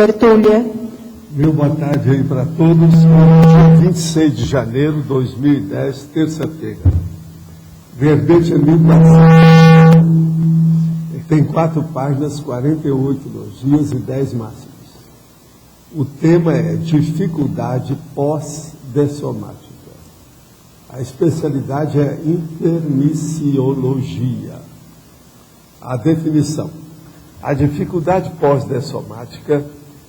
Tertúlia. Meu boa tarde aí para todos. Dia 26 de janeiro de 2010, terça-feira. Verbete é 1400. Tem 4 páginas, 48 elogios e 10 máximas. O tema é dificuldade pós-dessomática. A especialidade é intermissiologia. A definição. A dificuldade pós-dessomática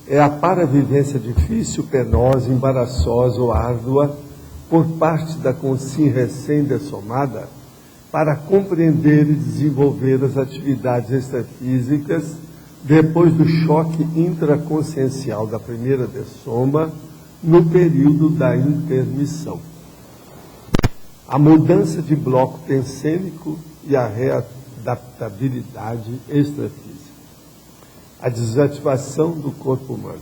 é a paravivência difícil, penosa, embaraçosa ou árdua por parte da consciência recém-dessomada para compreender e desenvolver as atividades extrafísicas depois do choque intraconsciencial da primeira dessoma no período da intermissão. A mudança de bloco pensênico e a readaptabilidade extrafísica. A desativação do corpo humano,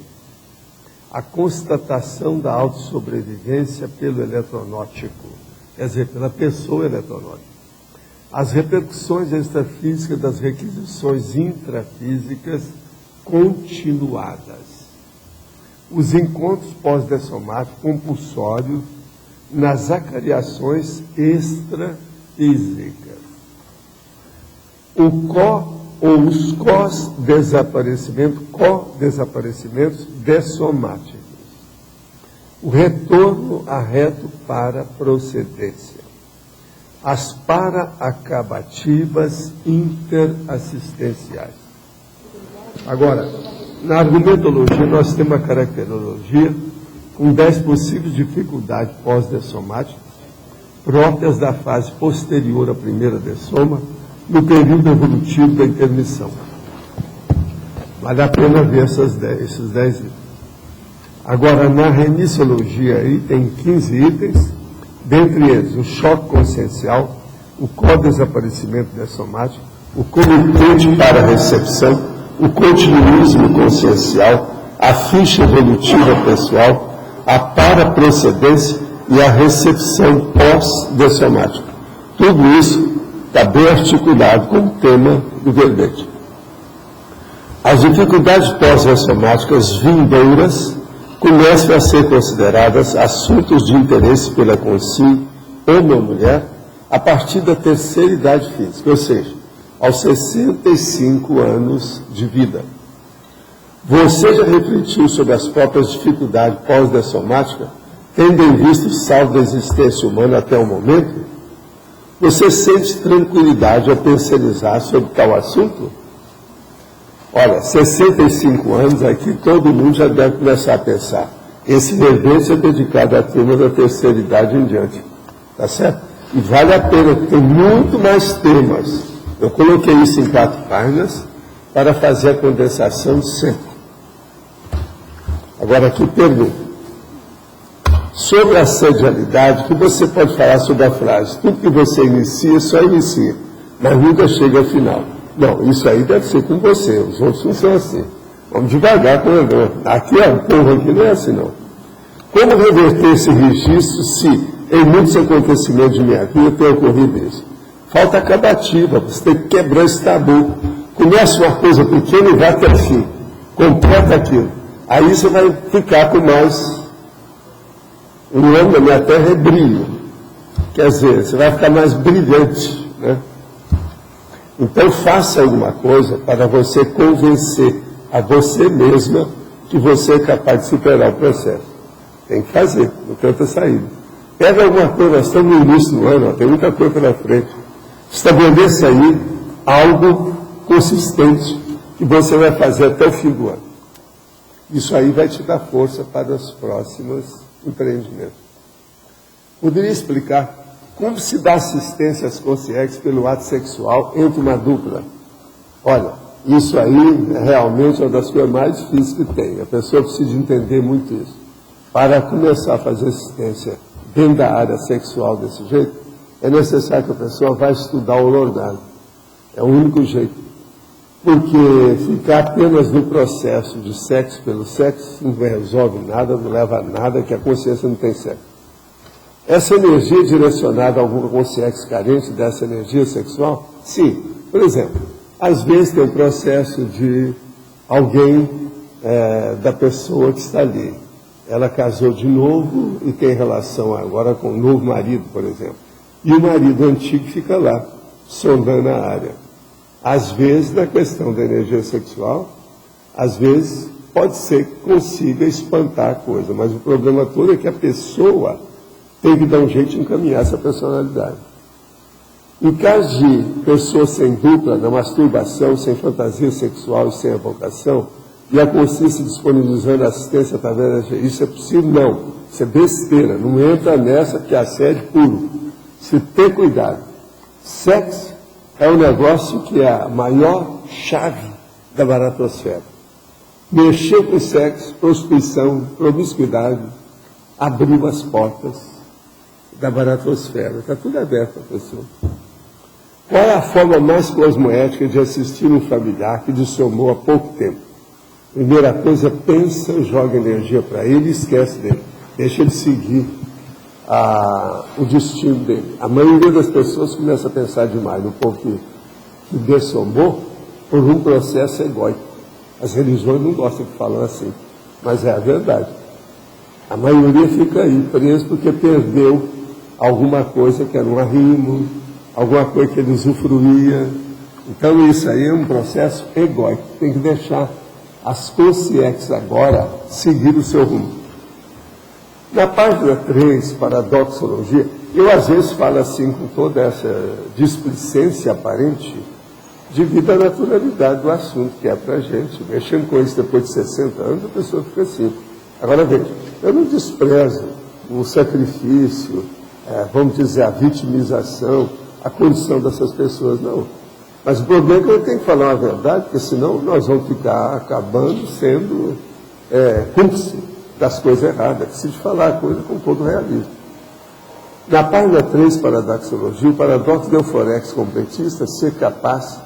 a constatação da autossobrevivência pelo eletronótico, quer dizer, pela pessoa eletronótica, as repercussões extrafísicas das requisições intrafísicas continuadas, os encontros pós-dessomáticos compulsórios nas acariações extrafísicas, os co-desaparecimentos dessomáticos, o retorno a reto para procedência, as para-acabativas interassistenciais. Agora, na argumentologia, nós temos uma caracterologia com 10 possíveis dificuldades pós-dessomáticas próprias da fase posterior à primeira dessoma, no período evolutivo da intermissão. Vale a pena ver esses 10 itens. Agora, na remissiologia, aí tem 15 itens, dentre eles o choque consciencial, o co-desaparecimento dessomático, o comitente para a recepção, o continuismo consciencial, a ficha evolutiva pessoal, a paraprocedência e a recepção pós-dessomática. Tudo isso está bem articulado com o tema do verbete. As dificuldades pós-dessomáticas vindouras começam a ser consideradas assuntos de interesse pela consciência, homem ou mulher, a partir da terceira idade física, ou seja, aos 65 anos de vida. Você já refletiu sobre as próprias dificuldades pós-dessomáticas, tendo em vista o saldo da existência humana até o momento? Você sente tranquilidade ao pensionizar sobre tal assunto? Olha, 65 anos aqui, todo mundo já deve começar a pensar. Esse verbete é dedicado à turma da terceira idade em diante. Tá certo? E vale a pena, porque tem muito mais temas. Eu coloquei isso em 4 páginas para fazer a condensação sempre. Agora aqui pergunta. Sobre a sedialidade, o que você pode falar sobre a frase? Tudo que você inicia, só inicia, mas nunca chega ao final. Não, isso aí deve ser com você, os outros não são assim. Vamos devagar com o André. Aqui, o povo aqui não é assim, não. Como reverter esse registro se, em muitos acontecimentos de minha vida, tem ocorrido isso? Falta acabativa, você tem que quebrar esse tabu. Começa uma coisa pequena e vai até o fim. Completa aquilo. Aí você vai ficar com mais... O nome da minha terra é brilho. Quer dizer, você vai ficar mais brilhante, né? Então, faça alguma coisa para você convencer a você mesma que você é capaz de superar o processo. Tem que fazer, não tem outra saída. Pega alguma coisa, nós estamos no início do ano, tem muita coisa pela frente. Estabeleça aí algo consistente que você vai fazer até o fim do ano. Isso aí vai te dar força para os próximos empreendimentos. Poderia explicar como se dá assistência às consciências pelo ato sexual entre uma dupla? Olha, isso aí é realmente uma das coisas mais difíceis que tem. A pessoa precisa entender muito isso. Para começar a fazer assistência dentro da área sexual desse jeito, é necessário que a pessoa vá estudar o orgasmo. É o único jeito. Porque ficar apenas no processo de sexo pelo sexo não resolve nada, não leva a nada, que a consciência não tem sexo. Essa energia é direcionada a alguma consciência carente dessa energia sexual? Sim. Por exemplo, às vezes tem um processo de alguém da pessoa que está ali. Ela casou de novo e tem relação agora com o novo marido, por exemplo. E o marido antigo fica lá, sondando a área. Às vezes, na questão da energia sexual, às vezes pode ser que consiga espantar a coisa, mas o problema todo é que a pessoa tem que dar um jeito de encaminhar essa personalidade. Em caso de pessoa sem dupla, na masturbação, sem fantasia sexual e sem evocação, e a consciência disponibilizando assistência através da... Isso é possível? Não. Isso é besteira. Não entra nessa que é assédio puro. Se ter cuidado. Sexo é um negócio que é a maior chave da baratosfera. Mexer com sexo, prostituição, promiscuidade, abriu as portas da baratosfera. Está tudo aberto, professor. Qual é a forma mais cosmoética de assistir um familiar que dissomou há pouco tempo? Primeira coisa, pensa, joga energia para ele e esquece dele. Deixa ele seguir o destino dele. A maioria das pessoas começa a pensar demais no povo que dessomou por um processo egóico. As religiões não gostam de falar assim, mas é a verdade. A maioria fica aí preso porque perdeu alguma coisa que era um arrimo, alguma coisa que ele usufruía. Então isso aí é um processo egóico. Tem que deixar as consciências agora seguir o seu rumo. Na página 3, paradoxologia, eu às vezes falo assim com toda essa displicência aparente, devido à naturalidade do assunto, que é para a gente. Mexendo com isso depois de 60 anos, a pessoa fica assim. Agora veja, eu não desprezo o sacrifício, vamos dizer, a vitimização, a condição dessas pessoas, não. Mas o problema é que eu tenho que falar a verdade, porque senão nós vamos ficar acabando sendo cúmplice das coisas erradas. Preciso falar a coisa com todo realismo. Na página 3, paradoxologia, o paradoxo de euforex completista ser capaz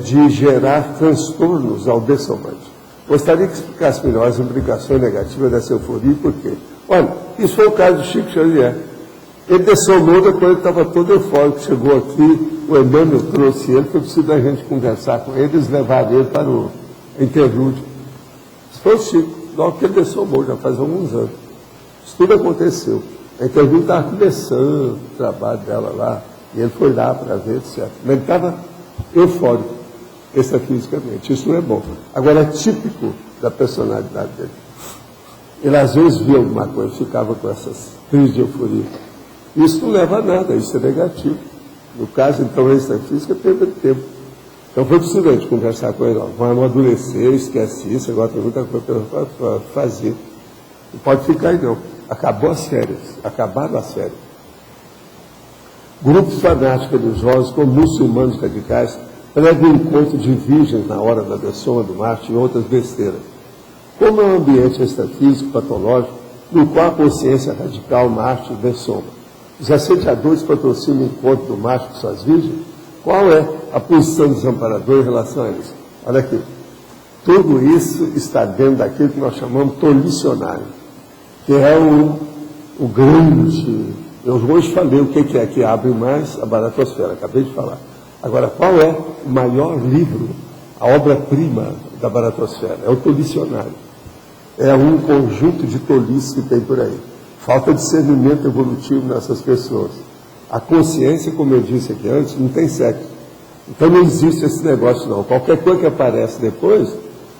de gerar transtornos ao dessomante. Gostaria que explicasse melhor as implicações negativas dessa euforia e por quê. Olha, isso foi o caso de Chico Xavier. Ele dessomou depois ele estava todo eufórico, chegou aqui, o Emmanuel trouxe ele, foi preciso a gente conversar com ele, eles levaram ele para o interlúdio. Isso foi o Chico, logo que ele dessomou, já faz alguns anos. Isso tudo aconteceu. A interlúdio estava começando o trabalho dela lá, e ele foi lá para ver, etc. Mas ele estava eufórico, extrafisicamente. Isso não é bom. Agora, é típico da personalidade dele. Ele às vezes via alguma coisa, ficava com essas crises de euforia. Isso não leva a nada, isso é negativo. No caso, então, a extrafísica perda de tempo. Então foi preciso a gente conversar com ele, ó, vamos amadurecer, esquece isso, agora tem muita coisa para fazer. Não pode ficar aí não. Acabou as férias, acabaram as férias. Grupos fanáticos religiosos, como muçulmanos radicais, pregam um encontro de virgens na hora da dessoma do Marte e outras besteiras. Como é um ambiente extrafísico, patológico, no qual a consciência radical Marte dessoma. Os assediadores patrocinam o encontro do Marte com suas virgens. Qual é a posição do desamparador em relação a eles? Olha aqui. Tudo isso está dentro daquilo que nós chamamos tolicionário, que é o grande... Eu hoje falei o que é que abre mais a baratosfera, acabei de falar. Agora, qual é o maior livro, a obra-prima da baratosfera? É o tolicionário. É um conjunto de tolices que tem por aí. Falta discernimento evolutivo nessas pessoas. A consciência, como eu disse aqui antes, não tem sexo. Então não existe esse negócio não. Qualquer coisa que aparece depois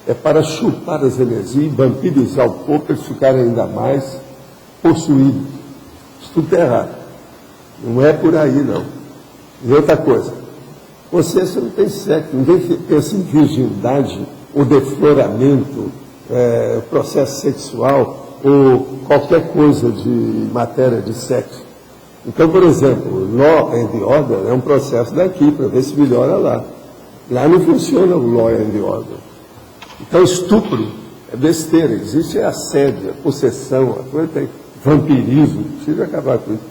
é para chupar as energias, vampirizar o corpo, eles ficarem ainda mais possuídos. Isso tudo é errado. Não é por aí não. E outra coisa, consciência não tem sexo, ninguém pensa em virgindade, ou defloramento, processo sexual, ou qualquer coisa de matéria de sexo. Então, por exemplo, law and order é um processo daqui, para ver se melhora lá. Lá não funciona o law and order. Então, estupro é besteira, existe assédio, possessão, a coisa tem vampirismo, precisa acabar com isso.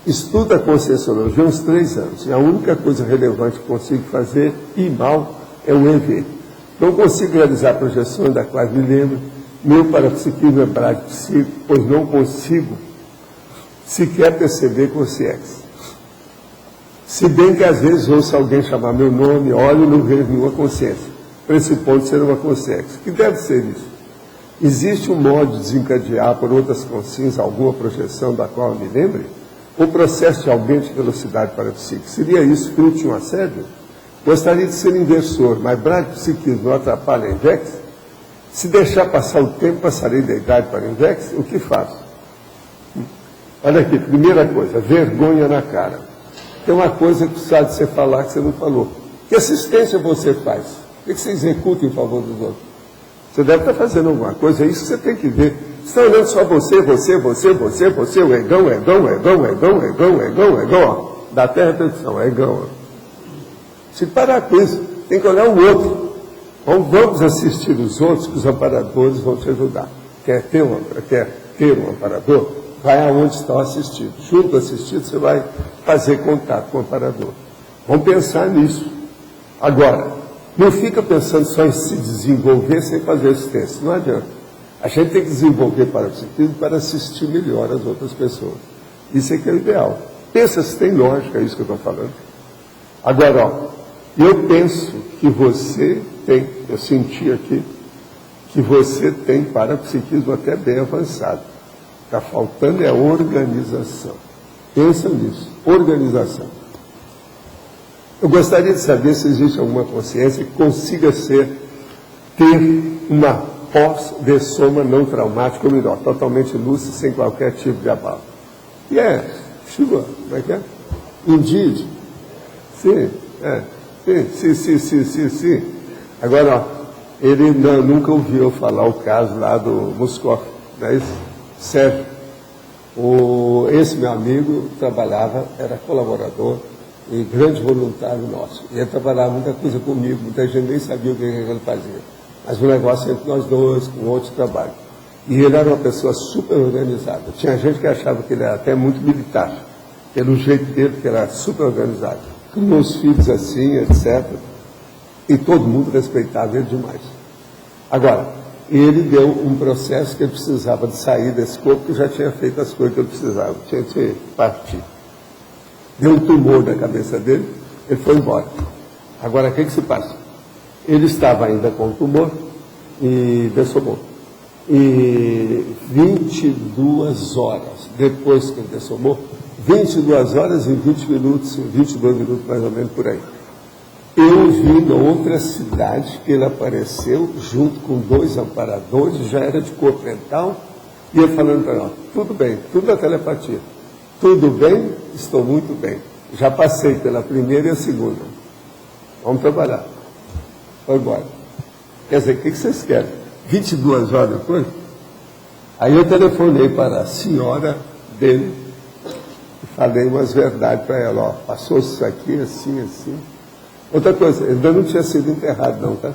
Estudo a conscienciologia há uns 3 anos, e a única coisa relevante que consigo fazer, e mal, é o EV. Não consigo realizar projeções da qual me lembro, meu parapsiquismo hebraico psíquico, pois não consigo sequer perceber consciência. Se bem que às vezes ouço alguém chamar meu nome, olho e não vejo nenhuma consciência. pressupondo ser uma consciência. Que deve ser isso? Existe um modo de desencadear por outras consciências alguma projeção da qual eu me lembre? O processo de aumento de velocidade parapsíquica. Seria isso fruto de um assédio? Gostaria de ser inversor, mas bradiopsiquismo não atrapalha a Invex? Se deixar passar o tempo, passarei da idade para a Invex? O que faço? Olha aqui, primeira coisa, vergonha na cara. Tem uma coisa que precisa de você falar que você não falou. Que assistência você faz? O que você executa em favor dos outros? Você deve estar fazendo alguma coisa, é isso que você tem que ver. Você está olhando só você, o egão, ó. Dá até repetição, egão. Se parar com isso, tem que olhar o outro. Então, vamos assistir os outros, que os amparadores vão te ajudar. Quer ter um amparador? Vai aonde está o assistido. Junto ao assistido, você vai fazer contato com o amparador. Vamos pensar nisso. Agora, não fica pensando só em se desenvolver sem fazer assistência. Não adianta. A gente tem que desenvolver parapsiquismo para assistir melhor as outras pessoas. Isso é que é o ideal. Pensa se tem lógica isso que eu estou falando. Agora, ó, eu penso que você tem, eu senti aqui, que você tem parapsiquismo até bem avançado. Está faltando é organização. Pensa nisso, organização. Eu gostaria de saber se existe alguma consciência que consiga ter uma pós-dessoma não traumática, ou melhor, totalmente lúcida, sem qualquer tipo de abalo. Chegou, como é que é? Indeed. Sim, sim. Agora, ó, ele nunca ouviu falar o caso lá do Moscov, não é isso? Sérgio, esse meu amigo trabalhava, era colaborador e grande voluntário nosso. E ele trabalhava muita coisa comigo, muita gente nem sabia o que ele fazia. Mas o negócio entre nós dois, com outro trabalho. E ele era uma pessoa super organizada. Tinha gente que achava que ele era até muito militar, pelo jeito dele, que era super organizado. Criou os filhos assim, etc. E todo mundo respeitava ele demais. Agora, ele deu um processo que ele precisava de sair desse corpo, que já tinha feito as coisas que ele precisava, tinha que partir. Deu um tumor na cabeça dele, ele foi embora. Agora, o que se passa? Ele estava ainda com o tumor e dessomou. E 22 horas depois que ele dessomou, 22 horas e 20 minutos, 22 minutos mais ou menos por aí. Eu vi na outra cidade que ele apareceu junto com 2 amparadores, já era de corpo mental, e eu falando para ele, tudo bem, tudo é telepatia. Tudo bem, estou muito bem. Já passei pela primeira e a segunda. Vamos trabalhar. Foi embora. Quer dizer, o que vocês querem? 22 horas depois? Aí eu telefonei para a senhora dele e falei umas verdades para ela. Ó, passou isso aqui, assim, assim. Outra coisa, ele ainda não tinha sido enterrado não, tá?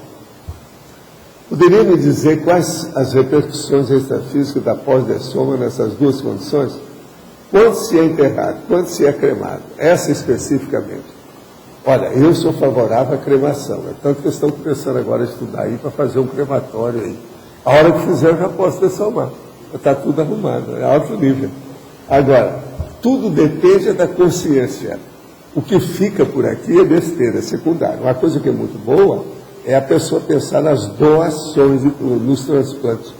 Poderia me dizer quais as repercussões extrafísicas da pós-dessoma nessas duas condições? Quando se é enterrado, quando se é cremado? Essa especificamente. Olha, eu sou favorável à cremação, né? Tanto que estão começando agora a estudar aí para fazer um crematório aí. A hora que fizer eu já posso dessomar. Está tudo arrumado, é alto nível. Agora, tudo depende da consciência. O que fica por aqui é besteira, é secundário. Uma coisa que é muito boa é a pessoa pensar nas doações nos transplantes.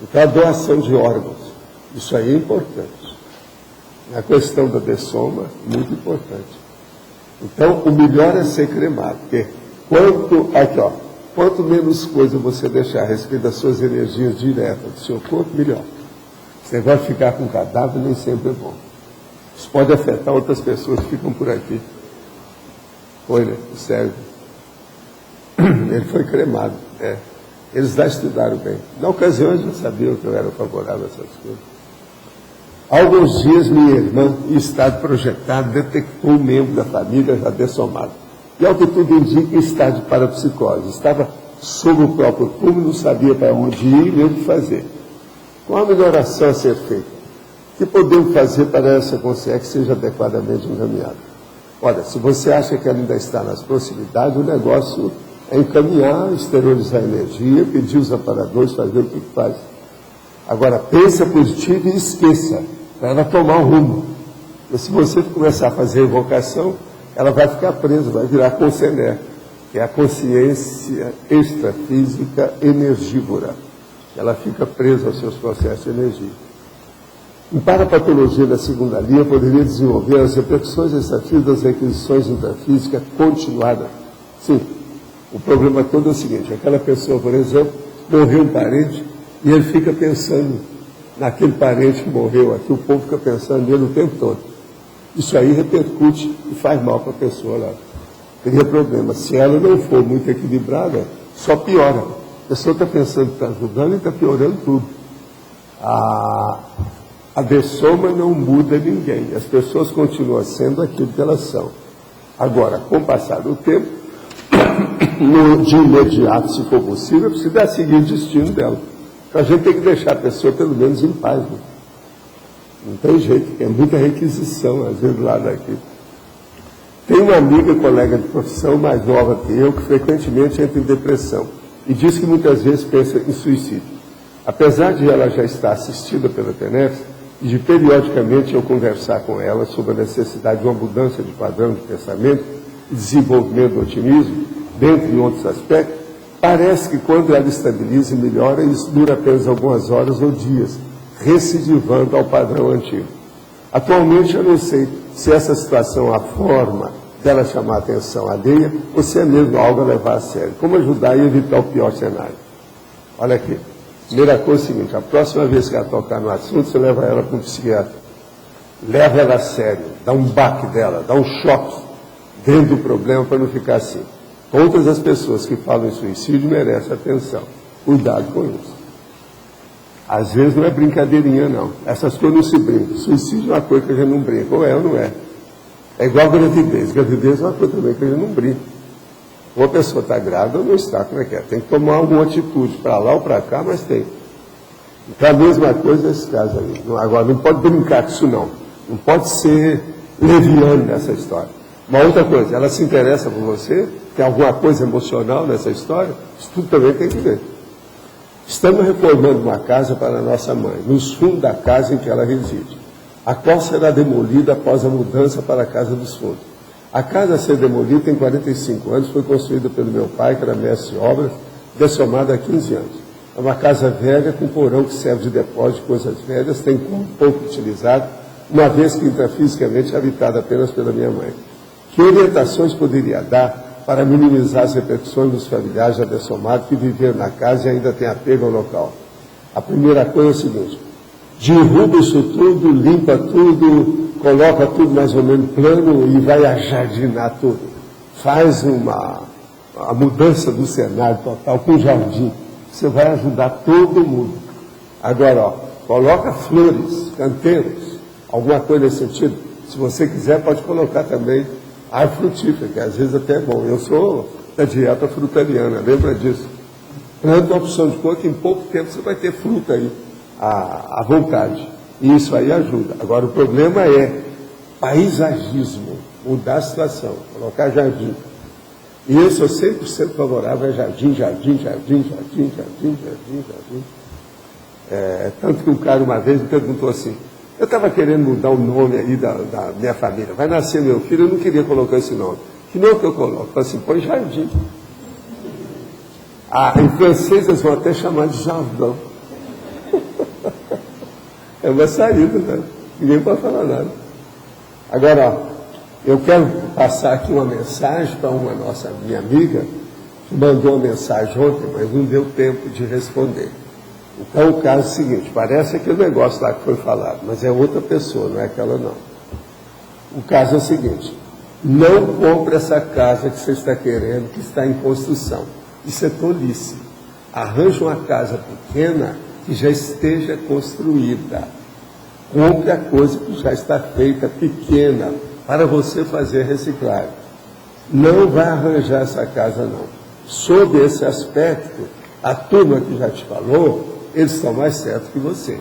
Então, a doação de órgãos, isso aí é importante. A questão da dessoma, muito importante. Então, o melhor é ser cremado, porque quanto menos coisa você deixar a respeito das suas energias diretas do seu corpo, melhor. Você vai ficar com cadáver, nem sempre é bom. Isso pode afetar outras pessoas que ficam por aqui. Foi, né? O Sérgio. Ele foi cremado. Eles lá estudaram bem. Na ocasião, eles já sabiam que eu era favorável a essas coisas. Há alguns dias, minha irmã, em estado projetado, detectou um membro da família já dessomado. E, ao que tudo indica, em estado de parapsicose. Estava sob o próprio túmulo, não sabia para onde ir nem o que fazer. Qual a melhoração a ser feita? O que podemos fazer para essa consciência que seja adequadamente encaminhada? Olha, se você acha que ela ainda está nas proximidades, o negócio é encaminhar, exteriorizar a energia, pedir os amparadores, fazer o que faz. Agora, pensa positivo e esqueça, para ela tomar um rumo. Porque se você começar a fazer invocação, ela vai ficar presa, vai virar concené. que é a consciência extrafísica energívora. Ela fica presa aos seus processos de energia. Em parapatologia da segunda linha, poderia desenvolver as repercussões extrafísicas das requisições intrafísicas continuadas. Sim, o problema todo é o seguinte: aquela pessoa, por exemplo, morreu um parente e ele fica pensando naquele parente que morreu aqui, o povo fica pensando nele o tempo todo. Isso aí repercute e faz mal para a pessoa lá. Teria problema. Se ela não for muito equilibrada, só piora. A pessoa está pensando que está ajudando e está piorando tudo. A dessoma não muda ninguém. As pessoas continuam sendo aquilo que elas são. Agora, com o passar do tempo, de imediato, se for possível, precisa seguir o destino dela. Então a gente tem que deixar a pessoa pelo menos em paz. Né? Não tem jeito, é muita requisição, às vezes, lá daqui. Tem uma amiga, colega de profissão, mais nova que eu, que frequentemente entra em depressão e diz que muitas vezes pensa em suicídio. Apesar de ela já estar assistida pela TENEPS e de periodicamente eu conversar com ela sobre a necessidade de uma mudança de padrão de pensamento e desenvolvimento do otimismo, dentre outros aspectos, parece que quando ela estabiliza e melhora, isso dura apenas algumas horas ou dias, recidivando ao padrão antigo. Atualmente eu não sei se essa situação é a forma dela chamar a atenção alheia ou se é mesmo algo a levar a sério. Como ajudar e evitar o pior cenário? Olha aqui. Primeira coisa é o seguinte: a próxima vez que ela tocar no assunto, você leva ela para um psiquiatra. Leva ela a sério, dá um baque dela, dá um choque dentro do problema para não ficar assim. Todas as pessoas que falam em suicídio merecem atenção. Cuidado com isso. Às vezes não é brincadeirinha, não. Essas coisas não se brincam. Suicídio é uma coisa que a gente não brinca. Ou é ou não é. É igual a gravidez. Gravidez é uma coisa também que a gente não brinca. Ou a pessoa está grávida ou não está, como é que é? Tem que tomar alguma atitude para lá ou para cá, mas tem. Então a mesma coisa nesse caso aí. Agora, não pode brincar com isso, não. Não pode ser leviano nessa história. Uma outra coisa, ela se interessa por você? Tem alguma coisa emocional nessa história? Isso tudo também tem que ver. Estamos reformando uma casa para a nossa mãe, nos fundos da casa em que ela reside, a qual será demolida após a mudança para a casa dos fundos. A casa a ser demolida tem 45 anos, foi construída pelo meu pai, que era mestre de obras, dessomada há 15 anos. É uma casa velha com porão que serve de depósito de coisas velhas, tem pouco utilizado, uma vez que intrafisicamente é habitada apenas pela minha mãe. Que orientações poderia dar para minimizar as repercussões dos familiares já dessomados que viveram na casa e ainda têm apego ao local? A primeira coisa é o seguinte: derruba isso tudo, limpa tudo, coloca tudo mais ou menos plano e vai ajardinar tudo. Faz a mudança do cenário total com jardim. Você vai ajudar todo mundo. Agora, ó, coloca flores, canteiros, alguma coisa nesse sentido. Se você quiser, pode colocar também árvore frutífera, que às vezes até é bom. Eu sou da dieta frutariana, lembra disso? Planta a opção de cor que em pouco tempo você vai ter fruta aí, à vontade. E isso aí ajuda. Agora, o problema é paisagismo, mudar a situação, colocar jardim. E eu sou 100% favorável a jardim, jardim, jardim, jardim, jardim, jardim, jardim. Tanto que um cara uma vez me perguntou assim: eu estava querendo mudar o nome aí da minha família, vai nascer meu filho, eu não queria colocar esse nome. Que nome que eu coloco? Eu falei assim: põe jardim. Em francês eles vão até chamar de jardin. É uma saída, né? Ninguém pode falar nada. Agora, ó, eu quero passar aqui uma mensagem para minha amiga, que mandou uma mensagem ontem, mas não deu tempo de responder. Então, o caso é o seguinte: parece aquele negócio lá que foi falado, mas é outra pessoa, não é aquela não. O caso é o seguinte: não compre essa casa que você está querendo, que está em construção. Isso é tolice. Arranje uma casa pequena que já esteja construída. Compre a coisa que já está feita, pequena, para você fazer reciclagem. Não vai arranjar essa casa, não. Sob esse aspecto, a turma que já te falou, eles estão mais certos que você.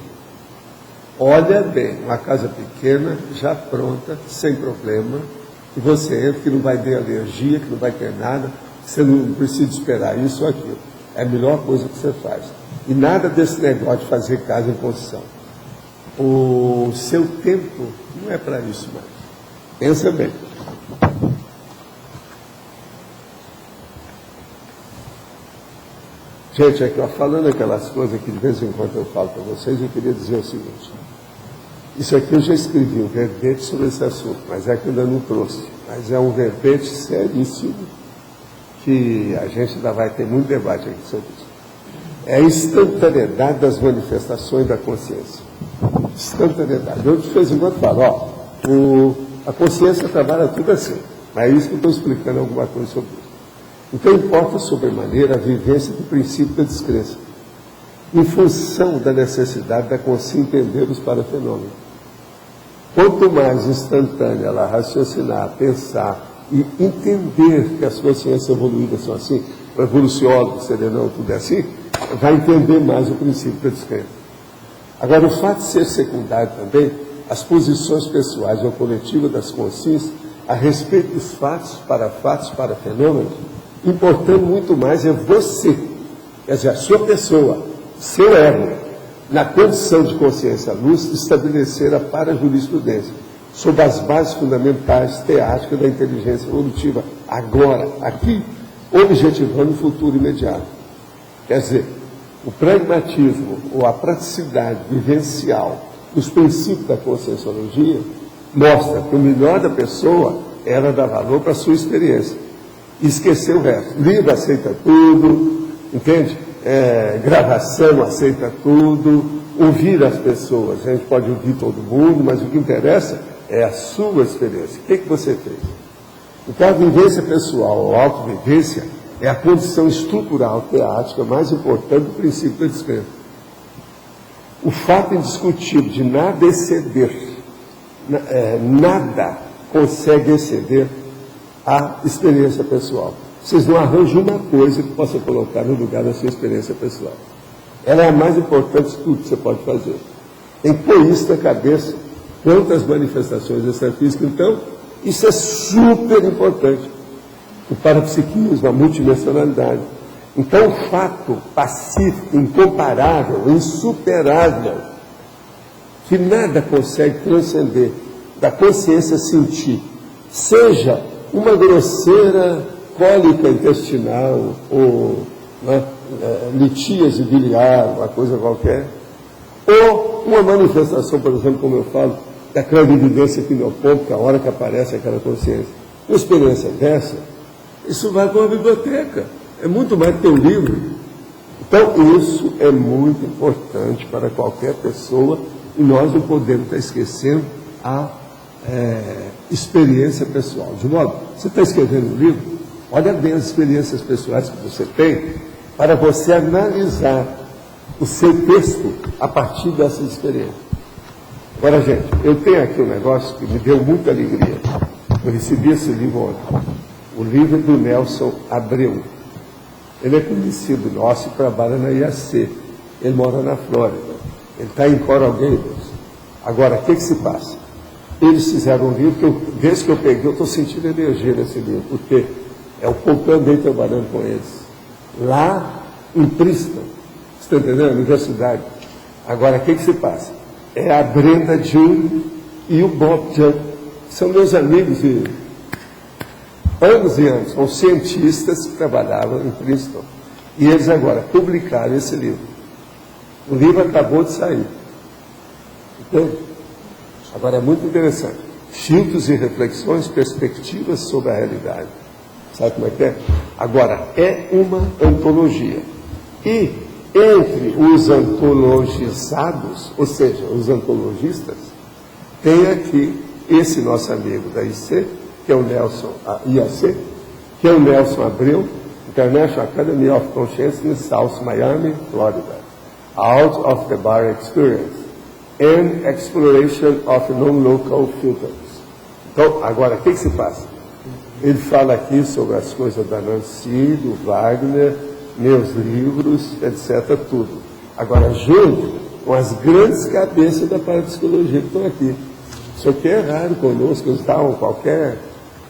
Olha bem, uma casa pequena, já pronta, sem problema, que você entra, que não vai ter alergia, que não vai ter nada, você não precisa esperar isso ou aquilo. É a melhor coisa que você faz. E nada desse negócio de fazer casa em construção. O seu tempo não é para isso mais. Pensa bem. Gente, aqui, ó, falando aquelas coisas que de vez em quando eu falo para vocês, eu queria dizer o seguinte. Isso aqui eu já escrevi um verbete sobre esse assunto, mas é que ainda não trouxe. Mas é um verbete seríssimo, que a gente ainda vai ter muito debate aqui sobre isso. É a instantaneidade das manifestações da consciência. Instantaneidade. Eu de vez em quando falo, ó, a consciência trabalha tudo assim. Mas é isso que eu estou explicando alguma coisa sobre isso. Então importa sobremaneira a vivência do princípio da descrença, em função da necessidade da consciência entender os parafenômenos. Quanto mais instantânea ela raciocinar, pensar e entender que as consciências evoluídas são assim, o evoluciólogo, o serenão, tudo é assim, vai entender mais o princípio da descrença. Agora, o fato de ser secundário também, as posições pessoais ou coletivas das consciências a respeito dos fatos, para fenômenos, importando muito mais é você, quer dizer, a sua pessoa, seu ego, na condição de consciência lúcida, estabelecer a parajurisprudência, sob as bases fundamentais teáticas da inteligência evolutiva, agora, aqui, objetivando o futuro imediato. Quer dizer, o pragmatismo ou a praticidade vivencial dos princípios da conscienciologia mostra que o melhor da pessoa era dar valor para a sua experiência e esquecer o resto. Livro aceita tudo, entende? Gravação aceita tudo, ouvir as pessoas. A gente pode ouvir todo mundo, mas o que interessa é a sua experiência. O que você fez? Então, a vivência pessoal ou autovivência é a condição estrutural, teática, mais importante do princípio da descrença. O fato indiscutível de nada exceder, nada consegue exceder a experiência pessoal. Vocês não arranjam uma coisa que possa colocar no lugar da sua experiência pessoal. Ela é a mais importante de tudo que você pode fazer. Tem que pôr isso na cabeça, quantas manifestações extrafísicas. Então, isso é super importante. O parapsiquismo, a multidimensionalidade. Então, o fato pacífico, incomparável, insuperável, que nada consegue transcender da consciência sentir, seja uma grosseira cólica intestinal ou litíase biliar, uma coisa qualquer, ou uma manifestação, por exemplo, como eu falo, da clarividência quinopômica, a hora que aparece aquela consciência. Uma experiência dessa, isso vai para uma biblioteca, é muito mais que ter um livro. Então, isso é muito importante para qualquer pessoa e nós não podemos estar esquecendo a experiência pessoal. De modo, você está escrevendo um livro, olha bem as experiências pessoais que você tem para você analisar o seu texto a partir dessas experiências. Agora, gente, eu tenho aqui um negócio que me deu muita alegria. Eu recebi esse livro ontem. O livro do Nelson Abreu. Ele é conhecido nosso e trabalha na IAC. Ele mora na Flórida. Ele está em Coral Gables. Agora, o que se passa? Eles fizeram um livro que desde que eu peguei, eu estou sentindo energia nesse livro, porque é o pouco que eu andei trabalhando com eles. Lá em Princeton, você está entendendo? Universidade. Agora, o que se passa? É a Brenda June e o Bob Jung. São meus amigos de anos e anos, são cientistas que trabalhavam em Princeton. E eles agora publicaram esse livro. O livro acabou de sair. Entende? Agora é muito interessante. Filtros e reflexões, perspectivas sobre a realidade. Sabe como é que é? Agora, é uma antologia. E entre os antologizados, ou seja, os antologistas, tem aqui esse nosso amigo da IC, que é o Nelson, IAC, que é o Nelson Abreu, International Academy of Consciousness, South Miami, Florida. Out of the Bar Experience and Exploration of Non-Local Filters. Então, agora, o que se passa? Ele fala aqui sobre as coisas da Nancy, do Wagner, meus livros, etc., tudo. Agora, junto com as grandes cabeças da parapsicologia que estão aqui. Isso aqui é raro conosco, eles davam qualquer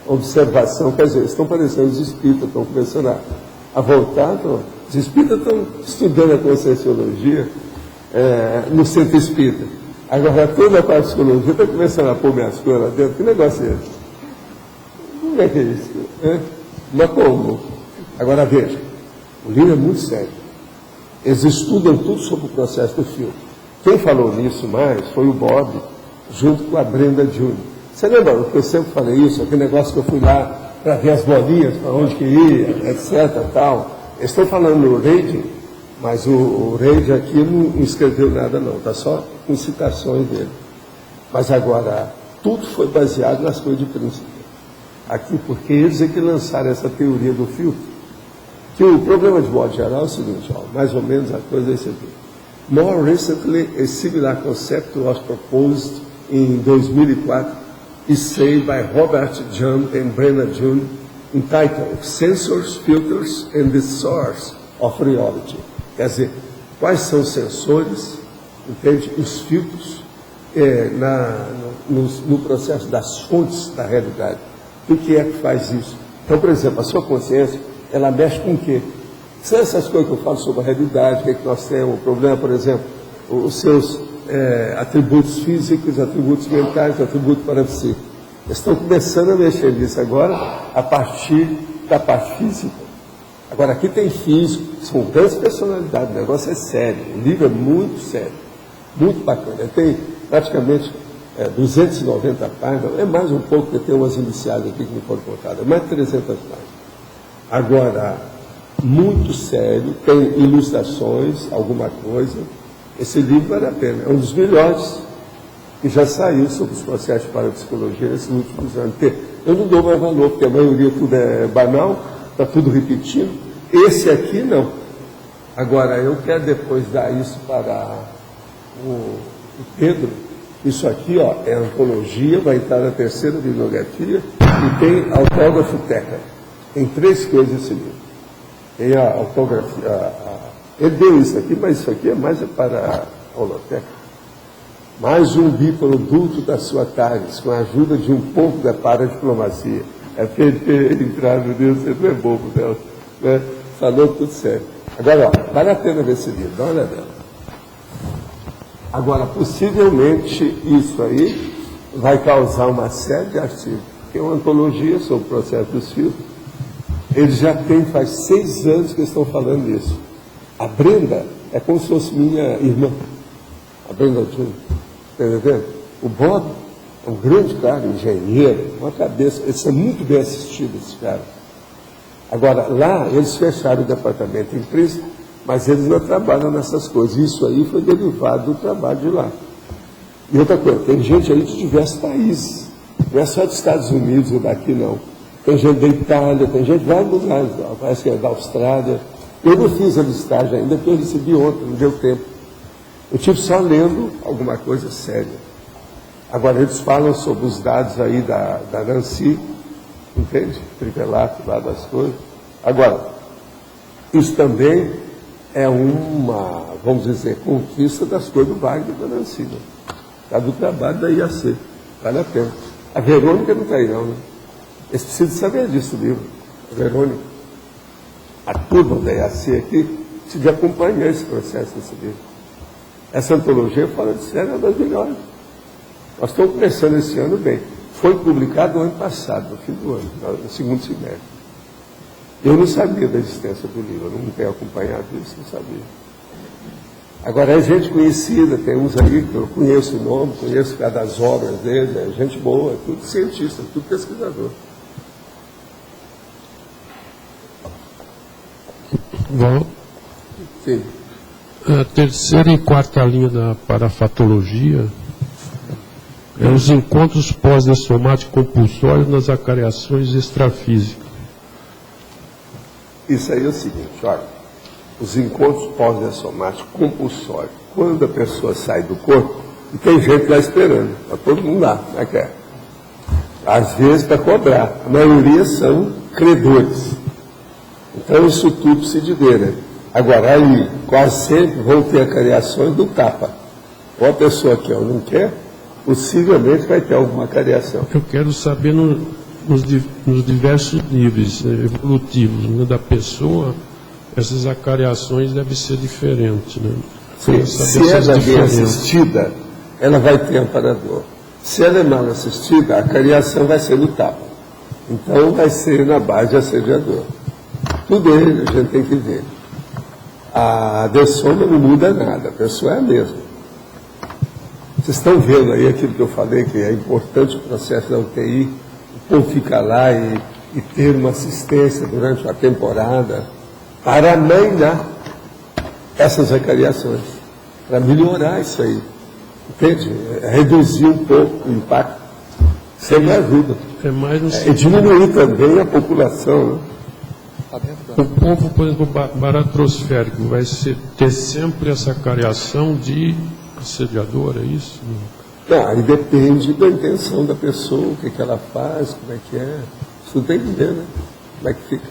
observação, quer dizer, eles estão parecendo os espíritas, estão começando a voltar, então, os espíritas estão estudando a conscienciologia no centro espírita. Agora, toda a parapsicologia está começando a pôr minhas coisas lá dentro. Que negócio é esse? Como é que é isso? Mas como? Agora, veja, o livro é muito sério. Eles estudam tudo sobre o processo do filtro. Quem falou nisso mais foi o Bob, junto com a Brenda June. Você lembra que eu sempre falei isso, aquele negócio que eu fui lá para ver as bolinhas, para onde que ia, etc. Tal. Eles estão falando no Reid, mas o Reid aqui não escreveu nada não, está só com citações dele. Mas agora, tudo foi baseado nas coisas de Príncipe. Aqui, porque eles é que lançaram essa teoria do filtro. Que o problema de modo geral é o seguinte, ó, mais ou menos a coisa é isso aqui. More recently, a similar concept was proposed in 2004, essay by Robert John and Brenda June, entitled Sensors, Filters and the Source of Reality. Quer dizer, quais são os sensores, entende? Os filtros no processo das fontes da realidade. O que é que faz isso? Então, por exemplo, a sua consciência, ela mexe com o quê? São essas coisas que eu falo sobre a realidade, o que é que nós temos, o problema, por exemplo, os seus atributos físicos, atributos mentais, atributos parapsíquicos. Eles estão começando a mexer nisso agora, a partir da parte física. Agora, aqui tem físico, são grandes personalidades, o negócio é sério, o livro é muito sério, muito bacana. Ele tem praticamente 290 páginas, é mais um pouco, porque tem umas iniciais aqui que me foram contadas, mais de 300 páginas. Agora, muito sério, tem ilustrações, alguma coisa. Esse livro vale a pena, é um dos melhores que já saiu sobre os processos de parapsicologia nesses últimos anos. Eu não dou mais valor, porque a maioria tudo é banal, está tudo repetindo. Esse aqui não. Agora, eu quero depois dar isso para o Pedro. Isso aqui, ó, é antologia, vai entrar na terceira bibliografia e tem autógrafo teca. Tem 3 coisas nesse livro. Tem a autografia. Ele deu isso aqui, mas isso aqui é mais para a holoteca. Mais um biproduto da sua Tales, com a ajuda de um pouco da paradiplomacia. É ter entrado nisso, ele não é bobo, não, né? Falou tudo sério. Agora, ó, vale a pena ver esse livro, dá uma olhada. Agora, possivelmente, isso aí vai causar uma série de artigos. Tem uma antologia sobre o processo dos filtros. Eles já têm, faz 6 anos que estão falando disso. A Brenda é como se fosse minha irmã. A Brenda June. Está entendendo? O Bob é um grande cara, engenheiro, uma cabeça. Eles são muito bem assistidos, esses caras. Agora, lá, eles fecharam o departamento em Príncipe, mas eles não trabalham nessas coisas. Isso aí foi derivado do trabalho de lá. E outra coisa, tem gente aí de diversos países. Não é só dos Estados Unidos ou daqui, não. Tem gente da Itália, tem gente de vários lugares, parece que é da Austrália. Eu não fiz a listagem ainda, porque eu recebi ontem, não deu tempo. Eu estive só lendo alguma coisa séria. Agora, eles falam sobre os dados aí da Nancy, entende? Trivelato lá das coisas. Agora, isso também é uma, vamos dizer, conquista das coisas do Wagner da Nancy, né? Tá do trabalho da IAC, vale a pena. A Verônica não está aí não, né? Eles precisam saber disso, o livro. A Verônica, a turma da IAC aqui, precisa acompanhar esse processo desse livro. Essa antologia, fora de série, é uma das melhores. Nós estamos começando esse ano bem. Foi publicado no ano passado, no fim do ano, no segundo semestre. Eu não sabia da existência do livro, eu não tenho acompanhado isso, não sabia. Agora, é gente conhecida, tem uns aí que eu conheço o nome, conheço cada das obras dele, é gente boa, é tudo cientista, tudo pesquisador. Bom, Sim. A terceira e quarta linha da parafatologia é os encontros pós-dessomáticos compulsórios nas acariações extrafísicas. Isso aí é o seguinte, olha, os encontros pós-dessomáticos compulsórios, quando a pessoa sai do corpo, e tem gente lá esperando, está todo mundo lá, como é que é? Às vezes para cobrar, a maioria são credores. Então isso tudo se né? Agora aí, quase sempre vão ter acariações do tapa. Ou a pessoa quer ou não quer, possivelmente vai ter alguma acariação. Eu quero saber nos diversos níveis evolutivos, né, da pessoa, essas acariações devem ser diferentes, né? Sim, se ela é bem assistida, ela vai ter amparador. Se ela é mal assistida, a cariação vai ser no tapa. Então vai ser na base de assediador. Tudo ele a gente tem que ver. A dessoma não muda nada, a pessoa é a mesma. Vocês estão vendo aí aquilo que eu falei, que é importante o processo da UTI, o povo fica lá e ter uma assistência durante uma temporada para amainar essas acariações, para melhorar isso aí. Entende? Reduzir um pouco o impacto. Sempre ajuda. É mais no E diminuir também a população. Né? O povo, por exemplo, baratrosférico, vai ter sempre essa cariação de assediador, é isso? Não, aí depende da intenção da pessoa, o que ela faz, como é que é. Isso tem que ver, né? Como é que fica.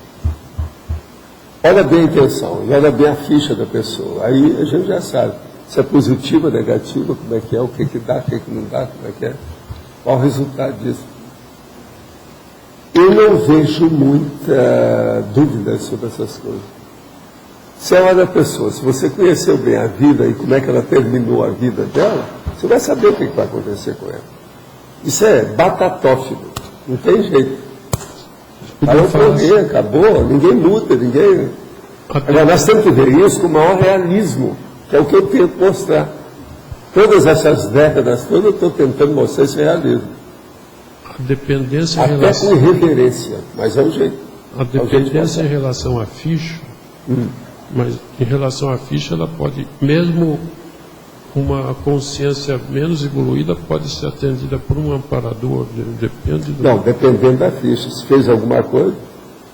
Olha bem a intenção, e olha bem a ficha da pessoa. Aí a gente já sabe se é positiva, negativa, como é que é, o que dá, o que não dá, como é que é. Qual o resultado disso? Eu não vejo muita dúvida sobre essas coisas. Se é da pessoa, se você conheceu bem a vida e como é que ela terminou a vida dela, você vai saber o que vai acontecer com ela. Isso é batatófilo, não tem jeito. Ela morrer, acabou, ninguém luta, ninguém... Agora, nós temos que ver isso com o maior realismo, que é o que eu tento mostrar. Todas essas décadas todas eu estou tentando mostrar esse realismo. A dependência até relação... com irreverência, mas é o jeito. A dependência em relação à ficha, mas em relação à ficha, ela pode, mesmo uma consciência menos evoluída, pode ser atendida por um amparador, depende do... Não, dependendo da ficha. Se fez alguma coisa,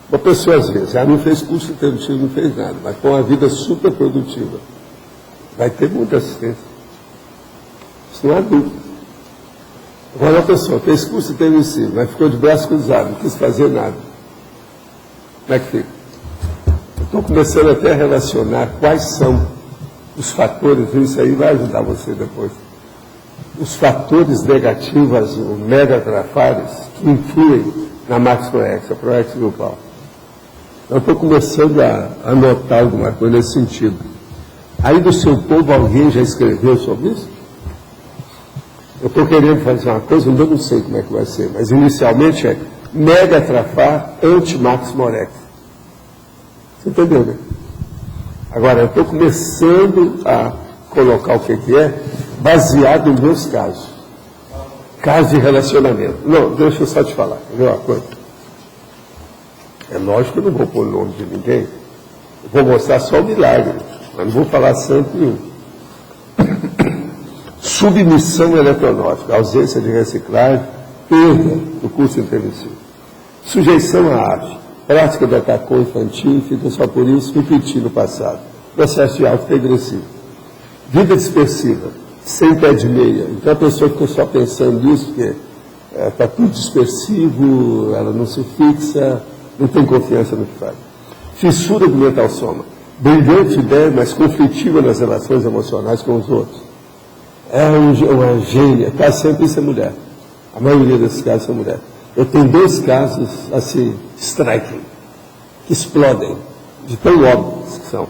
uma pessoa às vezes, não fez curso interruptivo, não fez nada, mas com uma vida super produtiva, vai ter muita assistência. Isso não há dúvida. Agora, a pessoa fez curso interruptivo, mas ficou de braço cruzado, não quis fazer nada. Como é que fica? Eu estou começando até a relacionar quais são os fatores, isso aí vai ajudar você depois. Os fatores negativos, os megatrafares, que influem na Max Proex, a Proex grupal. Eu estou começando a notar alguma coisa nesse sentido. Aí do seu povo alguém já escreveu sobre isso? Eu estou querendo fazer uma coisa, eu não sei como é que vai ser, mas inicialmente é megatrafar anti-Max Morex. Você entendeu, né? Agora, eu estou começando a colocar o que é, baseado nos meus casos. Casos de relacionamento. Não, deixa eu só te falar. Viu uma coisa? É lógico que eu não vou pôr o nome de ninguém. Eu vou mostrar só o milagre, mas não vou falar santo nenhum. Submissão eletronótica, ausência de reciclagem, perda do curso intermissivo. Sujeição à arte, prática de atacô infantil, fica só por isso, repetir no passado. Processo de auto-regressivo. Vida dispersiva, sem pé de meia. Então a pessoa fica só pensando nisso, porque está tudo dispersivo, ela não se fixa, não tem confiança no que faz. Fissura do mental soma. Brilhante ideia, mas conflitiva nas relações emocionais com os outros. É uma gênia, quase sempre isso é mulher. A maioria desses casos são mulheres. Eu tenho 2 casos, assim, striking, que explodem, de tão óbvios que são.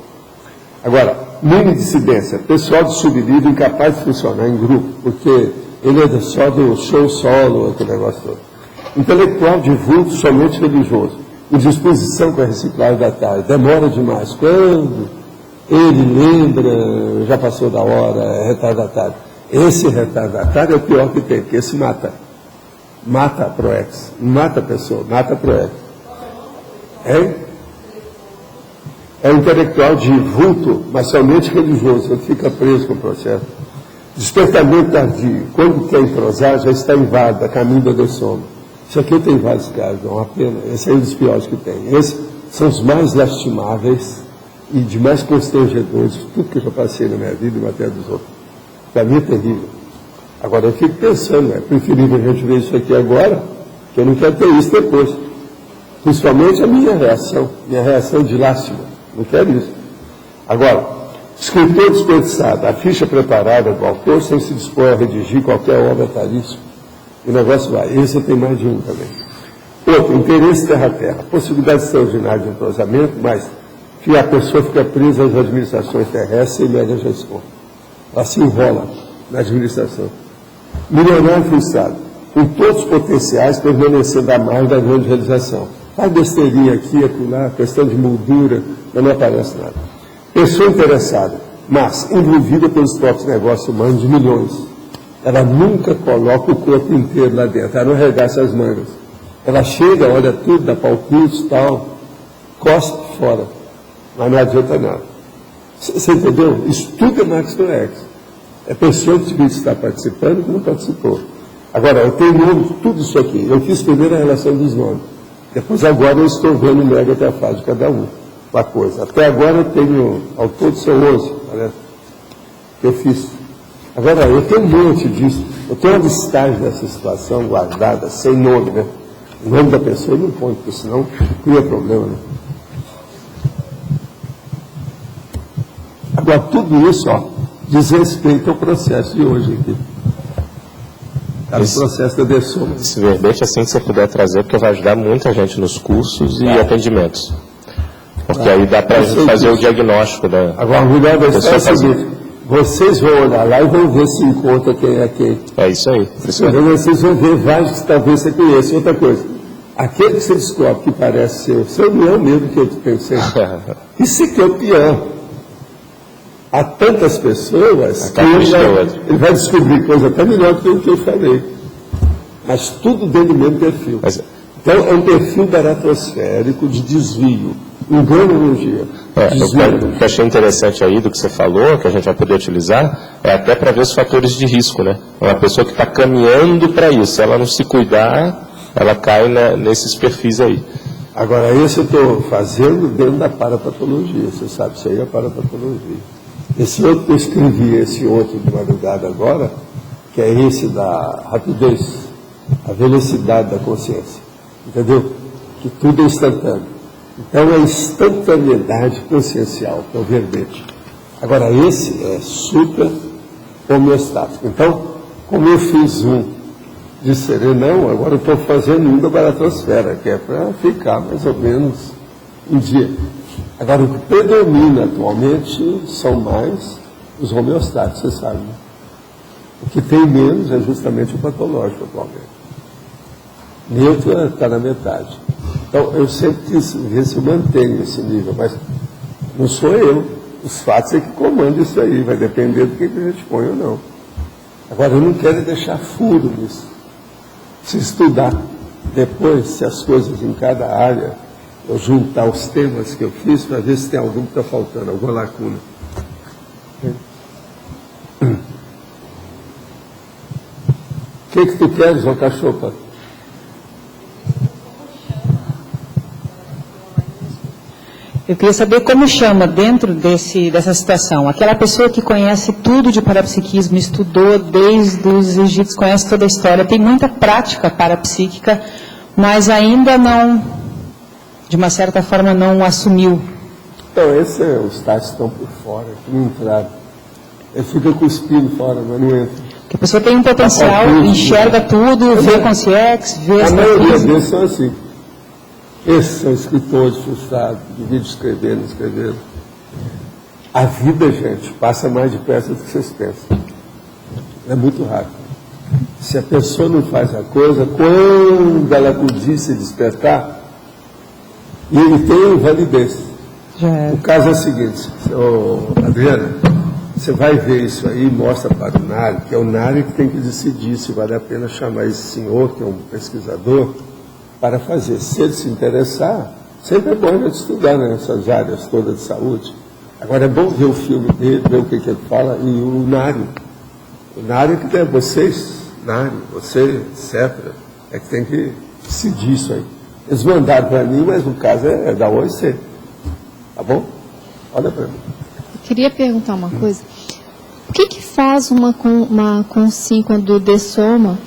Agora, mini dissidência, pessoal de subnível incapaz de funcionar em grupo, porque ele é só do show solo, aquele negócio todo. Intelectual de vulto, somente religioso. Indisposição com a reciclagem da tarde, demora demais. Quando ele lembra, já passou da hora, é retardatário. Esse retardatário é o pior que tem, porque esse mata. Mata a Proex, mata a pessoa, mata a Proex. É intelectual de vulto, mas somente religioso, ele fica preso com o processo. Despertamento tardio, quando quer entrosar, já está invado, a caminho da dessoma. Isso aqui eu tenho vários casos, não é uma pena. Esse é um dos piores que tem. Esses são os mais lastimáveis e de mais constrangedores de tudo que eu já passei na minha vida e na matéria dos outros. Para mim é terrível. Agora eu fico pensando, é preferível a gente ver isso aqui agora, que eu não quero ter isso depois. Principalmente a minha reação de lástima. Não quero isso. Agora, escritor desperdiçado, a ficha preparada do autor sem se dispor a redigir qualquer obra taríssima. O negócio vai. Esse tem mais de um também. Outro, interesse terra-terra. Possibilidade extraordinária de entrosamento, mas que a pessoa fica presa às administrações terrestres sem média gestão. Ela se enrola na administração. Milionário frustrado, com todos os potenciais permanecendo à margem da grande realização. Faz besteirinha aqui, acolá, questão de moldura, mas não aparece nada. pessoa interessada, mas envolvida pelos próprios negócios humanos de milhões. Ela nunca coloca o corpo inteiro lá dentro, ela não arregaça as mangas. Ela chega, olha tudo, dá palpites e tal, cospe fora, mas não adianta nada. Você entendeu? Isso tudo é Max no X. É pessoa que devia estar participando que não participou. Agora, eu tenho nome de tudo isso aqui. Eu fiz primeiro a relação dos nomes. Depois, agora, eu estou vendo o mega até a fase de cada um. Uma coisa. Até agora, eu tenho, ao todo, são 11, parece, que eu fiz. Agora, eu tenho um monte disso. Eu tenho uma listagem dessa situação guardada, sem nome, né? O nome da pessoa eu não põe, porque senão cria problema, né? Agora, tudo isso, ó, diz respeito ao processo de hoje aqui. Tá, o processo da DESOMA. Esse verbete, assim que você puder trazer, porque vai ajudar muita gente nos cursos e atendimentos. Porque aí dá para a gente fazer o diagnóstico da... Agora, o melhor da história é o seguinte, vocês vão olhar lá e vão ver se encontra quem é quem. É isso aí. Vocês vão ver vários que talvez você conheça. Outra coisa, aquele que você descobre que parece seu não é o mesmo que eu pensei. Isso é que é o pior. Há tantas pessoas que ele vai descobrir coisa até melhor do que o que eu falei. Mas tudo dentro do mesmo perfil. Então, é um perfil baratosférico de desvio, enganologia. O que eu achei interessante aí do que você falou, que a gente vai poder utilizar, é até para ver os fatores de risco, né? Uma pessoa que está caminhando para isso, se ela não se cuidar, ela cai nesses perfis aí. Agora, esse eu estou fazendo dentro da parapatologia, você sabe, isso aí é parapatologia. Esse outro que eu escrevi, esse outro de madrugada agora, que é esse da rapidez, a velocidade da consciência. Entendeu? Que tudo é instantâneo. Então, é instantaneidade consciencial, que é o verbete. Agora, esse é super homeostático. Então, como eu fiz um de serenão, agora eu estou fazendo um da baratosfera, que é para ficar mais ou menos um dia. Agora, o que predomina atualmente são mais os homeostáticos, você sabe. Né? O que tem menos é justamente o patológico atualmente. Neutro está na metade. Então, eu sempre quis ver se eu mantenho esse nível, mas não sou eu. Os fatos é que comandam isso aí, vai depender do que a gente põe ou não. Agora, eu não quero deixar furo nisso. Se estudar depois, se as coisas em cada área, eu juntar os temas que eu fiz para ver se tem algum que está faltando, alguma lacuna. O que tu queres, João Cachopa? Eu queria saber como chama dentro dessa situação. Aquela pessoa que conhece tudo de parapsiquismo, estudou desde os egípcios, conhece toda a história, tem muita prática parapsíquica, mas ainda não, de uma certa forma, não assumiu. Então, os tais estão por fora, que não entraram. Ele fica cuspindo fora, mas não entra. Porque a pessoa tem um potencial, enxerga tudo, vê consciência, vê a maioria deles são assim. Esses são escritores frustrados, de vídeo escrevendo. A vida, gente, passa mais depressa do que vocês pensam. É muito rápido. Se a pessoa não faz a coisa, quando ela podia se despertar, e ele tem validez. O caso é o seguinte, Adriana, você vai ver isso aí, mostra para o Nário, que é o Nário que tem que decidir se vale a pena chamar esse senhor, que é um pesquisador, para fazer. Se ele se interessar, sempre é bom a gente estudar nessas áreas todas de saúde. Agora é bom ver o filme dele, ver o que ele fala, e o Nário. O Nário que tem vocês, Nário, você, etc., é que tem que decidir isso aí. Eles mandaram para mim, mas o caso é da OIC. Tá bom? Olha para mim. Eu queria perguntar uma coisa. O que faz uma consciência quando dessoma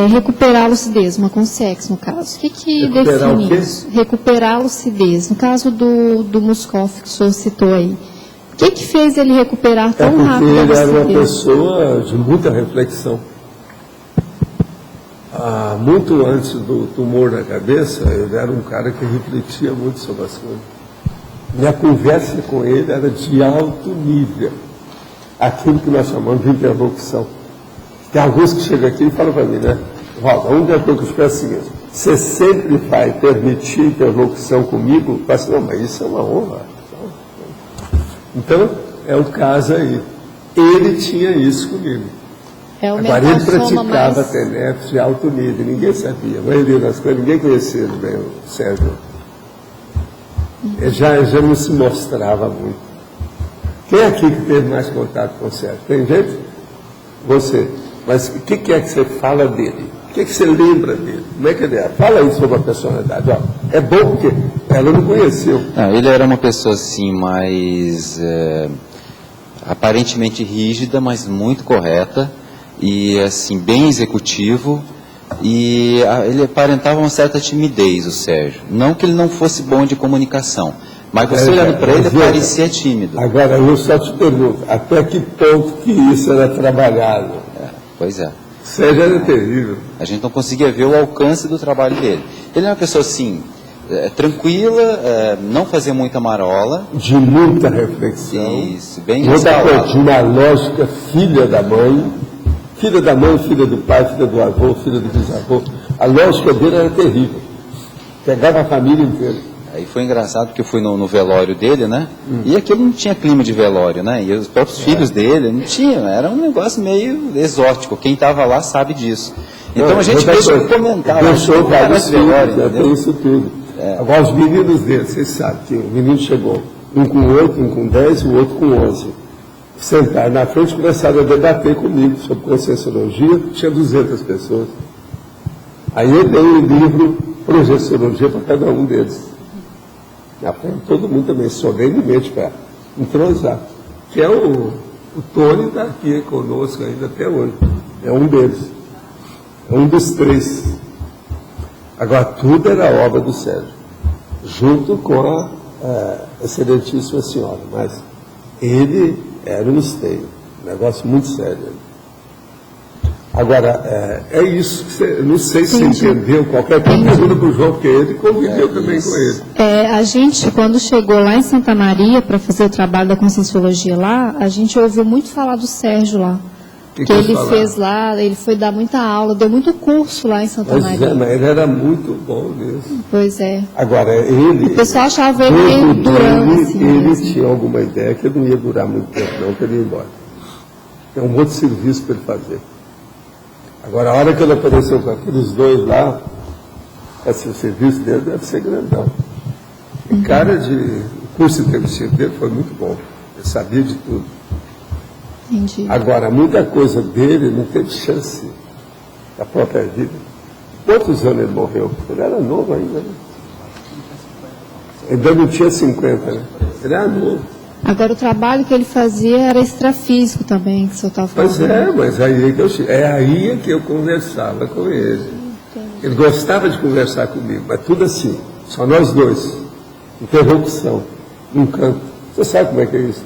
recuperar a lucidez, uma consex no caso? O que define isso? Recuperar a lucidez. No caso do Moscoff, que o senhor citou aí. O que fez ele recuperar tão rápido a lucidez? Porque ele era uma pessoa de muita reflexão. Muito antes do tumor na cabeça, ele era um cara que refletia muito sobre as coisas. Minha conversa com ele era de alto nível. Aquilo que nós chamamos de interlocução. Tem alguns que chegam aqui e falam para mim, né? Roda, onde é que eu espero assim? Você sempre vai permitir interlocução comigo? Eu falo assim, não, mas isso é uma honra. Então, é o caso aí. Ele tinha isso comigo. É o Agora, ele metalsoma praticava mais... TENEPS de alto nível, ninguém sabia. A maioria das coisas, ninguém conhecia bem o Sérgio. Ele já não se mostrava muito. Quem aqui que teve mais contato com o Sérgio? Tem gente? Você. Mas o que é que você fala dele? O que você lembra dele? Como é que ele é? Fala aí sobre a personalidade. Ó, é bom porque ela não conheceu. Ele era uma pessoa assim, mais aparentemente rígida, mas muito correta e assim bem executivo. E ele aparentava uma certa timidez, o Sérgio. Não que ele não fosse bom de comunicação, mas você olhando para ele parecia tímido. Agora eu só te pergunto, até que ponto que isso era trabalhado? Pois é. Sérgio era terrível. A gente não conseguia ver o alcance do trabalho dele. Ele é uma pessoa assim, tranquila, não fazia muita marola. De muita reflexão. Isso, bem outra coisa, de uma lógica filha da mãe, filha do pai, filha do avô, filha do bisavô. A lógica dele era terrível. Pegava a família inteira. Aí foi engraçado porque eu fui no velório dele, né? E aquilo não tinha clima de velório, né? E os próprios filhos dele não tinham, era um negócio meio exótico. Quem estava lá sabe disso. Então a gente deixa eu comentar. Deixou vários filhos, tem isso tudo. Agora os meninos dele, vocês sabem que o menino chegou, um com 8, um com 10, o outro com 11. Sentaram na frente e começaram a debater comigo sobre Conscienciologia, tinha 200 pessoas. Aí eu dei um livro Projeciologia para cada um deles. Na frente todo mundo também, solenemente para entrosar. Que é o Tony está aqui conosco ainda até hoje. É um deles. É um dos 3. Agora, tudo era obra do Sérgio, junto com a excelentíssima senhora. Mas ele era um esteio, um negócio muito sério. Agora, é isso que você, não sei se você entendeu, qualquer coisa pergunta para o João, porque ele conviveu também com ele. A gente, quando chegou lá em Santa Maria para fazer o trabalho da Conscienciologia lá, a gente ouviu muito falar do Sérgio lá. Que ele fez lá, ele foi dar muita aula, deu muito curso lá em Santa Maria. Mas ele era muito bom mesmo. Pois é. Agora, ele... O pessoal achava ele durando, assim. Ele tinha alguma ideia que ele não ia durar muito tempo, não, que ele ia embora. Tem um outro serviço para ele fazer. Agora, a hora que ele apareceu com aqueles dois lá, o serviço dele deve ser grandão. O cara o curso intensivo dele foi muito bom. Ele sabia de tudo. Entendi. Agora, muita coisa dele não teve chance da própria vida. Quantos anos ele morreu? Ele era novo ainda, né? Ainda não tinha 50, né? Ele era novo. Agora, o trabalho que ele fazia era extrafísico também, que o senhor estava falando. Pois mas aí que eu conversava com ele. Ele gostava de conversar comigo, mas tudo assim, só nós dois. Interrupção, num canto. Você sabe como é que é isso?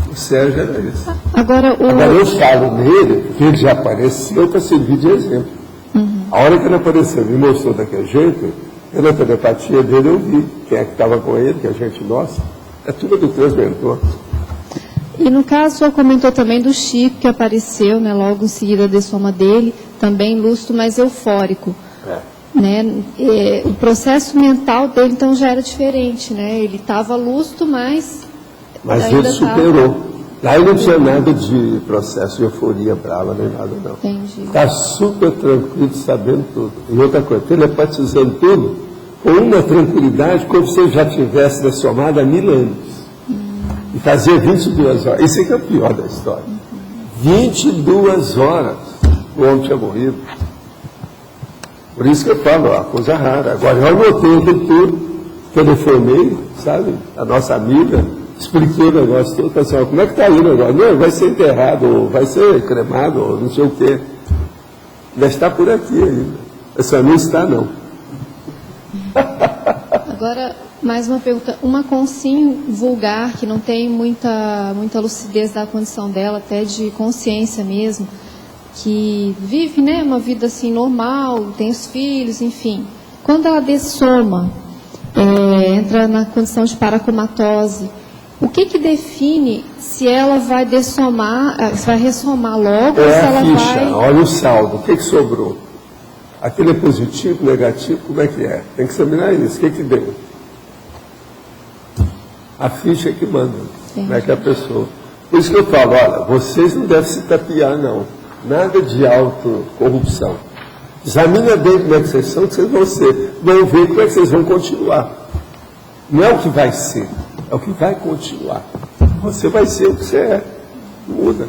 O Sérgio era isso. Agora eu falo nele, porque ele já apareceu para servir de exemplo. A hora que ele apareceu, me mostrou daquele jeito, pela telepatia dele eu vi quem é que estava com ele, que a gente nossa. É tudo do transmentor. E no caso, o senhor comentou também do Chico, que apareceu, né, logo em seguida da soma dele, também lúcido, mas eufórico. Né? O processo mental dele, então, já era diferente, né? Ele estava lúcido, mas ele superou. Lá ele não tinha nada de processo de euforia brava, nem nada, não. Entendi. Está super tranquilo, sabendo tudo. E outra coisa, telepatizando tudo, com uma tranquilidade, como se ele já tivesse dessomado há 1000 anos. E fazia 22 horas. Esse aqui é o pior da história. 22 horas o homem tinha morrido. Por isso que eu falo, a coisa rara. Agora, eu anotei aquilo tudo, telefonei, sabe, a nossa amiga, expliquei o negócio todo, falei assim, como é que está aí o negócio? Não, vai ser enterrado, ou vai ser cremado, ou não sei o quê. Ainda está por aqui ainda. Essa não está, não. Agora, mais uma pergunta. Uma consciência vulgar, que não tem muita lucidez da condição dela, até de consciência mesmo, que vive, né, uma vida assim normal, tem os filhos, enfim. Quando ela dessoma, entra na condição de paracomatose, o que define se ela vai dessomar, se vai ressomar logo, ou se ela ficha, vai... Olha o saldo, o que sobrou? Aquele é positivo, negativo, como é que é? Tem que examinar isso, o que deu? A ficha é que manda, Sim. não é que a pessoa. Por isso que eu falo, olha, vocês não devem se tapear, não. Nada de autocorrupção. Examina bem como é que vocês são, que vocês vão ver como é que vocês vão continuar. Não é o que vai ser, é o que vai continuar. Você vai ser o que você é. Muda.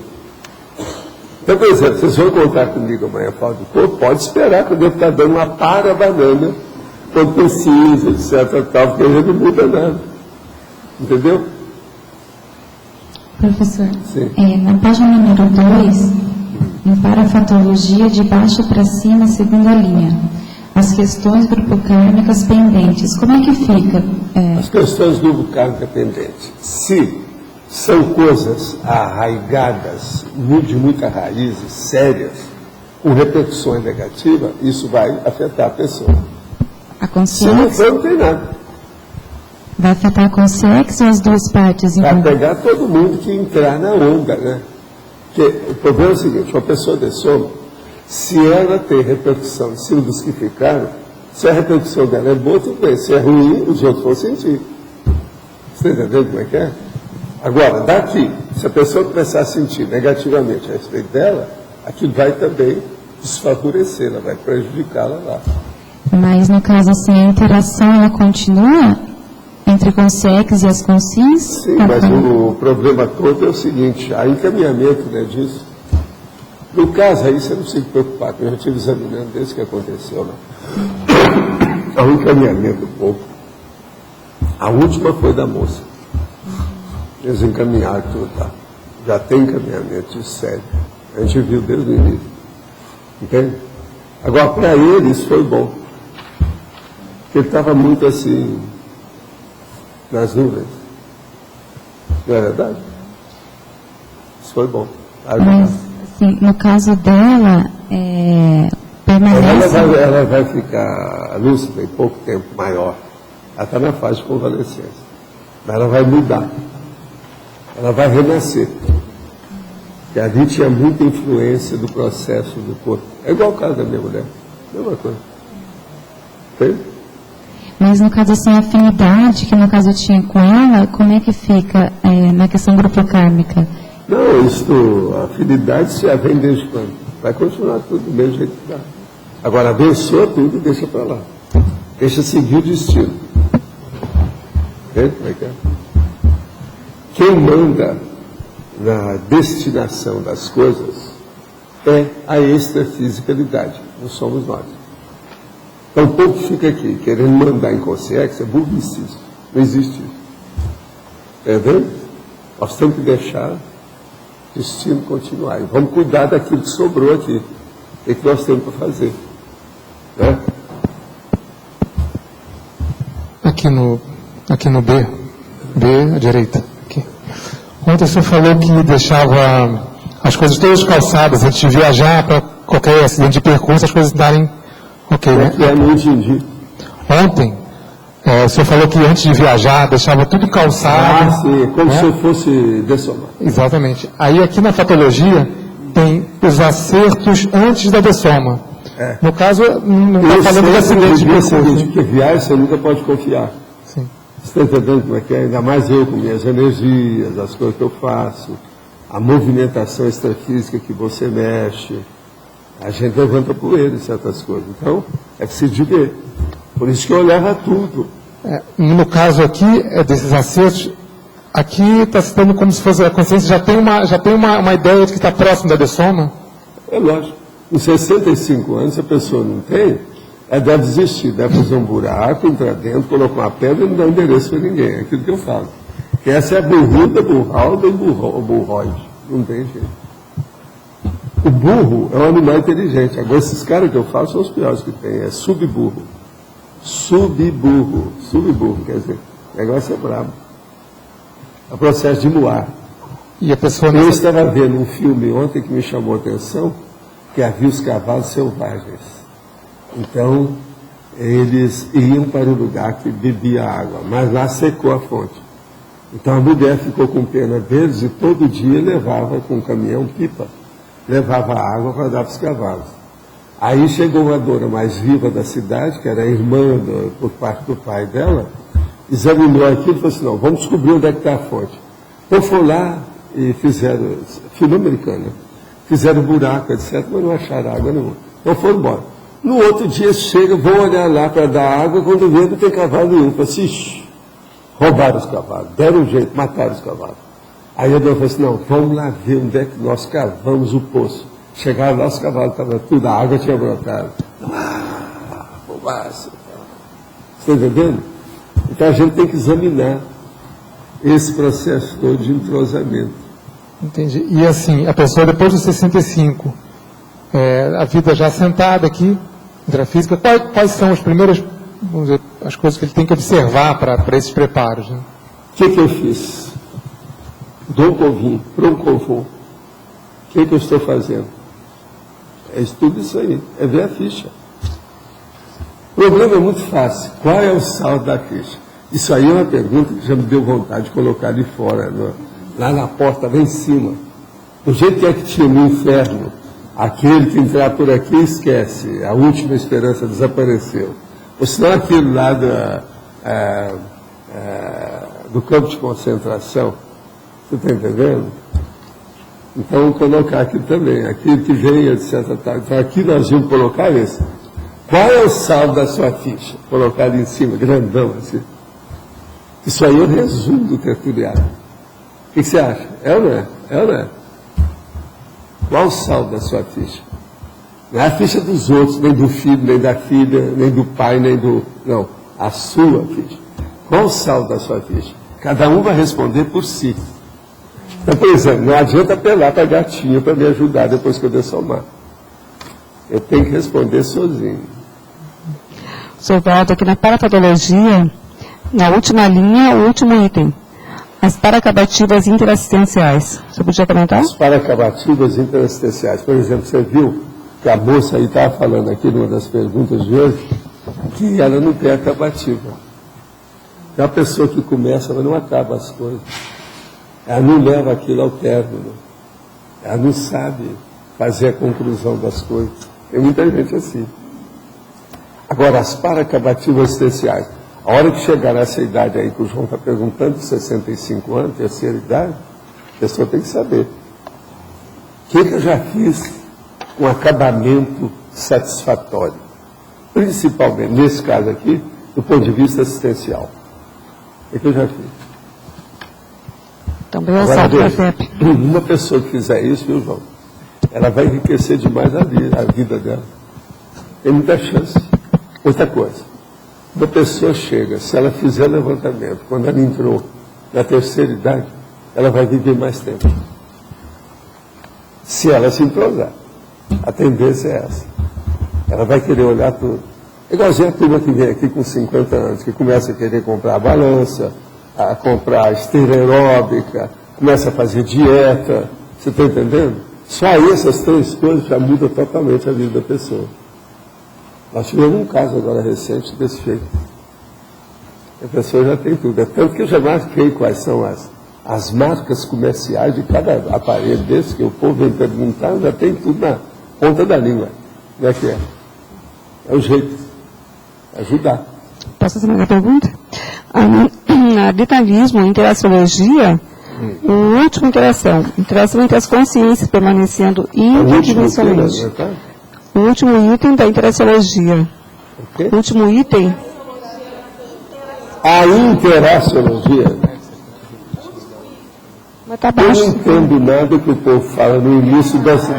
Então, por exemplo, vocês vão contar comigo amanhã, Paulo do Corpo, pode esperar que eu devo estar dando uma para-banana quando precisa, etc. Tal, porque ele não muda nada. Entendeu? Professor, Sim. Na página número 2, em parafatologia de baixo para cima, segunda linha, as questões grupocármicas pendentes, como é que fica? As questões grupocármicas pendentes. Se são coisas arraigadas, de muitas raízes, sérias, com repercussões negativas, isso vai afetar a pessoa. A Se consciência não for, não tem nada. vai afetar a consciência ou as duas partes? Vai pegar todo mundo que entrar na onda, né? Porque o problema é o seguinte, uma pessoa de soma, se ela tem repercussão em cima dos que ficaram, se a repercussão dela é boa, tudo bem. Se é ruim, os outros vão sentir. Você está entendendo como é que é? Agora, daqui, se a pessoa começar a sentir negativamente a respeito dela, aquilo vai também desfavorecê-la, vai prejudicá-la lá. Mas, no caso, assim, a interação ela continua entre consciex e as consciências? Sim, mas o problema todo é o seguinte, há encaminhamento, né, disso. No caso aí, você não precisa se preocupar, que eu já estive examinando desde que aconteceu lá. Há um encaminhamento pouco. A última foi da moça. Eles encaminharam tudo lá. Já tem encaminhamento, isso sério. A gente viu desde o início. Entende? Agora, para ele, isso foi bom. Porque ele estava muito assim, nas nuvens. Não é verdade? Isso foi bom. Mas, assim, no caso dela, permanece... Ela vai ficar lúcida em pouco tempo, maior. Ela está na fase de convalescência. Mas ela vai mudar. Ela vai renascer. Porque ali tinha muita influência do processo do corpo. É igual o caso da minha mulher. Mesma coisa. Entende? Mas no caso assim, a afinidade que no caso eu tinha com ela, como é que fica na questão grupocármica? Não, isso, a afinidade se vem desde quando? Vai continuar tudo do mesmo jeito que dá. Agora, abençoa tudo e deixa para lá. Deixa seguir o destino. Entende como é que é? Quem manda na destinação das coisas é a extrafisicalidade, não somos nós. Então, o povo que fica aqui querendo mandar em consciência é burrice. Não existe isso. Entendeu? Nós temos que deixar o destino continuar. E vamos cuidar daquilo que sobrou aqui. O que nós temos para fazer. Né? Aqui no B à direita. Aqui. Ontem o senhor falou que deixava as coisas todas calçadas antes de viajar para qualquer acidente de percurso, as coisas darem ok, né? Não entendi. Ontem, o senhor falou que antes de viajar deixava tudo calçado. Sim, como né? se eu fosse dessomar. Exatamente. Aí aqui na patologia tem os acertos antes da dessoma. É. No caso, não está falando de acidente de percurso. Porque viagem você nunca pode confiar. Sim. Você está entendendo como é que é? Ainda mais eu com minhas energias, as coisas que eu faço, a movimentação extrafísica que você mexe, a gente levanta poeira em certas coisas. Então, é preciso ver. Por isso que eu olhava tudo. No caso aqui, desses acertos, aqui está se dando como se fosse a consciência já tem uma ideia de que está próximo da dessoma? É lógico. Com 65 anos, se a pessoa não tem, ela deve desistir, deve fazer um buraco, entrar dentro, colocar uma pedra e não dar endereço para ninguém. É aquilo que eu falo. Que essa é a burruda, burralda e burroide. Não tem jeito. O burro é um animal inteligente. Agora, esses caras que eu falo são os piores que tem. É subburro. Subburro. Subburro, quer dizer, o negócio é brabo. É o processo de muar. E a pessoa Eu estava vendo um filme ontem que me chamou a atenção, que havia os cavalos selvagens. Então, eles iam para o lugar que bebia água, mas lá secou a fonte. Então, a mulher ficou com pena deles e todo dia levava com um caminhão-pipa, levava água para dar para os cavalos. Aí chegou uma dona mais viva da cidade, que era a irmã por parte do pai dela, examinou aquilo e falou assim, não, vamos descobrir onde é que está a fonte. Então foram lá e fizeram, filme americano, fizeram buraco, etc., mas não acharam água nenhuma. Então foram embora. No outro dia chega, vão olhar lá para dar água, quando vê não tem cavalo nenhum. Falei assim, roubaram os cavalos, deram um jeito, mataram os cavalos. Aí a dona falou assim, não, vamos lá ver onde é que nós cavamos o poço. Chegaram lá, os cavalos estavam tudo, a água tinha brotado. Você está entendendo? Então a gente tem que examinar esse processo todo de entrosamento. Entendi. E assim, a pessoa depois dos 65, a vida já sentada aqui, intrafísica, quais são as primeiras, vamos dizer, as coisas que ele tem que observar para esses preparos? Né? O que eu fiz? Dom Covim, Proncovon. O que eu estou fazendo? É tudo isso aí, é ver a ficha. O problema é muito fácil. Qual é o saldo da ficha? Isso aí é uma pergunta que já me deu vontade de colocar ali fora, lá na porta, lá em cima. Do jeito que é que tinha no inferno, aquele que entrar por aqui esquece, a última esperança desapareceu. Ou senão aquele lá do campo de concentração, você está entendendo? Então, vamos colocar aqui também, aquele que vem, etc. Então, aqui nós vamos colocar esse. Qual é o saldo da sua ficha? Colocar ali em cima, grandão, assim. Isso aí é o resumo do tertuliário. O que você acha? É ou não é? É ou não é? Qual o saldo da sua ficha? Não é a ficha dos outros, nem do filho, nem da filha, nem do pai, nem do... Não, a sua ficha. Qual o saldo da sua ficha? Cada um vai responder por si. Então, por exemplo, não adianta apelar para gatinho para me ajudar depois que eu dessomar. Eu tenho que responder sozinho. Sr. Walter, aqui na parapatologia, na última linha, o último item. As paracabativas interassistenciais. Você podia comentar? As paracabativas interassistenciais. Por exemplo, você viu que a moça aí estava falando aqui numa das perguntas de hoje, que ela não tem acabativa. É uma pessoa que começa, mas não acaba as coisas. Ela não leva aquilo ao término. Ela não sabe fazer a conclusão das coisas. Tem muita gente assim. Agora, as paracabativas assistenciais. A hora que chegar nessa idade aí que o João está perguntando, 65 anos, terceira idade, a pessoa tem que saber. O que eu já fiz com acabamento satisfatório? Principalmente, nesse caso aqui, do ponto de vista assistencial. O que eu já fiz? Também agora, veja, uma pessoa que fizer isso, viu, João? Ela vai enriquecer demais a vida dela. Tem muita chance. Outra coisa. Uma pessoa chega, se ela fizer levantamento, quando ela entrou na terceira idade, ela vai viver mais tempo. Se ela se entrosar. A tendência é essa. Ela vai querer olhar tudo. Igualzinho a turma que vem aqui com 50 anos, que começa a querer comprar a balança, a comprar esteira aeróbica, começa a fazer dieta. Você está entendendo? Só aí essas três coisas já mudam totalmente a vida da pessoa. Nós tivemos um caso agora recente desse jeito. A pessoa já tem tudo. É tanto que eu já marquei quais são as marcas comerciais de cada aparelho desse, que o povo vem perguntar, já tem tudo na ponta da língua. Como é que é? É o jeito. Ajudar. Posso fazer uma pergunta? Na vitalismo, interaciologia, o último interação entre as consciências permanecendo interdimensionalmente. O último item da interaciologia. O último item. A interaciologia. Mas tá Eu baixo. não entendo nada que o povo fala no início das...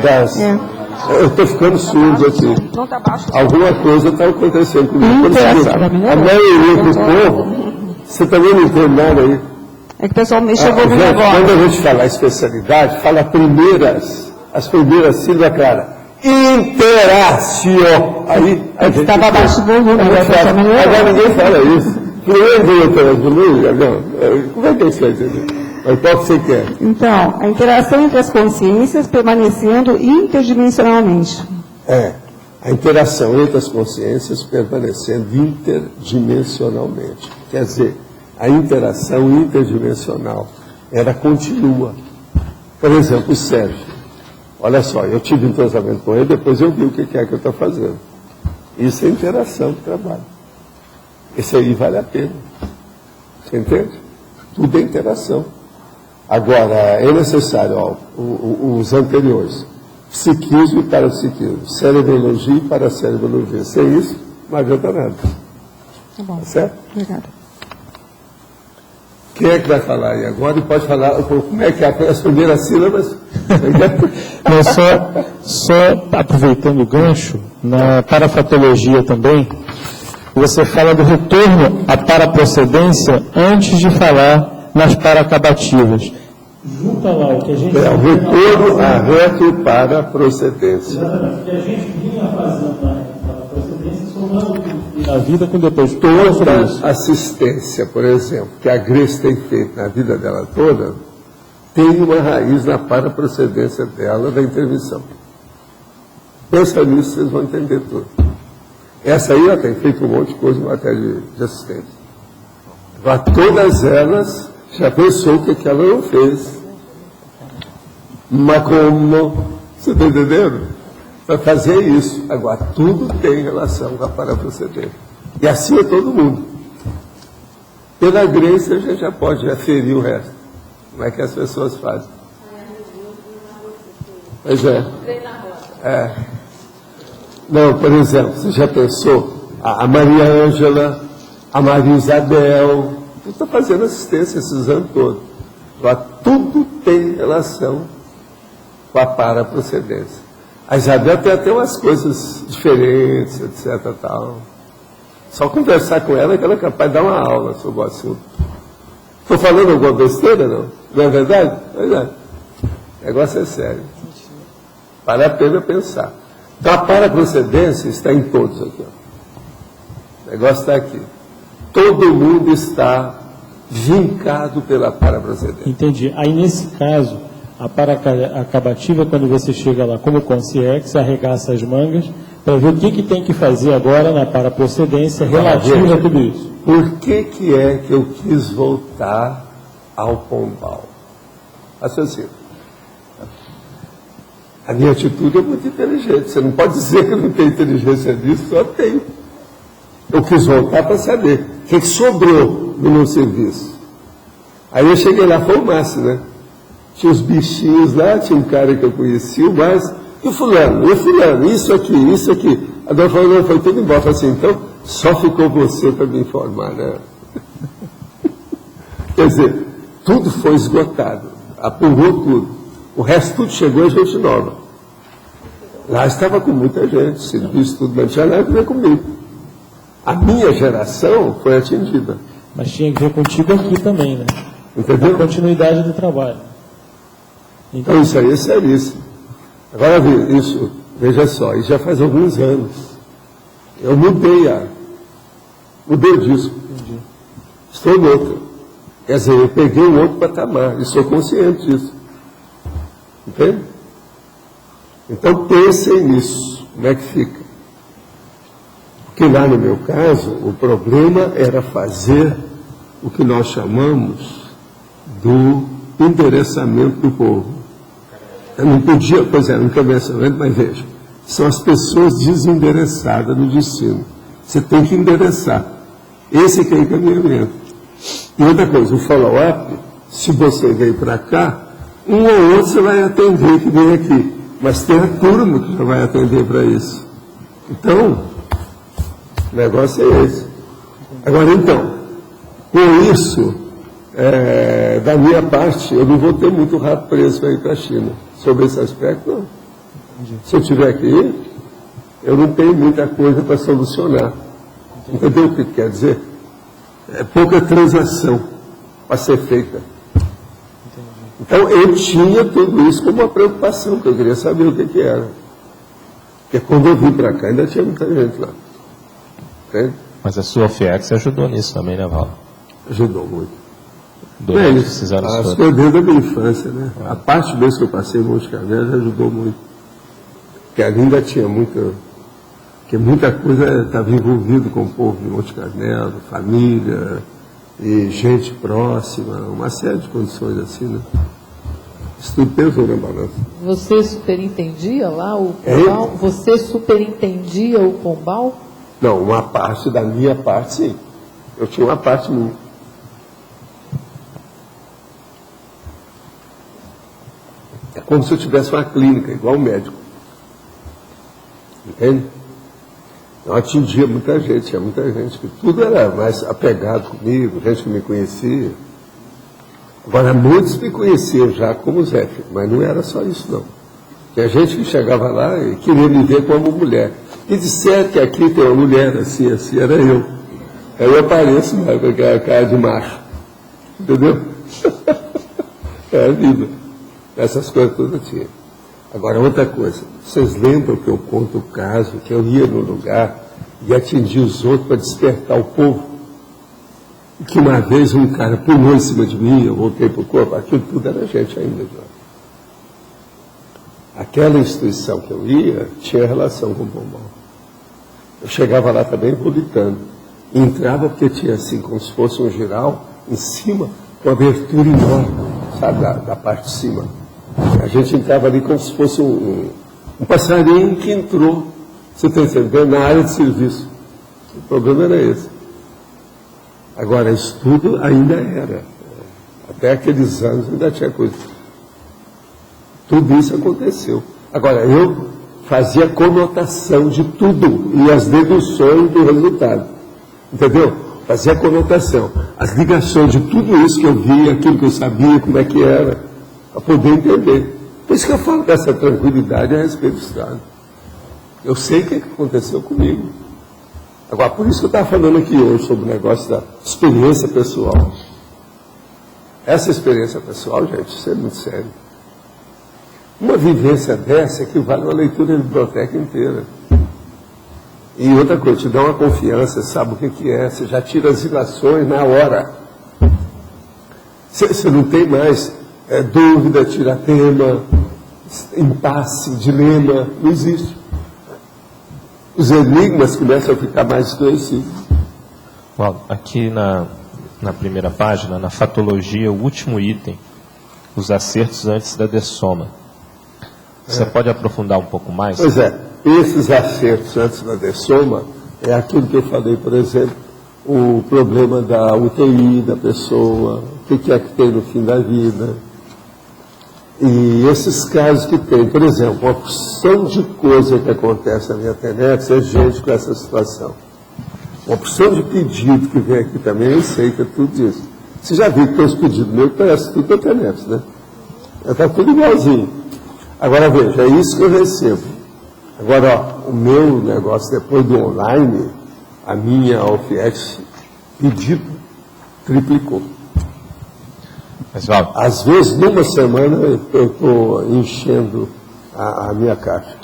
Eu estou ficando surdo aqui. Não tá baixo. Alguma coisa está acontecendo comigo. A maioria do povo, você também não entende nada aí. É que o pessoal me chegou Gente, agora. quando a gente fala especialidade, fala as primeiras sílabas, cara. Interácio. Aí a gente Estava abaixo do volume. Agora ninguém fala isso. Como é que é isso aí? Mas qual que você quer? Então, a interação entre as consciências permanecendo interdimensionalmente. A interação entre as consciências permanecendo interdimensionalmente. Quer dizer, a interação interdimensional, ela continua. Por exemplo, o Sérgio. Olha só, eu tive entrosamento com ele, depois eu vi o que é que eu estou fazendo. Isso é interação de trabalho. Esse aí vale a pena. Você entende? Tudo é interação. Agora, é necessário, ó, os anteriores, psiquismo e parapsiquismo, cerebrologia e paracerebrologia. Sem isso, não adianta nada. Tá bom. Tá certo? Obrigada. Quem é que vai falar aí agora? E pode falar como é que é as primeiras sílabas? Não, só aproveitando o gancho, na parafatologia também, você fala do retorno à paraprocedência antes de falar nas paracabativas. Junta lá o que a gente... o retorno à retro-paraprocedência. Exatamente, o que a gente vinha fazendo na paraprocedência, somando na vida com depois. Toda assistência, por exemplo, que a Grace tem feito na vida dela toda, tem uma raiz na paraprocedência dela, da intervenção. Pensa nisso, vocês vão entender tudo. Essa aí ela tem feito um monte de coisa em matéria de assistência. Agora, todas elas, já pensou o que ela não fez. Mas como, você está entendendo? Para fazer isso. Agora, tudo tem relação com a paraprocedência. E assim é todo mundo. Pela Grace, a gente já pode referir o resto. Como é que as pessoas fazem? Pois é. Não, por exemplo, você já pensou? A Maria Ângela, a Maria Isabel, eu estou fazendo assistência esses anos todos. Agora, tudo tem relação com a paraprocedência. A Isabel tem até umas coisas diferentes, etc. Tal. Só conversar com ela que ela é capaz de dar uma aula sobre o assunto. Estou falando alguma besteira, não? Não é verdade? Pois é. O negócio é sério. Vale a pena pensar. Então, a paraprocedência está em todos aqui. Ó. O negócio está aqui. Todo mundo está vincado pela paraprocedência. Entendi. Aí, nesse caso, a paracabativa, quando você chega lá como consciex, arregaça as mangas, para ver o que tem que fazer agora na paraprocedência relativa a tudo isso. Por que é que eu quis voltar ao pombal? Raciocínio. A minha atitude é muito inteligente. Você não pode dizer que eu não tenho inteligência nisso, só tenho. Eu quis voltar para saber o que sobrou no meu serviço. Aí eu cheguei lá, foi o máximo, né? Tinha os bichinhos lá, tinha um cara que eu conhecia, mas... E o fulano, isso aqui. A dona falou, não, foi tudo embora. Eu falei assim, então, só ficou você para me informar, né? Quer dizer, tudo foi esgotado. Apurou tudo. O resto tudo chegou a gente nova. Lá estava com muita gente, serviço tudo, mas não tinha nada a ver comigo. A minha geração foi atingida. Mas tinha que ver contigo aqui também, né? Entendeu? A continuidade do trabalho. Então isso aí é seríssimo. Agora, isso, veja só, isso já faz alguns anos. Eu mudei o disco. Entendi. Estou em outro. Quer dizer, eu peguei um outro patamar e sou consciente disso. Entende? Então pensem nisso. Como é que fica? Porque lá no meu caso, o problema era fazer o que nós chamamos do endereçamento do povo. Eu não podia, pois é, no encabeçamento, mas veja, são as pessoas desendereçadas no destino. Você tem que endereçar. Esse que é o encaminhamento. E outra coisa, o follow-up, se você veio para cá, um ou outro você vai atender que vem aqui. Mas tem a turma que já vai atender para isso. Então, o negócio é esse. Agora, então, com isso, da minha parte, eu não vou ter muito rabo preso para ir para a China. Sobre esse aspecto, não. Se eu estiver aqui, eu não tenho muita coisa para solucionar. Entendeu o que quer dizer? É pouca transação para ser feita. Então, eu tinha tudo isso como uma preocupação, porque eu queria saber o que era. Porque quando eu vim para cá, ainda tinha muita gente lá. Entende? Mas a sua FIEX ajudou nisso também, né, Val? Ajudou muito. Durante esses anos todos. As coisas desde a minha infância, né? A parte mesmo que eu passei em Monte Carmelo ajudou muito. Porque ali ainda tinha muita coisa estava envolvida com o povo de Monte Carmelo, família, e gente próxima, uma série de condições assim, né? Isso tudo pesou na balança. Você superintendia lá o Pombal? Você superintendia o Pombal? Não, uma parte da minha parte, sim. Eu tinha uma parte minha. como se eu tivesse uma clínica, igual um médico. Entende? Eu atingia muita gente, tinha muita gente, que tudo era mais apegado comigo, gente que me conhecia. Agora, muitos me conheciam já como Zé, mas não era só isso, não. Tinha gente que chegava lá e queria me ver como mulher. E disseram que aqui tem uma mulher assim, assim, era eu. Aí eu apareço, mas com aquela cara de macho. Entendeu? É a vida. Essas coisas todas tinha. Agora, outra coisa. Vocês lembram que eu conto o caso, que eu ia no lugar e atingia os outros para despertar o povo? E que uma vez um cara pulou em cima de mim, eu voltei para o corpo, aquilo tudo era gente ainda, já. Aquela instituição que eu ia tinha relação com o bombom. Eu chegava lá também volitando. Entrava porque tinha assim, como se fosse um giral, em cima, com abertura enorme, sabe, da parte de cima. A gente entrava ali como se fosse um passarinho que entrou, você está entendendo, na área de serviço. O problema era esse. Agora, isso tudo ainda era. Até aqueles anos ainda tinha coisa. Tudo isso aconteceu. Agora, eu fazia conotação de tudo e as deduções do resultado. Entendeu? Fazia conotação. As ligações de tudo isso que eu via, aquilo que eu sabia, como é que era, para poder entender. Por isso que eu falo dessa tranquilidade a respeito do Estado. Eu sei o que aconteceu comigo. Agora, por isso que eu estava falando aqui hoje sobre o negócio da experiência pessoal. Essa experiência pessoal, gente, isso é muito sério. Uma vivência dessa equivale a uma leitura da biblioteca inteira. E outra coisa, te dá uma confiança, sabe o que é, você já tira as ilações na hora. Você não tem mais dúvida, tiratema, impasse, dilema, não existe. Os enigmas começam a ficar mais desconhecidos. Bom, aqui na primeira página, na fatologia, o último item, os acertos antes da dessoma. Você pode aprofundar um pouco mais? Pois é, esses acertos antes da dessoma é aquilo que eu falei, por exemplo, o problema da UTI da pessoa, o que é que tem no fim da vida. E esses casos que tem, por exemplo, uma porção de coisa que acontece na minha internet, é gente com essa situação. Uma porção de pedido que vem aqui também, eu sei que é tudo isso. Você já viu que tem os pedidos meus, parece tudo na internet, né? Está tudo igualzinho. Agora veja, é isso que eu recebo. Agora, ó, o meu negócio, depois do online, a minha alfiete pedido triplicou. Mas, Valdo, às vezes, numa semana, eu estou enchendo a minha caixa.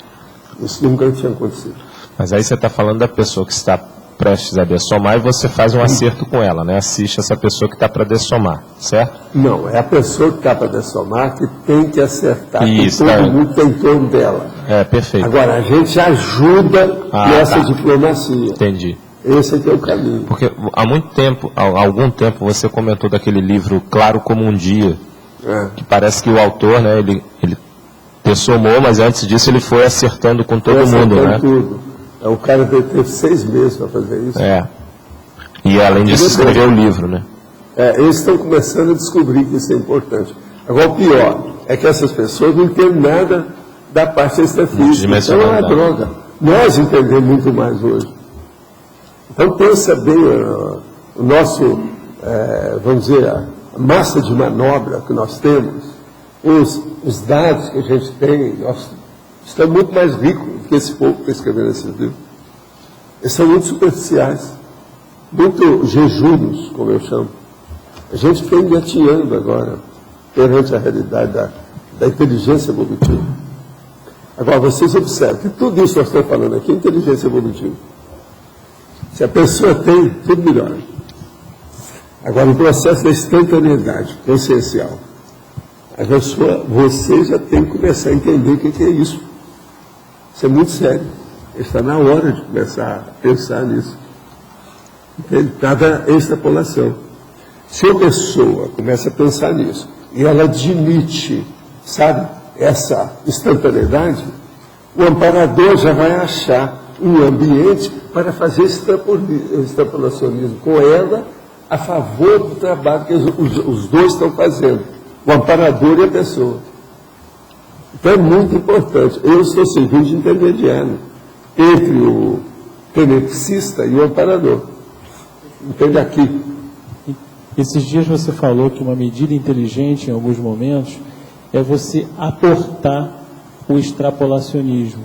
Isso nunca tinha acontecido. Mas aí você está falando da pessoa que está prestes a dessomar e você faz um acerto com ela, né? Assiste essa pessoa que está para dessomar, certo? Não, é a pessoa que está para dessomar que tem que acertar. Isso, todo mundo tem em torno dela. É, perfeito. Agora, a gente ajuda nessa diplomacia. Entendi. Esse aqui é o caminho. Porque há algum tempo você comentou daquele livro Claro como um Dia, que parece que o autor, né, ele dessomou, mas antes disso ele foi acertando com todo mundo, né? Tudo. O cara teve 6 meses para fazer isso. E além disso escreveu o livro, né? Eles estão começando a descobrir que isso é importante. Agora, o pior é que essas pessoas não entendem nada da parte extrafísica. Então é uma droga. Nós entendemos muito mais hoje. Então pensa bem o nosso, vamos dizer, a massa de manobra que nós temos, os dados que a gente tem, nós estamos muito mais ricos do que esse povo que está escrevendo esse livro. Eles são muito superficiais, muito jejunos, como eu chamo. A gente fica engatinhando agora perante a realidade da inteligência evolutiva. Agora, vocês observam que tudo isso que nós estamos falando aqui é inteligência evolutiva. Se a pessoa tem, tudo melhora. Agora, o processo da instantaneidade, que é essencial. A pessoa, você já tem que começar a entender o que é isso. Isso é muito sério. Está na hora de começar a pensar nisso. Entende? Cada extrapolação. Se a pessoa começa a pensar nisso, e ela admite, sabe, essa instantaneidade, o amparador já vai achar um ambiente para fazer extrapolacionismo com ela a favor do trabalho que os dois estão fazendo, o amparador e a pessoa. Então é muito importante. Eu estou servindo de intermediário entre o tenepsista e o amparador. Entende aqui? Esses dias você falou que uma medida inteligente, em alguns momentos, é você aportar o extrapolacionismo.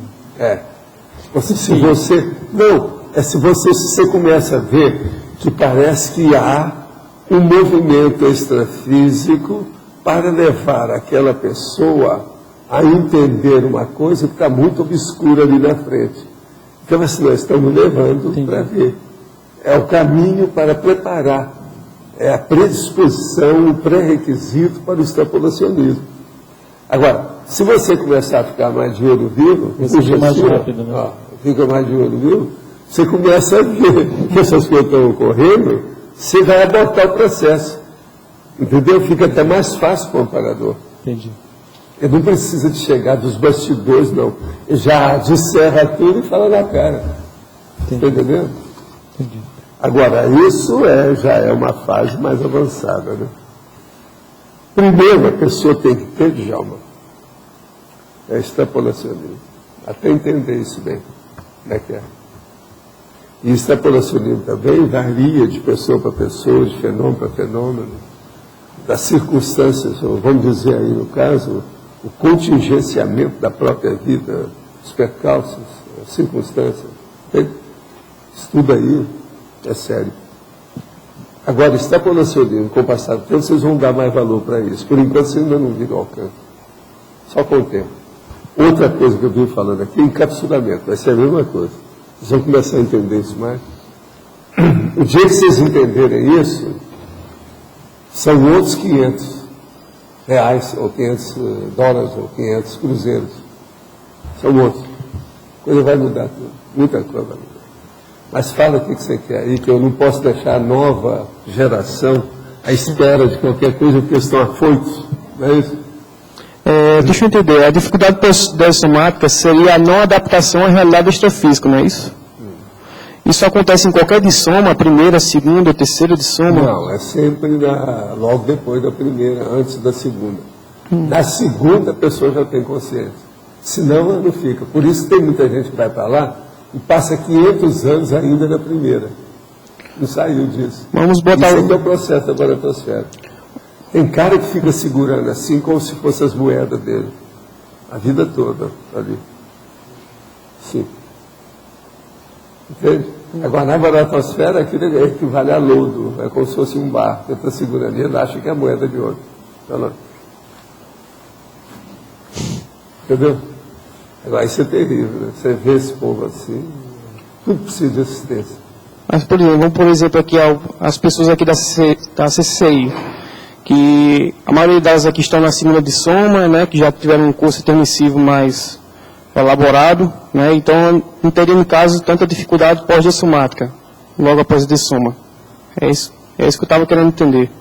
Se você começa a ver que parece que há um movimento extrafísico para levar aquela pessoa a entender uma coisa que está muito obscura ali na frente. Então, assim, nós estamos levando para ver. É o caminho para preparar. É a predisposição, o pré-requisito para o extrapolacionismo. Agora, se você começar a ficar mais de olho vivo, fica mais rápido, né? Fica mais de olho vivo, você começa a ver que essas coisas estão ocorrendo, você vai abortar o processo. Entendeu? Fica até mais fácil para o amparador. Entendi. Ele não precisa de chegar dos bastidores, não. Ele já disserra tudo e fala na cara. Está entendendo? Entendi. Agora, isso já é uma fase mais avançada, né? Primeiro, a pessoa tem que ter, Djalma, extrapolacionismo. Até entender isso bem. Como é que é? E extrapolacionismo também varia de pessoa para pessoa, de fenômeno para fenômeno, das circunstâncias, vamos dizer aí no caso, o contingenciamento da própria vida, os percalços, as circunstâncias. Isso tudo aí é sério. Agora, extrapolacionismo, com o passar do tempo, vocês vão dar mais valor para isso. Por enquanto, vocês ainda não viram alcance. Só com o tempo. Outra coisa que eu vim falando aqui, encapsulamento. Vai ser a mesma coisa. Vocês vão começar a entender isso mais. O dia que vocês entenderem isso, são outros 500 reais, ou 500 dólares, ou 500 cruzeiros. São outros. A coisa vai mudar tudo. Muita coisa vai mudar. Mas fala o que você quer aí, que eu não posso deixar a nova geração à espera de qualquer coisa, porque estão afoitos. Não é isso? Deixa eu entender. A dificuldade pós-somática seria a não adaptação à realidade extrafísica, não é isso? Isso acontece em qualquer dissoma, a primeira, a segunda, a terceira dissoma? Não, é sempre logo depois da primeira, antes da segunda. Na segunda, a pessoa já tem consciência. Senão, ela não fica. Por isso tem muita gente que vai para lá e passa 500 anos ainda na primeira. Não saiu disso. Vamos botar isso é o processo da baratosfera. Tem cara que fica segurando assim, como se fossem as moedas dele. A vida toda ali. Sim. Entende? Agora, na baratosfera, aquilo equivale a lodo. É como se fosse um barco. Ele está segurando e ele acha que é a moeda de ouro. Entendeu? Agora, isso é terrível. Né? Você vê esse povo assim, tudo precisa de assistência. Mas, por exemplo, aqui as pessoas aqui da CCCI, que a maioria delas aqui estão na segunda dissoma, né, que já tiveram um curso intermissivo mais elaborado, né, então não teria, no caso, tanta dificuldade pós-dissomática, logo após a dissoma. É isso que eu estava querendo entender.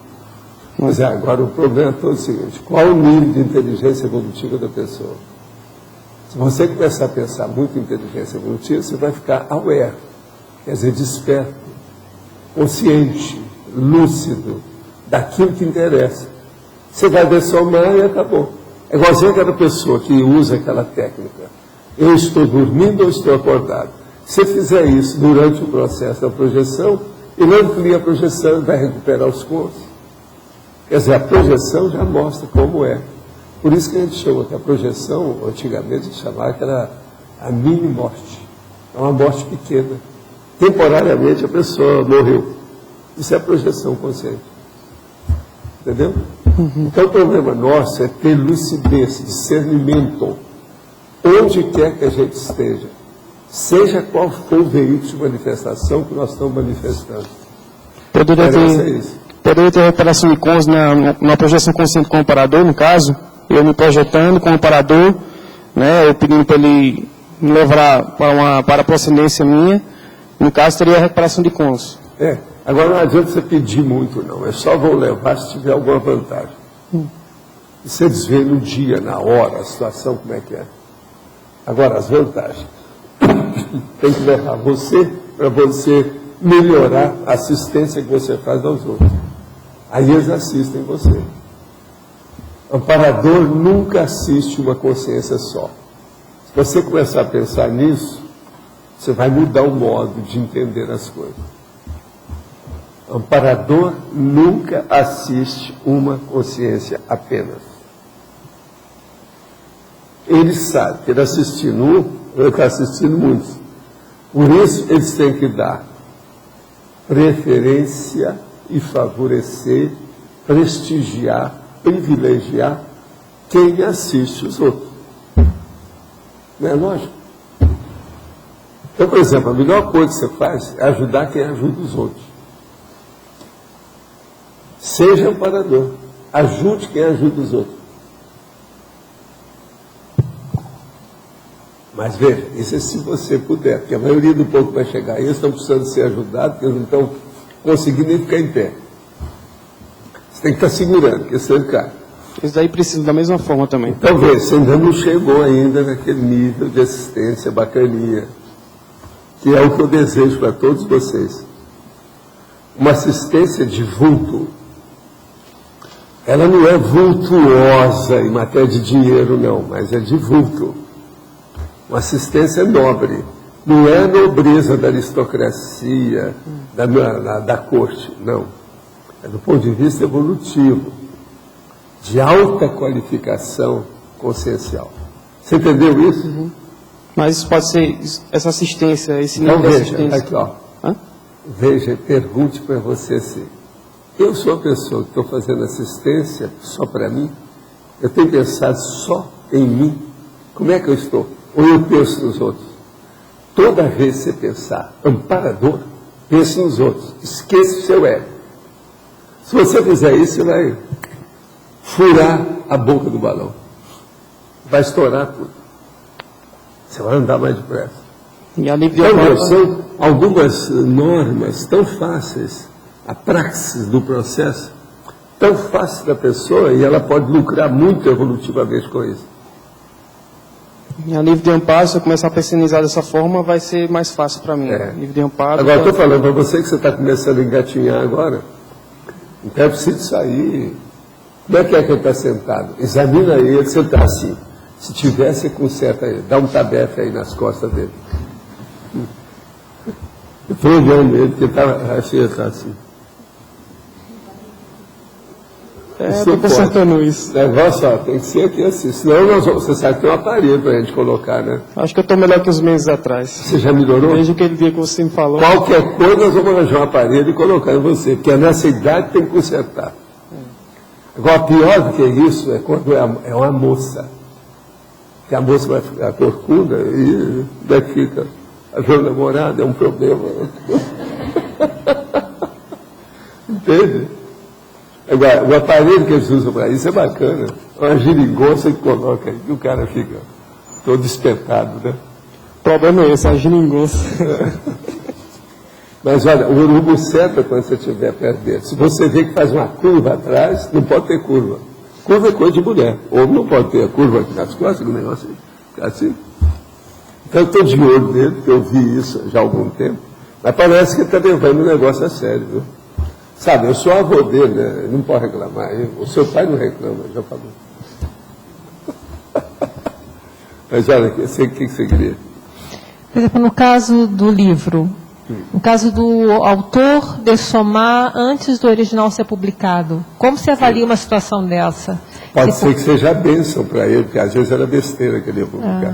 Mas agora o problema é todo o seguinte: qual o nível de inteligência evolutiva da pessoa? Se você começar a pensar muito em inteligência evolutiva, você vai ficar aware, quer dizer, desperto, consciente, lúcido, daquilo que interessa. Você vai dessomar e acabou. É igualzinho aquela pessoa que usa aquela técnica. Eu estou dormindo ou estou acordado? Se você fizer isso durante o processo da projeção, ele amplia a projeção e vai recuperar os pontos. Quer dizer, a projeção já mostra como é. Por isso que a gente chama que a projeção, antigamente, se chamava que era a mini-morte. É uma morte pequena. Temporariamente a pessoa morreu. Isso é a projeção consciente. Entendeu? Então o problema nosso é ter lucidez, discernimento, onde quer que a gente esteja, seja qual for o veículo de manifestação que nós estamos manifestando. Poderia ter recuperação de cons na projeção consciente com o amparador, no caso, eu me projetando com o amparador, né, eu pedindo para ele me levar para a procedência minha, no caso teria a recuperação de cons. Agora não adianta você pedir muito, não. É só vou levar se tiver alguma vantagem. Você desvê no dia, na hora, a situação, como é que é. Agora, as vantagens. Tem que levar você para você melhorar a assistência que você faz aos outros. Aí eles assistem você. Amparador nunca assiste uma consciência só. Se você começar a pensar nisso, você vai mudar o modo de entender as coisas. Amparador nunca assiste uma consciência apenas. Ele sabe que ele assistindo um, ele está assistindo muitos. Por isso, eles têm que dar preferência e favorecer, prestigiar, privilegiar quem assiste os outros. Não é lógico? Então, por exemplo, a melhor coisa que você faz é ajudar quem ajuda os outros. Seja amparador. Ajude quem ajuda os outros. Mas veja, isso é se você puder, porque a maioria do povo que vai chegar aí, eles estão precisando ser ajudados, porque eles não estão conseguindo nem ficar em pé. Você tem que estar segurando, porque você cai. Isso daí precisa da mesma forma também. Então veja, você ainda não chegou ainda naquele nível de assistência bacaninha, que é o que eu desejo para todos vocês. Uma assistência de vulto. Ela não é vultuosa em matéria de dinheiro, não, mas é de vulto. Uma assistência nobre. Não é a nobreza da aristocracia, da corte, não. É do ponto de vista evolutivo, de alta qualificação consciencial. Você entendeu isso? Uhum. Mas isso pode ser, essa assistência, esse nível então, de veja, assistência. aqui, ó. Veja, pergunte para você assim. Eu sou a pessoa que estou fazendo assistência só para mim? Eu tenho pensado só em mim? Como é que eu estou? Ou eu penso nos outros? Toda vez que você pensar amparador, pense nos outros. Esqueça o seu ego. Se você fizer isso, você vai furar a boca do balão. Vai estourar tudo. Você vai andar mais depressa. E a nível então, são algumas normas tão fáceis, a praxis do processo, tão fácil da pessoa, e ela pode lucrar muito evolutivamente com isso. E a nível de amparo, se eu começar a personalizar dessa forma, vai ser mais fácil para mim. Nível de amparo. Agora, estou falando para você que você está começando a engatinhar agora, então é preciso sair. Como é que ele está sentado? Examina ele, você está assim. Se tivesse, conserta ele. Dá um tabefe aí nas costas dele. Eu estou olhando ele, porque ele está assim. Estou consertando isso. O negócio, ó, tem que ser aqui assim. Senão você sabe que tem um aparelho para a gente colocar, né? Acho que eu estou melhor que os meses atrás. Você já melhorou? Desde aquele dia que você me falou. Qualquer coisa nós vamos arranjar um aparelho e colocar em você, porque nessa idade tem que consertar. Agora, pior do que isso é quando é uma moça. Que a moça vai ficar corcunda e daqui fica a meu namorado, é um problema. Entende? Agora, o aparelho que eles usam para isso é bacana. É uma geringonça que coloca aí, que o cara fica todo espetado, né? O problema é esse, a geringonça. Mas olha, o urubu seta quando você estiver perto dele. Se você vê que faz uma curva atrás, não pode ter curva. Curva é coisa de mulher. Ou não pode ter a curva aqui nas costas, o negócio assim. Então eu estou de olho nele, porque eu vi isso já há algum tempo. Mas parece que ele está levando o negócio a sério, viu? Sabe, eu sou avô dele, né? Ele não pode reclamar. O seu pai não reclama, já falou. Mas olha, o que você queria? Por exemplo, no caso do livro, no caso do autor dessomar antes do original ser publicado, como você avalia uma situação dessa? Pode ser que seja a bênção para ele, porque às vezes era besteira que ele ia publicar.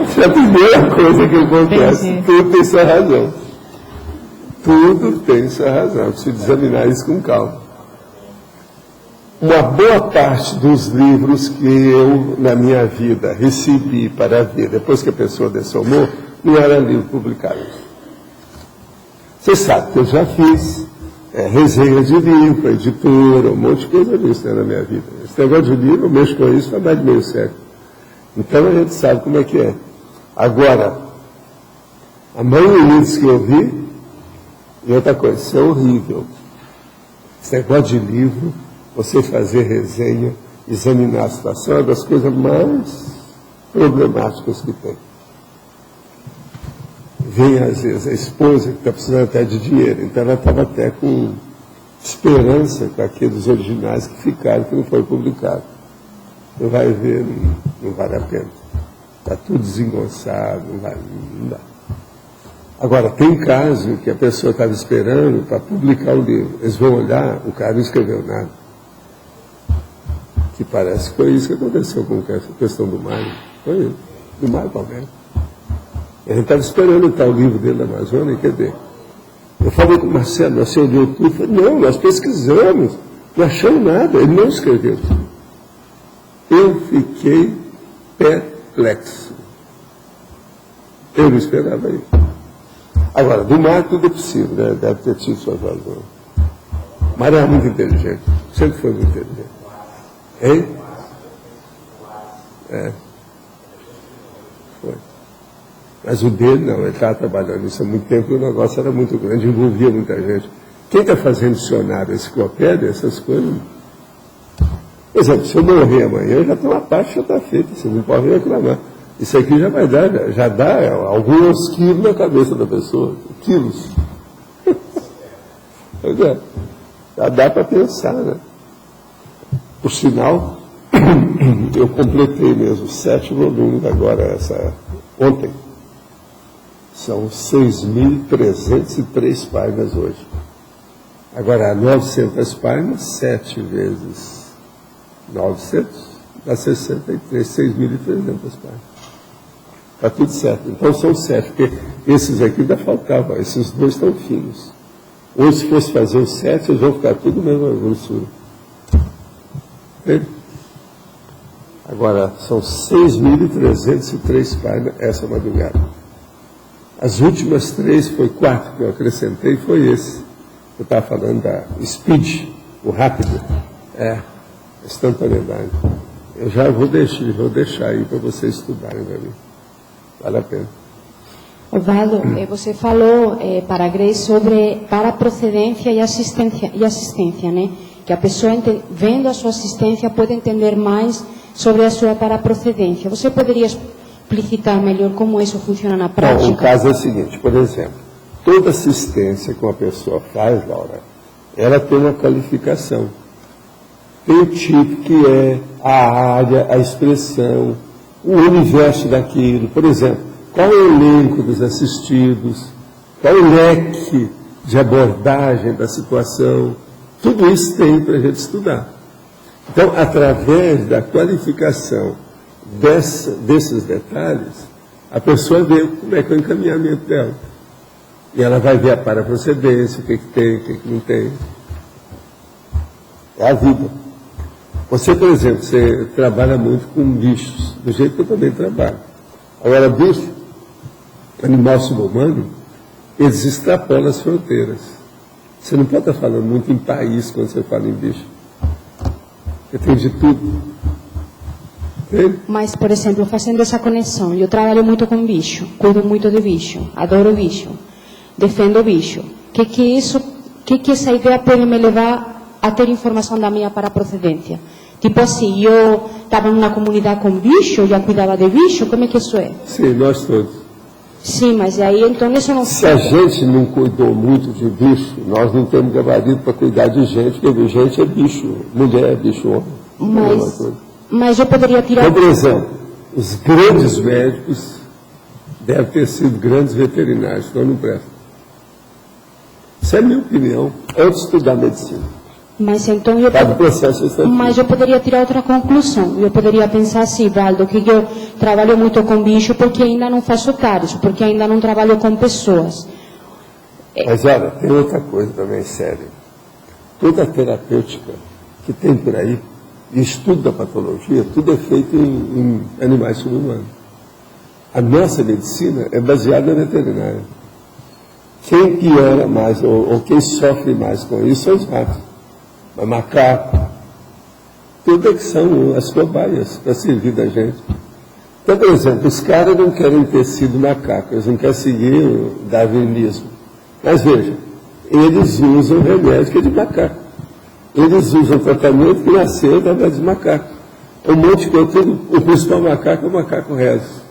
Isso é a primeira coisa que acontece. Entendi. Tudo tem sua razão. Tudo tem sua razão. Eu preciso examinar isso com calma. Uma boa parte dos livros que eu, na minha vida, recebi para ver, depois que a pessoa dessomou, não era livro publicado. Você sabe que eu já fiz resenha de livro, editora, um monte de coisa disso, né, na minha vida. Esse negócio de livro, eu mexo com isso há mais de meio século. Então a gente sabe como é que é. Agora, a maioria dos que eu vi, e outra coisa, isso é horrível. Esse negócio de livro, você fazer resenha, examinar a situação, é uma das coisas mais problemáticas que tem. Vem, às vezes, a esposa que está precisando até de dinheiro, então ela estava até com esperança com aqueles originais que ficaram, que não foi publicado. Você vai ver, não vale a pena. Está tudo desengonçado, não dá. Agora, tem caso que a pessoa estava esperando para publicar o livro. Eles vão olhar, o cara não escreveu nada. Que parece que foi isso que aconteceu com essa questão do Mário. Foi isso, do Mário Palmeira. A gente estava esperando o livro dele da Amazônia, e cadê? Eu falei com o Marcelo, você olhou tudo, falei, não, nós pesquisamos, não achamos nada, ele não escreveu. Eu fiquei perplexo. Eu não esperava isso. Agora, do Mário tudo é possível, né? Deve ter tido suas razões. O Mário era muito inteligente, sempre foi muito inteligente. Hein? É. Foi. Mas o dele não, ele estava trabalhando isso há muito tempo e o negócio era muito grande, envolvia muita gente. Quem está fazendo dicionário, enciclopédia, essas coisas? Por exemplo, se eu morrer amanhã, já tem uma parte que já está feita, você não pode reclamar. Isso aqui já vai dar, já dá alguns quilos na cabeça da pessoa. Quilos. Já dá para pensar, né? Por sinal, eu completei mesmo 7 volumes agora, ontem. São 6.303 páginas hoje. Agora, 900 páginas, 7 vezes 900, dá 63, 6.300 páginas. Está tudo certo. Então são 7, porque esses aqui ainda faltavam, esses 2 estão finos. Hoje, se fosse fazer os 7, eles vão ficar tudo mesmo grossura. Agora, são 6.303 páginas essa madrugada. As últimas 3 foi 4 que eu acrescentei, foi esse. Eu estava falando da speed, o rápido, a instantaneidade. Eu já vou deixar aí para vocês estudarem ali. Vale a pena. Osvaldo, você falou para a Grace sobre paraprocedência e assistência, né? Que a pessoa, vendo a sua assistência, pode entender mais sobre a sua paraprocedência. Você poderia explicitar melhor como isso funciona na prática? Bom, o caso é o seguinte, por exemplo, toda assistência que uma pessoa faz, Laura, ela tem uma qualificação. Tem o tipo que é, a área, a expressão, o universo daquilo. Por exemplo, qual é o elenco dos assistidos, qual é o leque de abordagem da situação. Tudo isso tem para a gente estudar. Então, através da qualificação desses detalhes, a pessoa vê como é que é o encaminhamento dela. E ela vai ver a paraprocedência, o que tem, o que não tem. É a vida. Você, por exemplo, você trabalha muito com bichos, do jeito que eu também trabalho. Agora, bicho, animal subhumano, eles extrapolam as fronteiras. Você não pode estar falando muito em país quando você fala em bicho. Você tem de tudo. Entende? Mas, por exemplo, fazendo essa conexão, eu trabalho muito com bicho, cuido muito de bicho, adoro bicho, defendo bicho. Que essa ideia pode me levar a ter informação da minha paraprocedência? Tipo assim, eu estava numa comunidade com bicho, já cuidava de bicho, como é que isso é? Sim, nós todos. Sim, mas aí então isso não... Se a gente não cuidou muito de bicho, nós não temos gabarito para cuidar de gente, porque gente é bicho, mulher é bicho, homem. Mas eu poderia tirar... Então, por exemplo, os grandes médicos devem ter sido grandes veterinários, senão não prestam. Isso é a minha opinião, antes de estudar medicina. Mas então eu poderia tirar outra conclusão. Eu poderia pensar assim, Valdo, que eu trabalho muito com bicho porque ainda não faço TARES, porque ainda não trabalho com pessoas. Mas olha, tem outra coisa também séria. Toda a terapêutica que tem por aí, e estudo da patologia, tudo é feito em animais subhumanos. A nossa medicina é baseada na veterinária. Quem piora mais, ou quem sofre mais com isso, são os ratos. Mas macaco, tudo é que são as cobaias para servir da gente. Então, por exemplo, os caras não querem ter sido macaco, eles não querem seguir o darwinismo. Mas veja, eles usam remédio que é de macaco. Eles usam tratamento que nasceu através de macaco. Um monte de coisa, o principal macaco é o macaco rezo.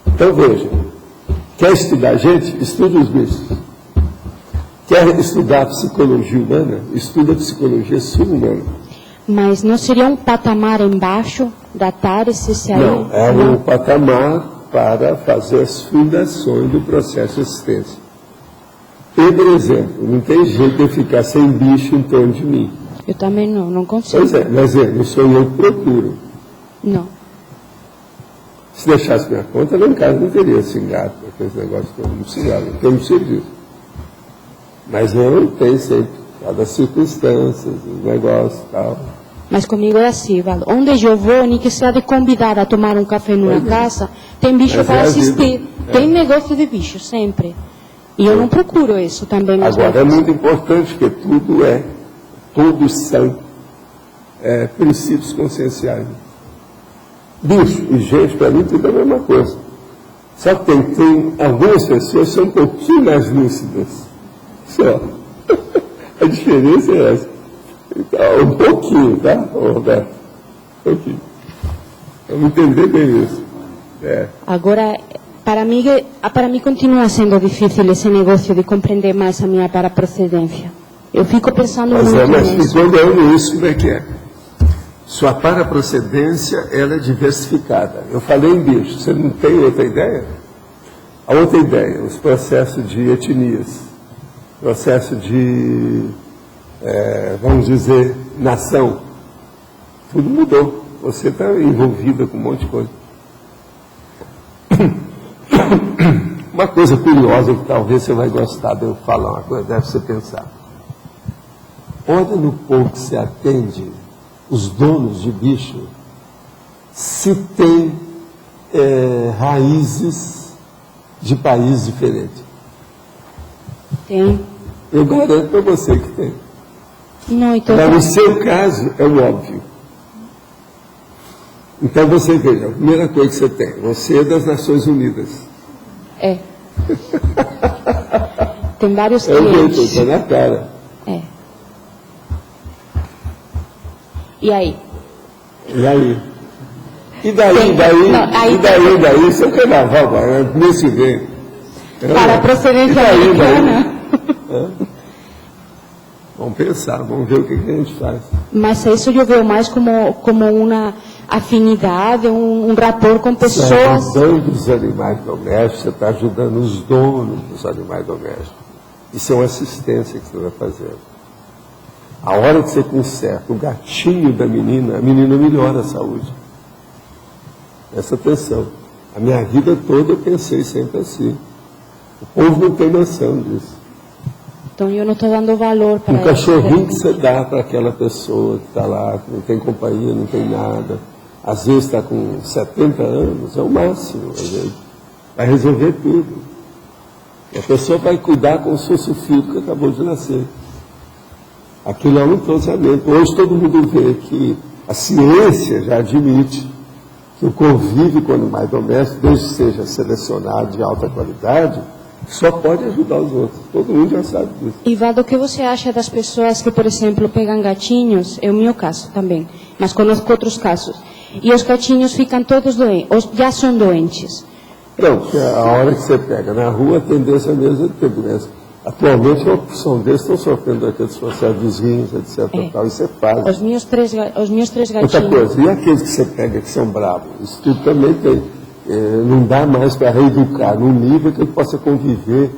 Então veja, quer estudar gente? Estude os bichos. Quer estudar psicologia humana? Estuda psicologia subhumana. Mas não seria um patamar embaixo da TARES esse aí? Não, é um patamar para fazer as fundações do processo de assistência. Eu, por exemplo, não tem jeito de eu ficar sem bicho em torno de mim. Eu também não consigo. Pois é, mas não sou eu que procuro. Não. Se deixasse minha conta, lá em casa não teria esse gato, aquele negócio todo, não precisava, porque eu não preciso disso. Mas eu tenho sempre, cada circunstância, os negócios e tal. Mas comigo é assim, Valdo. Onde eu vou, nem que seja de convidar a tomar um café numa casa, tem bicho para assistir. Tem negócio de bicho, sempre. E eu não procuro isso também. Agora, é muito importante que todos são princípios conscienciais. Bicho e gente, para mim, tudo é a mesma coisa. Só que tem algumas pessoas que são um pouquinho mais lúcidas. Só. A diferença é essa. Então, um pouquinho, tá, Roberto? Um pouquinho. Vamos entender bem isso. Agora, para mim continua sendo difícil esse negócio de compreender mais a minha paraprocedência. Eu fico pensando muito nisso. Mas ficou isso, como é que é? Sua paraprocedência, ela é diversificada. Eu falei em bicho, você não tem outra ideia? A outra ideia, os processos de etnias, processo de, vamos dizer, nação. Tudo mudou. Você está envolvida com um monte de coisa. Uma coisa curiosa que talvez você vai gostar de eu falar, uma coisa deve você pensar. Olha no pouco que se atende os donos de bicho, se tem raízes de países diferentes. Tem. Eu garanto para você que tem. Não, então... Mas no seu caso, é o óbvio. Então você veja, a primeira coisa que você tem, você é das Nações Unidas. É. Tem vários clientes. clientes. É na cara. É. E aí? E aí? E daí, seu carnaval, mês que vem. Para a procedência americana. Vamos pensar, vamos ver o que a gente faz. Mas isso eu vejo mais como uma afinidade, um rapport com pessoas. Você está ajudando os animais domésticos, você está ajudando os donos dos animais domésticos. Isso é uma assistência que você vai fazer. A hora que você conserta o gatinho da menina, a menina melhora a saúde. Presta atenção. A minha vida toda eu pensei sempre assim. O povo não tem noção disso. Então eu não estou dando valor para isso. O cachorrinho que você dá para aquela pessoa que está lá, que não tem companhia, não tem nada, às vezes está com 70 anos, é o máximo. Vai resolver tudo. E a pessoa vai cuidar como se fosse o filho que acabou de nascer. Aquilo é um entrosamento. Hoje todo mundo vê que a ciência já admite que o convívio com animais domésticos, desde que seja selecionado de alta qualidade, só pode ajudar os outros. Todo mundo já sabe disso. Ivaldo, o que você acha das pessoas que, por exemplo, pegam gatinhos? É o meu caso também, mas conosco outros casos. E os gatinhos ficam todos doentes, já são doentes. Não, porque a hora que você pega na rua, a tendência mesmo é ter doença. Atualmente, uma porção deles estão sofrendo aqueles processos dos rins, etc. Tal, isso é fácil. Os meus três gatinhos. Outra coisa, e aqueles que você pega que são bravos? Isso tudo também tem. Não dá mais para reeducar num nível que ele possa conviver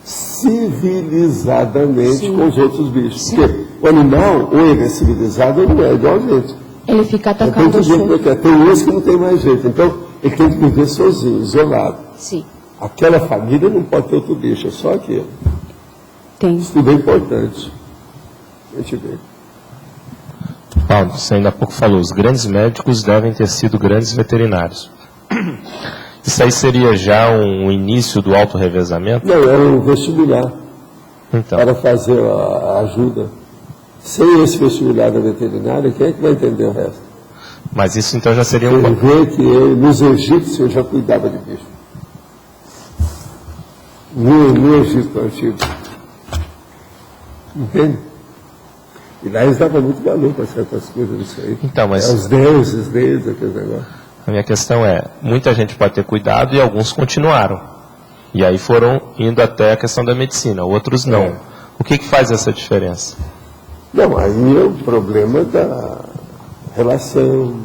civilizadamente com os outros bichos. Sim. Porque o animal, ou ele é civilizado, ou não é igual a gente. Ele fica atacando os outros. Tem uns que não tem mais jeito. Então, ele tem que viver sozinho, isolado. Sim. Aquela família não pode ter outro bicho, é só aquele. Tem. Isso tudo é importante. A gente vê. Paulo, você ainda há pouco falou, os grandes médicos devem ter sido grandes veterinários. Isso aí seria já um início do autorrevezamento? Não, é um vestibular então, para fazer a ajuda. Sem esse vestibular da veterinária, quem é que vai entender o resto? Mas isso então já seria Você vê que nos egípcios eu já cuidava de bicho. No Egito antigo. Entende? E lá eles davam muito valor para certas coisas disso aí. Então, mas... os deuses deles, aquele negócio. A minha questão é, muita gente pode ter cuidado e alguns continuaram. E aí foram indo até a questão da medicina, outros não. O que faz essa diferença? Não, aí é o problema da relação,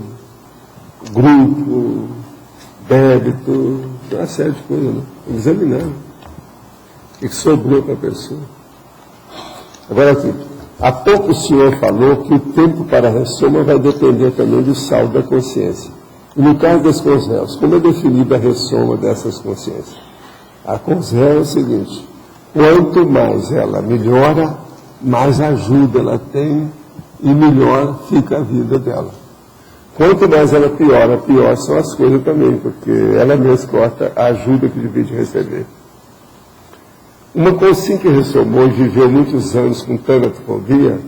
grupo, débito, uma série de coisas, né? Examinar o que sobrou para a pessoa. Agora aqui, há pouco o senhor falou que o tempo para a ressoma vai depender também do saldo da consciência. E no caso das consréus, como é definida a ressoma dessas consciências? A consréu é o seguinte: quanto mais ela melhora, mais ajuda ela tem e melhor fica a vida dela. Quanto mais ela piora, pior são as coisas também, porque ela mesma corta a ajuda que devia de receber. Uma consciência que ressomou e viveu muitos anos com tanatofobia,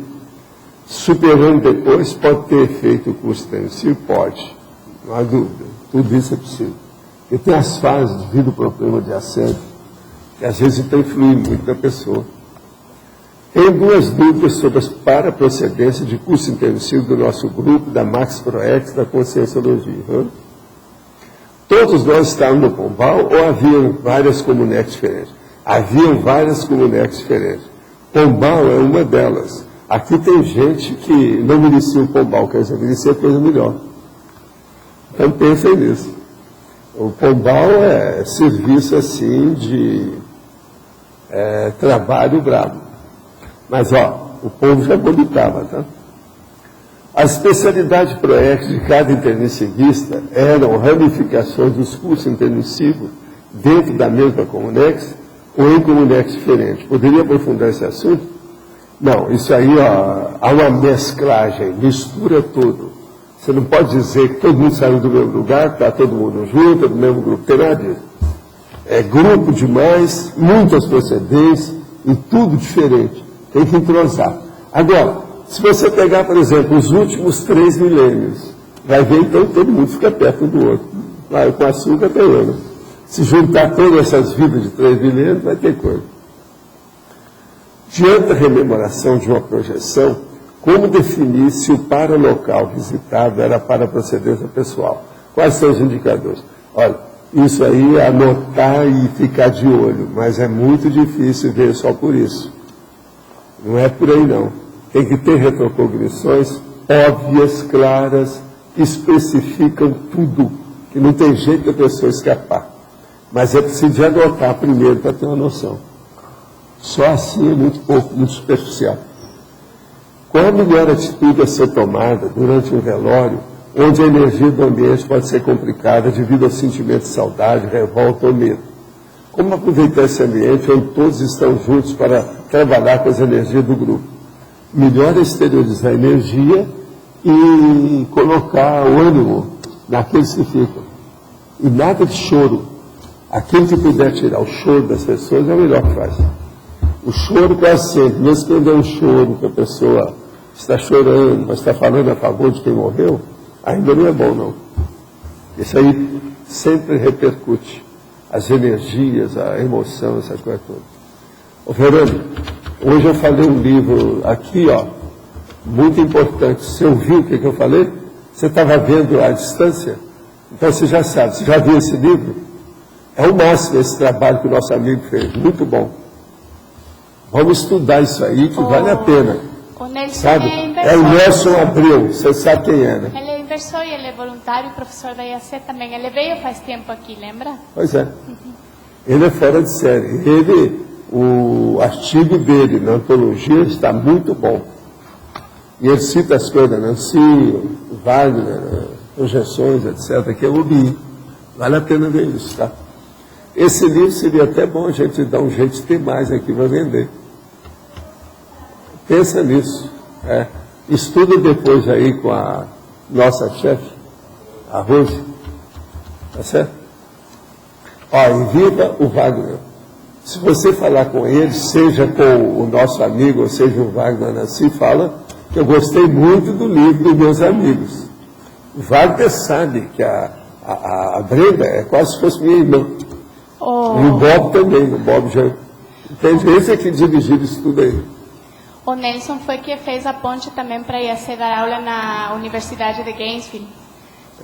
superando depois, pode ter feito o curso intensivo? Pode, não há dúvida. Tudo isso é possível. Porque tem as fases de vida, o problema de assédio, que às vezes está influindo muito na pessoa. Tem duas dúvidas sobre a paraprocedência de curso intensivo do nosso grupo, da Max Proex, da Conscienciologia. Todos nós estávamos no Pombal ou haviam várias comunidades diferentes? Haviam várias comunidades diferentes. Pombal é uma delas. Aqui tem gente que não merecia o Pombal, quer dizer, merecia coisa melhor. Então pensem nisso. O Pombal é serviço assim de trabalho bravo. Mas, o povo já bonitava, tá? As especialidades PROEX de cada internecivista eram ramificações dos cursos internecivos dentro da mesma Comunex ou em Comunex diferentes. Poderia aprofundar esse assunto? Não, isso aí, há uma mesclagem, mistura tudo. Você não pode dizer que todo mundo saiu do mesmo lugar, está todo mundo junto, do mesmo grupo, tem nada disso. É grupo demais, muitas procedências e tudo diferente. Tem que entrosar. Agora, se você pegar, por exemplo, os últimos 3 milênios, vai ver então todo mundo fica perto do outro. Vai, com açúcar tem ano. Se juntar todas essas vidas de 3 milênios, vai ter coisa. Diante da rememoração de uma projeção, como definir se o paralocal visitado era para procedência pessoal? Quais são os indicadores? Olha, isso aí é anotar e ficar de olho, mas é muito difícil ver só por isso. Não é por aí, não. Tem que ter retrocognições óbvias, claras, que especificam tudo, que não tem jeito da pessoa escapar. Mas é preciso de anotar primeiro para ter uma noção. Só assim é muito pouco, muito superficial. Qual a melhor atitude a ser tomada durante um velório, onde a energia do ambiente pode ser complicada devido ao sentimento de saudade, revolta ou medo? Como aproveitar esse ambiente onde todos estão juntos para trabalhar com as energias do grupo? Melhor é exteriorizar a energia e colocar o ânimo naqueles que ficam. E nada de choro. Aquele que puder tirar o choro das pessoas é o melhor que faz. O choro quase sempre, mesmo quando é um choro que a pessoa está chorando, mas está falando a favor de quem morreu, ainda não é bom, não. Isso aí sempre repercute. As energias, a emoção, essa coisa toda. Ô, Fernando, hoje eu falei um livro aqui, muito importante. Você ouviu o que eu falei? Você estava vendo à distância? Então você já sabe. Você já viu esse livro? É o máximo esse trabalho que o nosso amigo fez. Muito bom. Vamos estudar isso aí, que vale a pena. O Nelson sabe? É o Nelson Abreu. Você sabe quem é, né? Ele é inversor e ele é voluntário, professor da IAC também. Ele veio faz tempo aqui, lembra? Pois é. Ele é fora de série. O artigo dele na antologia está muito bom. E ele cita as coisas da Nancy, Wagner, projeções, etc., que eu ouvi. Vale a pena ver isso, tá? Esse livro seria até bom a gente dar um jeito de ter mais aqui para vender. Pensa nisso. Estuda depois aí com a nossa chefe, a Rose. Tá certo? E viva o Wagner. Se você falar com ele, seja com o nosso amigo, ou seja o Wagner Nancy, fala que eu gostei muito do livro dos meus amigos. O Wagner sabe que a Brenda é quase se fosse minha irmã. E o Bob também, o Bob já tem esse aqui dirigido isso tudo aí. O Nelson foi que fez a ponte também para ir dar aula na Universidade de Gainesville.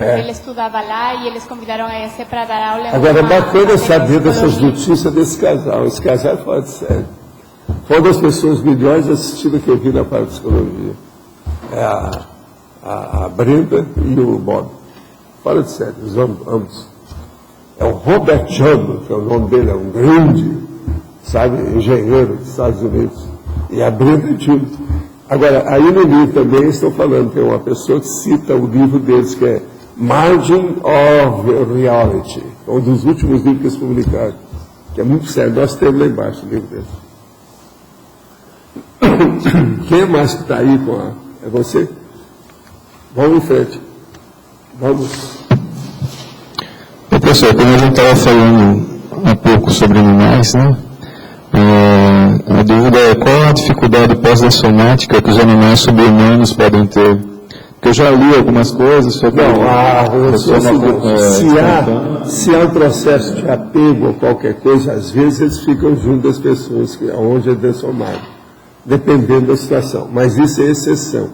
Ele estudava lá e eles convidaram a EC para dar aula. Agora, é bacana saber dessas notícias desse casal. Esse casal é fora de série. Foi uma das pessoas melhores assistidas que eu vi na parapsicologia. É a Brenda e o Bob. Fora de série, os ambos. É o Robert Jumbo, que é o nome dele, é um grande, sabe, engenheiro dos Estados Unidos. E a Brenda Jumbo. Agora, aí no livro também estão falando, tem uma pessoa que cita o livro deles, que é Margin of Reality, um dos últimos livros que eles publicaram, que é muito sério. Nós temos lá embaixo o livro deles. Quem mais que está aí com a... É você? Vamos em frente. Vamos. Professor, como a gente estava falando um pouco sobre animais, né? A dúvida é qual a dificuldade pós-somática que os animais sobre-humanos podem ter? Porque eu já li algumas coisas sobre... Não, se há um processo de apego a qualquer coisa, às vezes eles ficam junto das pessoas onde é dessomado, dependendo da situação. Mas isso é exceção.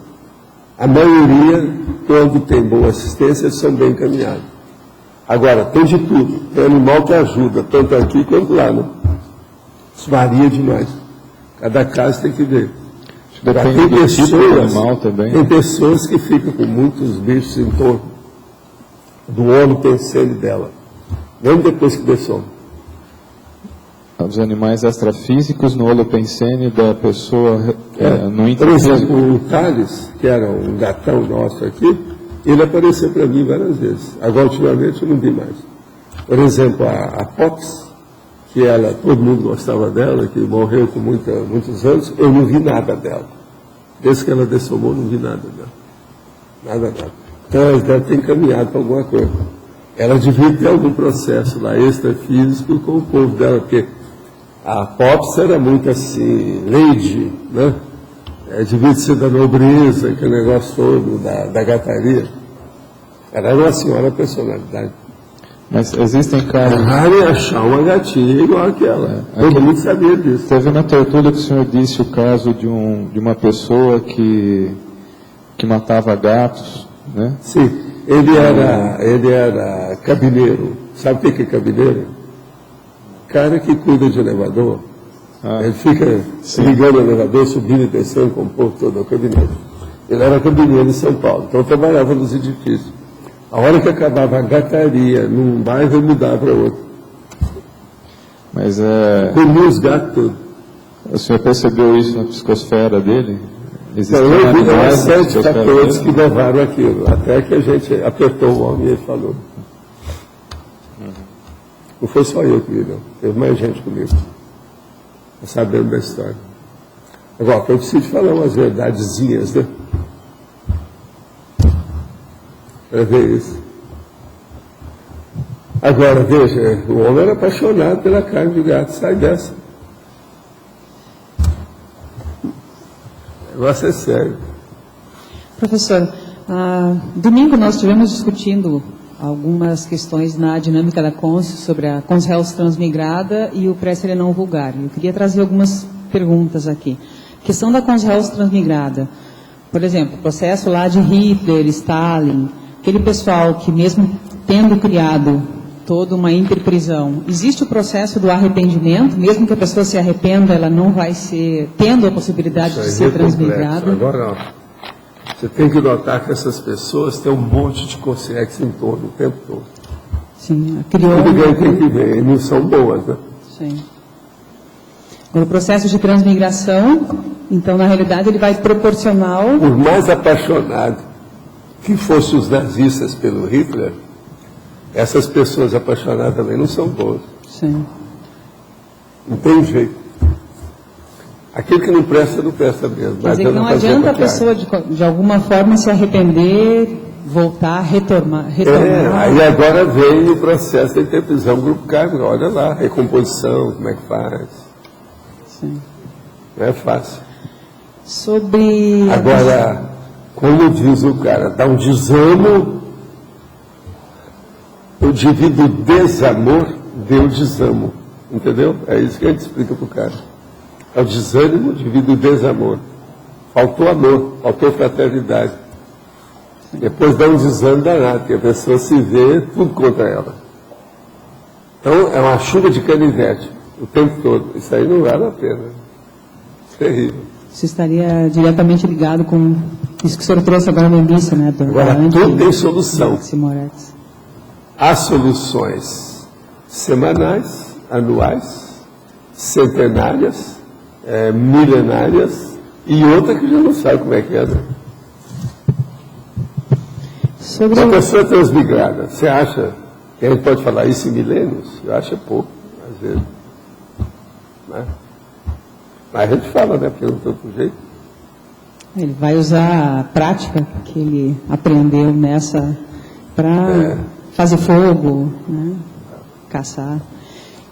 A maioria, quando tem boa assistência, eles são bem encaminhados. Agora, tem de tudo. Tem animal que ajuda, tanto aqui quanto lá, né? Isso varia demais. Cada caso tem que ver. Tem pessoas que ficam com muitos bichos em torno do holopensene dela, mesmo depois que dessoma. Os animais extrafísicos no holopensene da pessoa no Por exemplo, o Thales, que era um gatão nosso aqui, ele apareceu para mim várias vezes. Agora, ultimamente, eu não vi mais. Por exemplo, a Pox, que todo mundo gostava dela, que morreu com muitos anos, eu não vi nada dela. Desde que ela dessomou, não vi nada dela. Nada. Então, ela deve ter encaminhado para alguma coisa. Ela devia ter algum processo lá, extrafísico, com o povo dela, porque a Pops era muito assim, lady, né? Devia ser da nobreza, aquele negócio todo, da gataria. Ela era uma senhora personalidade. Mas existem casos... É raro achar uma gatinha igual àquela. Todo mundo sabia disso. Teve na tertúlia que o senhor disse o caso de uma pessoa que matava gatos, né? Sim, ele era cabineiro. Sabe o que é cabineiro? Cara que cuida de elevador. Ele fica ligando o elevador, subindo e descendo com o povo todo, é o cabineiro. Ele era cabineiro em São Paulo, então trabalhava nos edifícios. A hora que acabava a gataria num bairro, ele mudava para outro. Mas comia os gatos todos. O senhor percebeu isso na psicosfera dele? Eu vi uma série de fatores que levaram aquilo, até que a gente apertou o homem e ele falou. Não foi só eu que vi, não. Teve mais gente comigo. Sabendo da história. Agora, eu preciso falar umas verdadezinhas, né? Para ver isso. Agora, veja, o homem era apaixonado pela carne de gato. Sai dessa. O negócio é sério. Professor, domingo nós estivemos discutindo algumas questões na dinâmica da Cons sobre a Cons Health transmigrada e o pré-serenão vulgar. Eu queria trazer algumas perguntas aqui. Questão da Cons Health transmigrada. Por exemplo, o processo lá de Hitler, Stalin, aquele pessoal que mesmo tendo criado toda uma interprisão, existe o processo do arrependimento, mesmo que a pessoa se arrependa, ela não vai ser, tendo a possibilidade de ser transmigrada? Agora, você tem que notar que essas pessoas têm um monte de consciência em torno o tempo todo. Sim, criou... Ninguém tem que ver, e não são boas, né? Sim. O processo de transmigração, então, na realidade, ele vai proporcional... Por mais apaixonado que fossem os nazistas pelo Hitler, essas pessoas apaixonadas também não são boas. Sim. Não tem jeito. Aquilo que não presta mesmo. Quer dizer que não adianta a pessoa, de alguma forma, se arrepender, voltar, retornar. Aí agora vem o processo da interprisão grupo cargo. Olha lá, recomposição, como é que faz. Sim. Não é fácil. Sobre... Agora, como diz o cara, dá um desamo, eu divido o desamor, deu desamo. Entendeu? É isso que a gente explica para o cara. É o desânimo, divide o desamor. Faltou amor, faltou fraternidade. Depois dá um desânimo danado, porque a pessoa se vê tudo contra ela. Então, é uma chuva de canivete o tempo todo. Isso aí não vale a pena. Terrível. Isso estaria diretamente ligado com isso que o senhor trouxe agora no início, né? Agora, tudo tem solução. Moretti. Há soluções semanais, anuais, centenárias, milenárias, e outra que já não sabe como é que é. Né? Uma pessoa transmigrada, você acha que a gente pode falar isso em milênios? Eu acho pouco, às vezes. Né? Mas a gente fala, né? Porque não tem outro jeito. Ele vai usar a prática que ele aprendeu nessa para fazer fogo, né? Caçar.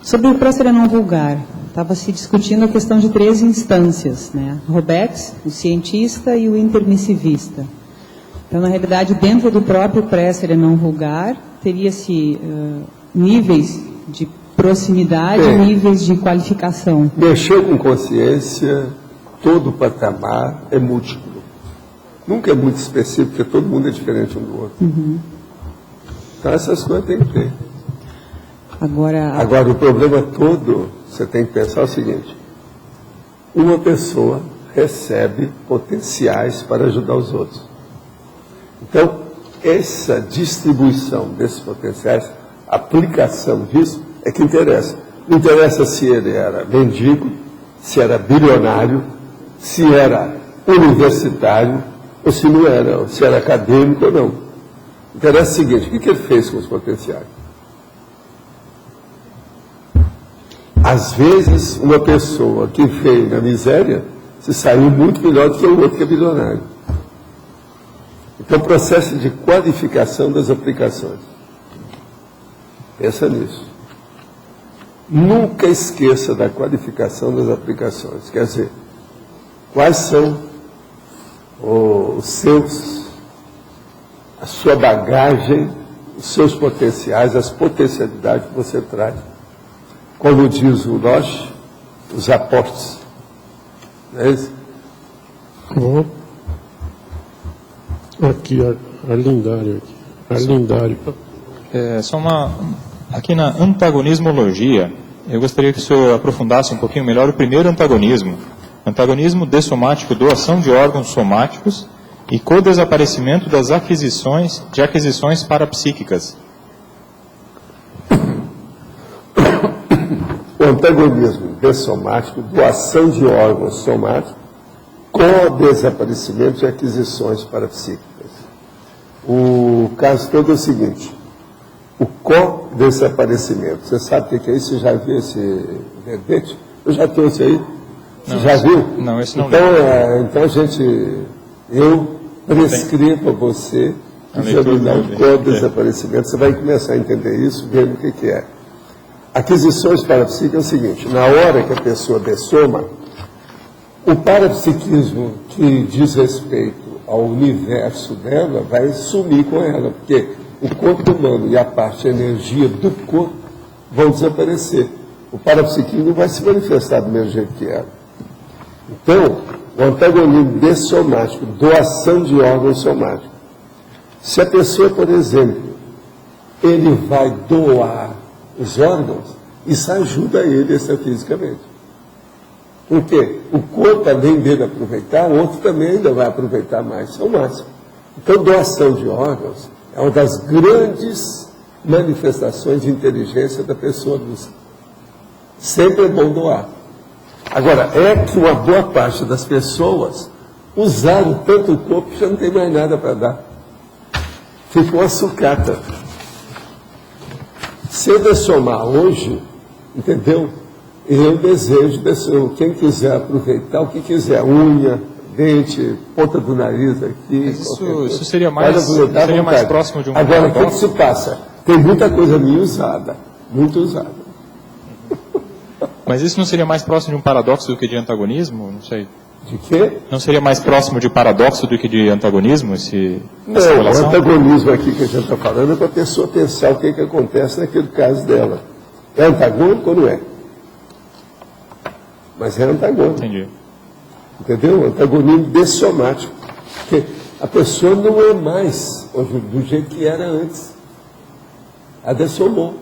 Sobre o próspero não vulgar, estava se discutindo a questão de 3 instâncias, né? Robex, o cientista e o intermissivista. Então, na realidade, dentro do próprio próspero não vulgar, teria-se níveis de proximidade, níveis de qualificação. Mexer com consciência, todo patamar é múltiplo. Nunca é muito específico, porque todo mundo é diferente um do outro. Uhum. Então essas coisas tem que ter. Agora, o problema todo, você tem que pensar o seguinte: uma pessoa recebe potenciais para ajudar os outros. Então, essa distribuição desses potenciais, aplicação disso, é que interessa. Não interessa se ele era mendigo, se era bilionário, se era universitário, ou se não era, ou se era acadêmico ou não. Interessa o seguinte: o que ele fez com os potenciais? Às vezes, uma pessoa que veio na miséria se saiu muito melhor do que o outro que é bilionário. Então, processo de qualificação das aplicações. Pensa nisso. Nunca esqueça da qualificação das aplicações. Quer dizer, quais são a sua bagagem, os seus potenciais, as potencialidades que você traz. Como diz o Loche, os aportes. Não é isso? Aqui, a Lindário. Aqui na antagonismologia, eu gostaria que o senhor aprofundasse um pouquinho melhor o primeiro antagonismo. Antagonismo dessomático, doação de órgãos somáticos e co-desaparecimento das aquisições parapsíquicas. O antagonismo dessomático, doação de órgãos somáticos, co-desaparecimento de aquisições parapsíquicas. O caso todo é o seguinte: o co-desaparecimento. Você sabe o que é isso? Você já viu esse verbete? Eu já trouxe aí. Você já viu? Não, esse não. Então, eu prescrevo a você examinar o co-desaparecimento. Você vai começar a entender isso, vendo o que é. Aquisições parapsíquicas é o seguinte: na hora que a pessoa dessoma, o parapsiquismo que diz respeito ao universo dela vai sumir com ela, porque o corpo humano e a parte energia do corpo vão desaparecer. O parapsiquismo vai se manifestar do mesmo jeito que ela. Então, o antagonismo dessomático, doação de órgãos somáticos. Se a pessoa, por exemplo, ele vai doar os órgãos, isso ajuda ele extrafisicamente. Por quê? O corpo, além dele aproveitar, o outro também ainda vai aproveitar mais, isso é o máximo. Então, doação de órgãos é uma das grandes manifestações de inteligência da pessoa lúcida. Sempre é bom doar. Agora, é que uma boa parte das pessoas usaram tanto o corpo que já não tem mais nada para dar. Ficou uma sucata. Se eu dessomar hoje, entendeu? Eu desejo, quem quiser aproveitar o que quiser, unha, dente, ponta do nariz aqui. Isso seria mais próximo de um Agora, o que se passa? Tem muita coisa minha usada, muito usada. Mas isso não seria mais próximo de um paradoxo do que de antagonismo? Não sei. De quê? Não seria mais próximo de paradoxo do que de antagonismo essa relação? O antagonismo aqui que a gente está falando é para a pessoa pensar o que acontece naquele caso dela. É antagônico ou não é? Mas é antagônico. Entendi. Entendeu? Antagonismo dessomático. Porque A pessoa não é mais do jeito que era antes. A dessomou.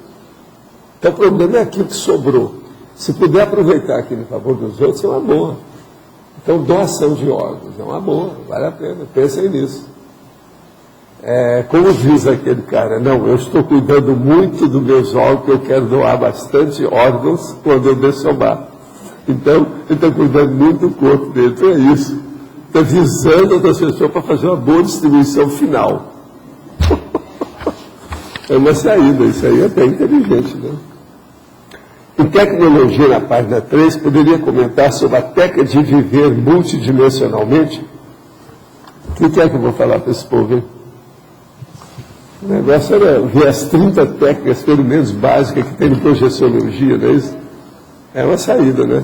Então o problema é aquilo que sobrou. Se puder aproveitar aquilo em favor dos outros, é uma boa. Então doação de órgãos é uma boa, vale a pena, pensem nisso. Como diz aquele cara, não, eu estou cuidando muito dos meus órgãos, eu quero doar bastante órgãos quando eu dessomar. Então, ele está cuidando muito do corpo dele, então é isso. Está visando outras pessoas para fazer uma boa distribuição final. É uma saída, isso aí é bem inteligente, né? Em tecnologia, na página 3, poderia comentar sobre a técnica de viver multidimensionalmente? O que é que eu vou falar para esse povo, hein? O negócio era ver as 30 técnicas, pelo menos básicas, que tem em projeciologia, não é isso? É uma saída, né?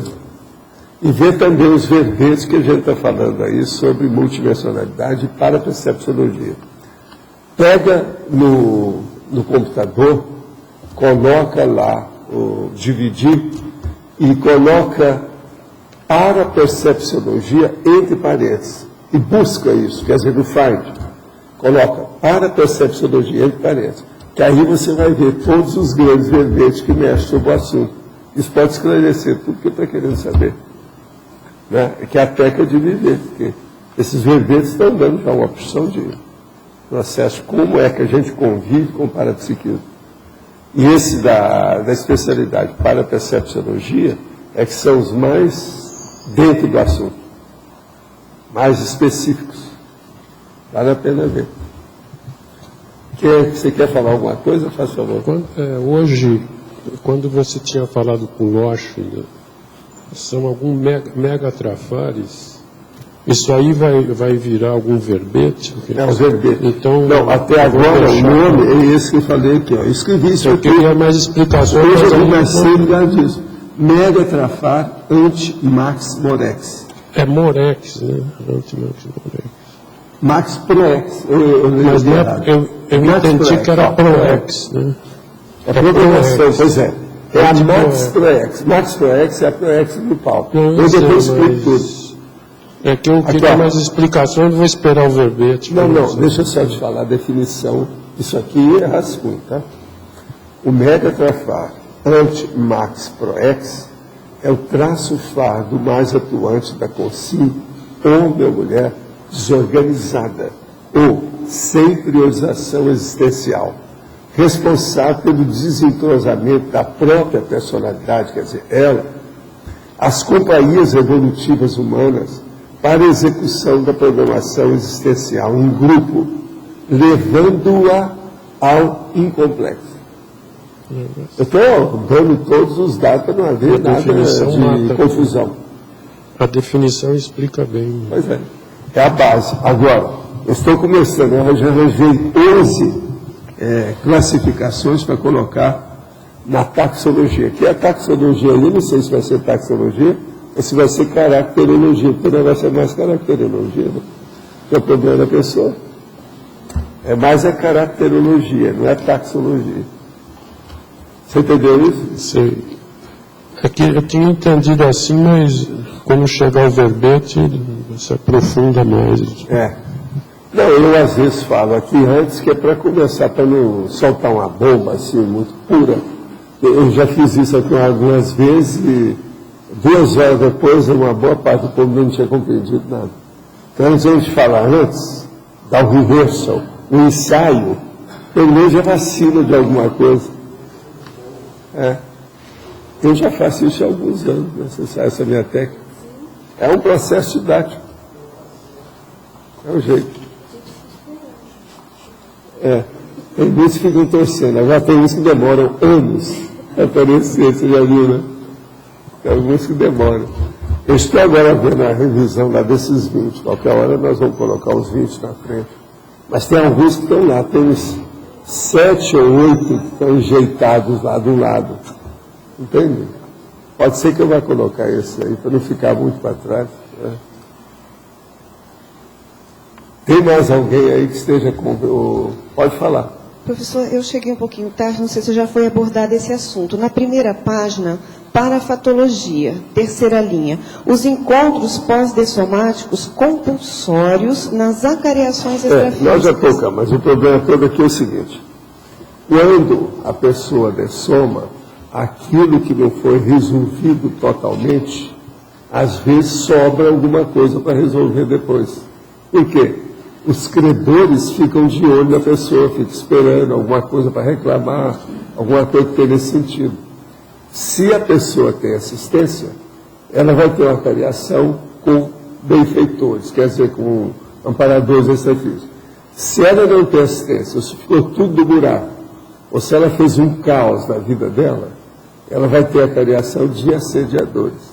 E ver também os verbetes que a gente está falando aí sobre multidimensionalidade e parapercepciologia. Pega no computador, coloca lá o dividir e coloca parapercepciologia entre parênteses. E busca isso, quer dizer, no Find. Coloca parapercepciologia entre parênteses. Que aí você vai ver todos os grandes verbetes que mexem sobre o assunto. Isso pode esclarecer tudo que está querendo saber. Né? Que é a técnica de viver, porque esses verbetes estão dando já uma opção de processo, como é que a gente convive com o parapsiquismo. E esse da especialidade parapercepciologia é que são os mais dentro do assunto, mais específicos. Vale a pena ver. Você quer falar alguma coisa? Faz favor. Hoje, quando você tinha falado com o Loche, são alguns megatrafares. Isso aí vai virar algum verbete? É um verbete. Então, não, até agora o nome é esse que eu falei aqui. Ó. Eu escrevi isso aqui. Eu queria mais explicações. Hoje eu comecei a ligar disso. Megatrafar anti-Max Morex. É Morex, né? Anti-Max Morex. Max Proex. Mas eu entendi que era Proex, né? É programação, pois é. É a Max Proex. Max Proex é a Proex grupal. Eu depois explico tudo. É que eu queria mais explicações, vou esperar o verbete. Não, deixa eu só te falar a definição. Isso aqui é rascunho, tá? O megatrafar anti-Max Proex é o traço fardo mais atuante da consciência, homem ou mulher, desorganizada ou sem priorização existencial, responsável pelo desentrosamento da própria personalidade, quer dizer, ela, as companhias evolutivas humanas para a execução da programação existencial em grupo, levando-a ao incomplexo. Eu estou dando todos os dados para não haver nada de confusão. A definição explica bem. Pois é. É a base. Agora, eu estou começando, eu já arranjei 11 classificações para colocar na taxologia. Que é a taxologia ali, não sei se vai ser taxologia ou se vai ser caracterologia, porque não vai ser mais caracterologia, né? Que é o problema da pessoa. É mais a caracterologia, não é taxologia. Você entendeu isso? Sei. É que eu tinha entendido assim, mas quando chegar o verbete, se aprofunda mais. Não, eu às vezes falo aqui antes que é para começar, para não soltar uma bomba assim, muito pura. Eu já fiz isso aqui algumas vezes e 2 horas depois, uma boa parte do povo não tinha compreendido nada. Então, antes de a gente falar antes, dar o rehearsal, o ensaio, pelo menos já vacila de alguma coisa. Eu já faço isso há alguns anos, né? Você sabe essa minha técnica. É um processo didático. É o jeito. Tem muitos que ficam torcendo. Agora tem uns que demoram anos para aparecer, você já viu, né? Tem alguns que demoram. Eu estou agora vendo a revisão lá desses 20. Qualquer hora nós vamos colocar os 20 na frente. Mas tem alguns que estão lá. Tem uns 7 ou 8 que estão enjeitados lá do lado. Entende? Pode ser que eu vá colocar esse aí, para não ficar muito para trás. Né? Tem mais alguém aí que esteja com... Pode falar. Professor, eu cheguei um pouquinho tarde, não sei se já foi abordado esse assunto. Na primeira página, Parafatologia, terceira linha. Os encontros pós-dessomáticos compulsórios nas acariações extrafísicas. Nós já tocamos, mas o problema todo aqui é o seguinte. Quando a pessoa dessoma, aquilo que não foi resolvido totalmente, às vezes sobra alguma coisa para resolver depois. Por quê? Os credores ficam de olho na pessoa, ficam esperando alguma coisa para reclamar, alguma coisa que tem nesse sentido. Se a pessoa tem assistência, ela vai ter uma cariação com benfeitores, quer dizer, com amparadores extrafísicos. Se ela não tem assistência, ou se ficou tudo do buraco, ou se ela fez um caos na vida dela, ela vai ter a cariação de assediadores.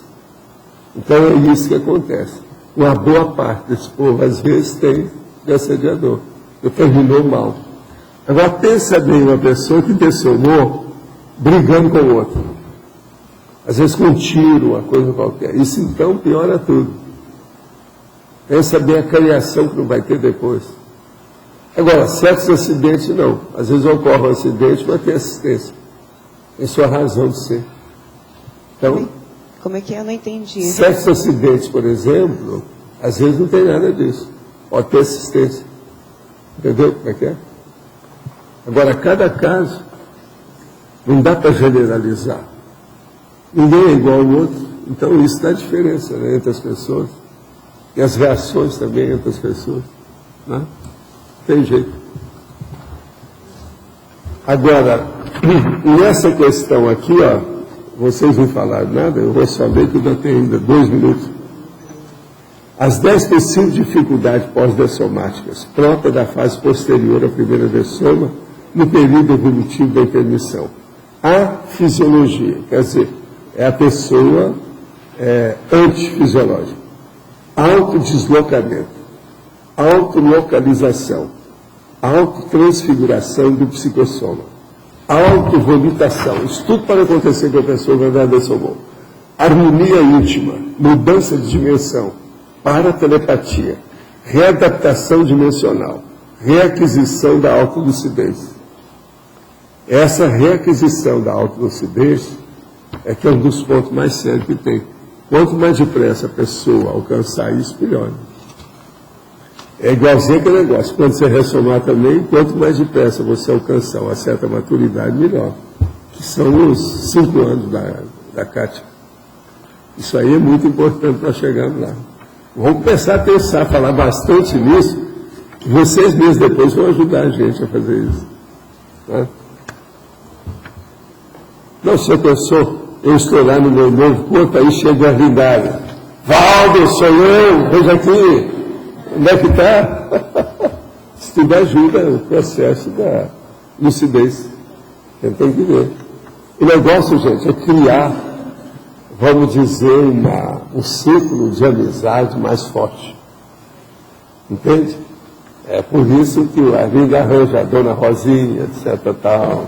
Então é isso que acontece. Uma boa parte desse povo, às vezes, tem de assediador, que terminou mal. Agora, pensa bem uma pessoa que dessomou brigando com o outro. Às vezes com um tiro, uma coisa qualquer. Isso, então, piora tudo. Pensa bem a cariação que não vai ter depois. Agora, certos acidentes, não. Às vezes ocorre um acidente, mas tem assistência. Tem sua razão de ser. Então, como é que eu não entendi? Certos acidentes, por exemplo, às vezes não tem nada disso. Pode ter assistência. Entendeu como é que é? Agora, cada caso, não dá para generalizar. Ninguém é igual ao outro. Então, isso dá diferença, né, entre as pessoas. E as reações também entre as pessoas. Né? Tem jeito. Agora, nessa questão aqui, ó, vocês não falaram nada, eu vou só ler que ainda tem ainda 2 minutos. As 10 possíveis dificuldades pós-dessomáticas, própria da fase posterior à primeira dessoma, no período evolutivo da intermissão. A fisiologia, quer dizer, é a pessoa antifisiológica. Autodeslocamento, autolocalização, autotransfiguração do psicossoma, autovomitação. Isso tudo pode acontecer com a pessoa quando ela dessomou. Harmonia íntima, mudança de dimensão, paratelepatia, readaptação dimensional, reaquisição da autolucidez. Essa reaquisição da autolucidez é que é um dos pontos mais sérios que tem. Quanto mais depressa a pessoa alcançar isso, melhor. É igualzinho aquele negócio. Quando você ressomar também, quanto mais depressa você alcançar uma certa maturidade, melhor. Que são os 5 anos da Kátia. Isso aí é muito importante para chegarmos lá. Vamos começar a pensar, falar bastante nisso, que vocês mesmos depois vão ajudar a gente a fazer isso. Tá? Não, se eu pensou, eu estou lá no meu novo corpo, aí chega a verdade. Valdo, sou eu, veja aqui, onde é que está? Isso tudo ajuda o processo da lucidez. Você tem que ver. O negócio, gente, é criar, vamos dizer, um círculo de amizade mais forte. Entende? É por isso que a vida arranja a Dona Rosinha, etc. Tal,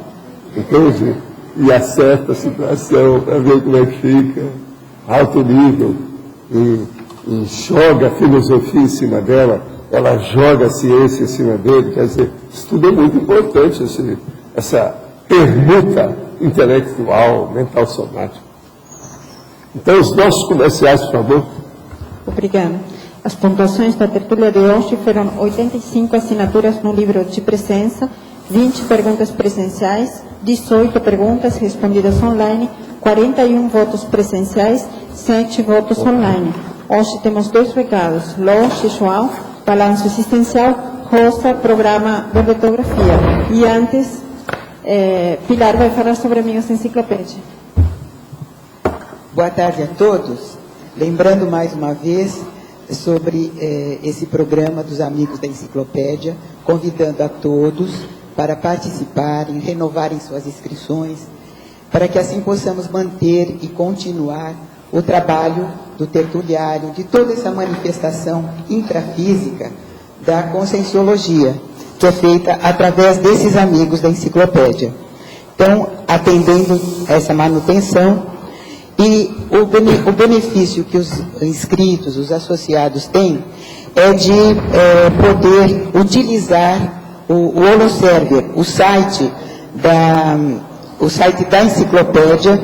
entende? E acerta a situação para ver como é que fica, alto nível, e joga a filosofia em cima dela, ela joga a ciência em cima dele, quer dizer, isso tudo é muito importante, essa permuta intelectual, mental somática. Então, os nossos comerciais, por favor. Obrigada. As pontuações da tertúlia de hoje foram 85 assinaturas no livro de presença, 20 perguntas presenciais, 18 perguntas respondidas online, 41 votos presenciais, 7 votos online. Hoje temos 2 recados. Lourdes João, balanço existencial, Rosa, programa de ortografia. E antes, Pilar vai falar sobre Amigos Enciclopédia. Boa tarde a todos. Lembrando mais uma vez sobre esse programa dos Amigos da Enciclopédia, convidando a todos para participarem, renovarem suas inscrições, para que assim possamos manter e continuar o trabalho do tertuliário, de toda essa manifestação intrafísica da conscienciologia, que é feita através desses amigos da enciclopédia. Então, atendendo essa manutenção, e o benefício que os inscritos, os associados têm, é de poder utilizar o Holoserver, o site da enciclopédia,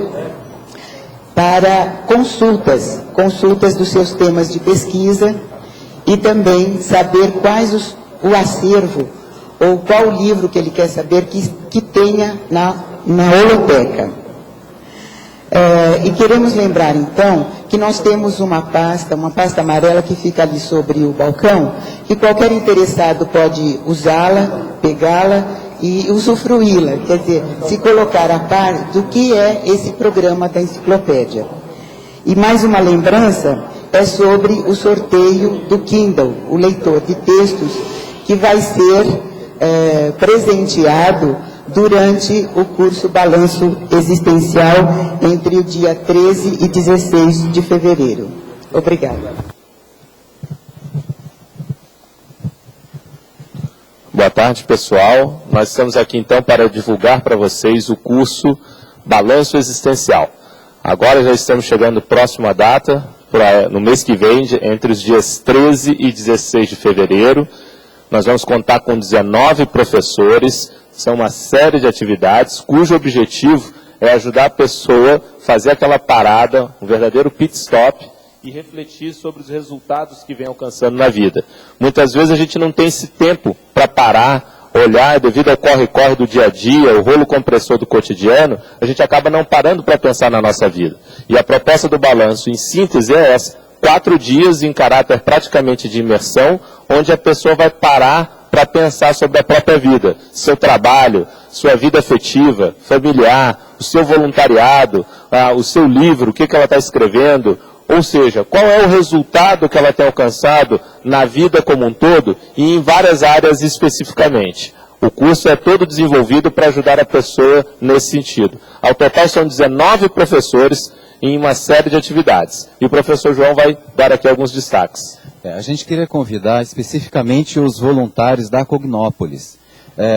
para consultas dos seus temas de pesquisa e também saber quais o acervo ou qual livro que ele quer saber que tenha na holoteca. E queremos lembrar, então, que nós temos uma pasta amarela que fica ali sobre o balcão, que qualquer interessado pode usá-la, pegá-la e usufruí-la, quer dizer, se colocar a par do que é esse programa da enciclopédia. E mais uma lembrança é sobre o sorteio do Kindle, o leitor de textos, que vai ser presenteado durante o curso Balanço Existencial entre o dia 13 e 16 de fevereiro. Obrigada. Boa tarde, pessoal. Nós estamos aqui, então, para divulgar para vocês o curso Balanço Existencial. Agora já estamos chegando próximo à data, no mês que vem, entre os dias 13 e 16 de fevereiro. Nós vamos contar com 19 professores, são uma série de atividades cujo objetivo é ajudar a pessoa a fazer aquela parada, um verdadeiro pit stop, e refletir sobre os resultados que vem alcançando na vida. Muitas vezes a gente não tem esse tempo para parar, olhar, devido ao corre-corre do dia a dia, o rolo compressor do cotidiano, a gente acaba não parando para pensar na nossa vida. E a proposta do balanço, em síntese, é essa: 4 dias em caráter praticamente de imersão, onde a pessoa vai parar para pensar sobre a própria vida, seu trabalho, sua vida afetiva, familiar, o seu voluntariado, o seu livro, o que ela está escrevendo, ou seja, qual é o resultado que ela tem alcançado na vida como um todo e em várias áreas especificamente. O curso é todo desenvolvido para ajudar a pessoa nesse sentido. Ao total são 19 professores em uma série de atividades. E o professor João vai dar aqui alguns destaques. A gente queria convidar especificamente os voluntários da Cognópolis.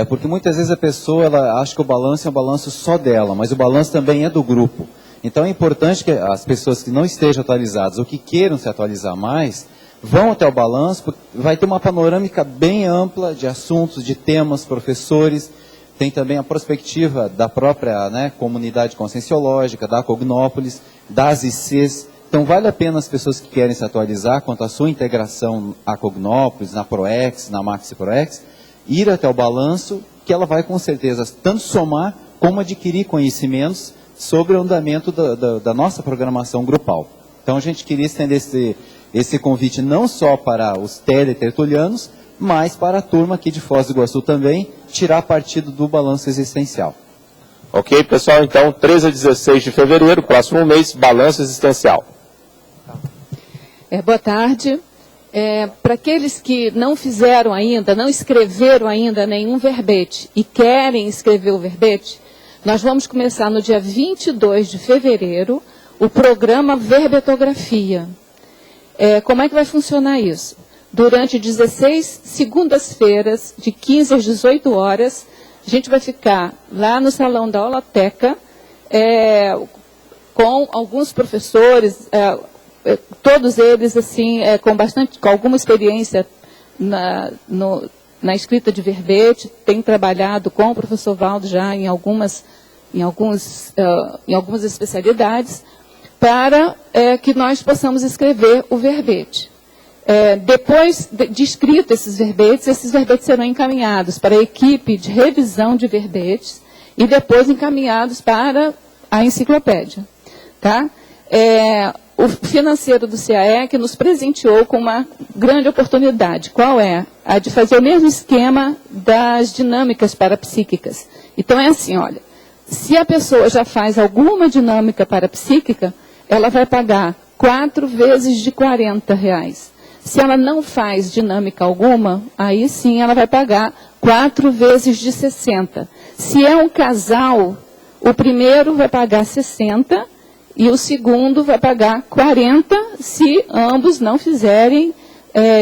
Porque muitas vezes a pessoa ela acha que o balanço é um balanço só dela, mas o balanço também é do grupo. Então é importante que as pessoas que não estejam atualizadas ou que queiram se atualizar mais, vão até o balanço, porque vai ter uma panorâmica bem ampla de assuntos, de temas, professores. Tem também a perspectiva da própria comunidade conscienciológica, da Cognópolis, das ICs. Então vale a pena as pessoas que querem se atualizar quanto à sua integração à Cognópolis, na ProEx, na Maxi ProEx, ir até o balanço, que ela vai com certeza tanto somar como adquirir conhecimentos sobre o andamento da nossa programação grupal. Então a gente queria estender esse convite não só para os teletertulianos, mas para a turma aqui de Foz do Iguaçu também, tirar partido do balanço existencial. Ok, pessoal? Então, 13 a 16 de fevereiro, próximo mês, balanço existencial. Boa tarde. Para aqueles que não fizeram ainda, não escreveram ainda nenhum verbete e querem escrever o verbete, nós vamos começar no dia 22 de fevereiro o programa Verbetografia. Como é que vai funcionar isso? Durante 16 segundas-feiras, de 15 às 18 horas, a gente vai ficar lá no salão da holoteca com alguns professores, todos eles assim, com alguma experiência na escrita de verbete, tem trabalhado com o professor Valdo já em algumas especialidades, para que nós possamos escrever o verbete. Depois de escrito esses verbetes serão encaminhados para a equipe de revisão de verbetes e depois encaminhados para a enciclopédia. Tá? O financeiro do CAE que nos presenteou com uma grande oportunidade. Qual é? A de fazer o mesmo esquema das dinâmicas parapsíquicas. Então é assim, olha, se a pessoa já faz alguma dinâmica parapsíquica, ela vai pagar 4 vezes de R$40. Se ela não faz dinâmica alguma, aí sim ela vai pagar 4 vezes de 60. Se é um casal, o primeiro vai pagar 60 e o segundo vai pagar 40 se ambos não fizerem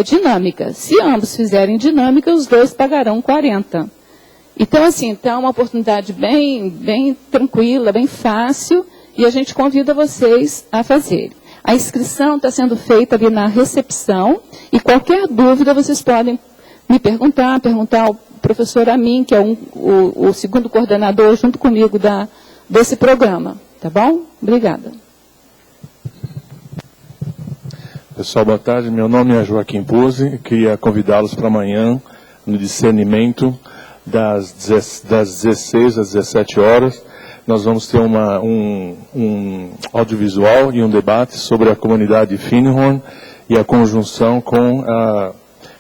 dinâmica. Se ambos fizerem dinâmica, os dois pagarão 40. Então, assim, está uma oportunidade bem tranquila, bem fácil, e a gente convida vocês a fazerem. A inscrição está sendo feita ali na recepção, e qualquer dúvida vocês podem me perguntar ao professor Amin, que é o segundo coordenador junto comigo desse programa. Tá bom? Obrigada. Pessoal, boa tarde. Meu nome é Joaquim Puzzi. Queria convidá-los para amanhã, no discernimento, das 16 às 17 horas. Nós vamos ter um audiovisual e um debate sobre a comunidade Finnhorn e a conjunção com a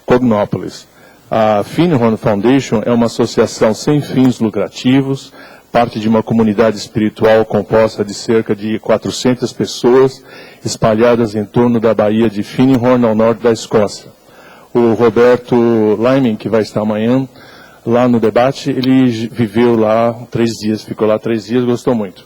Cognópolis. A Finnhorn Foundation é uma associação sem fins lucrativos, parte de uma comunidade espiritual composta de cerca de 400 pessoas espalhadas em torno da Baía de Finnhorn, ao norte da Escócia. O Roberto Lyman, que vai estar amanhã lá no debate, ele viveu lá 3 dias, ficou lá 3 dias, gostou muito.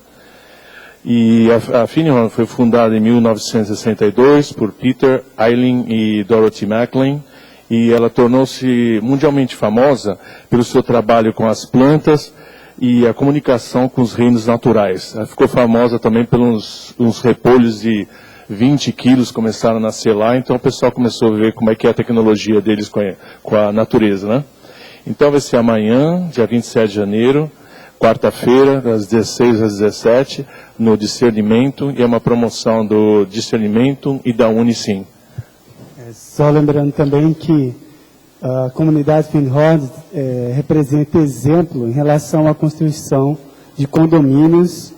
E a Finnhorn foi fundada em 1962 por Peter, Eileen e Dorothy Macklin, e ela tornou-se mundialmente famosa pelo seu trabalho com as plantas e a comunicação com os reinos naturais. Ela ficou famosa também pelos uns repolhos de 20 quilos começaram a nascer lá, então o pessoal começou a ver como é que é a tecnologia deles com a natureza, né? Então vai ser amanhã, dia 27 de janeiro, quarta-feira, das 16 às 17, no Discernimento, e é uma promoção do Discernimento e da Unicim. Só lembrando também que a comunidade Finnhorn representa exemplo em relação à construção de condomínios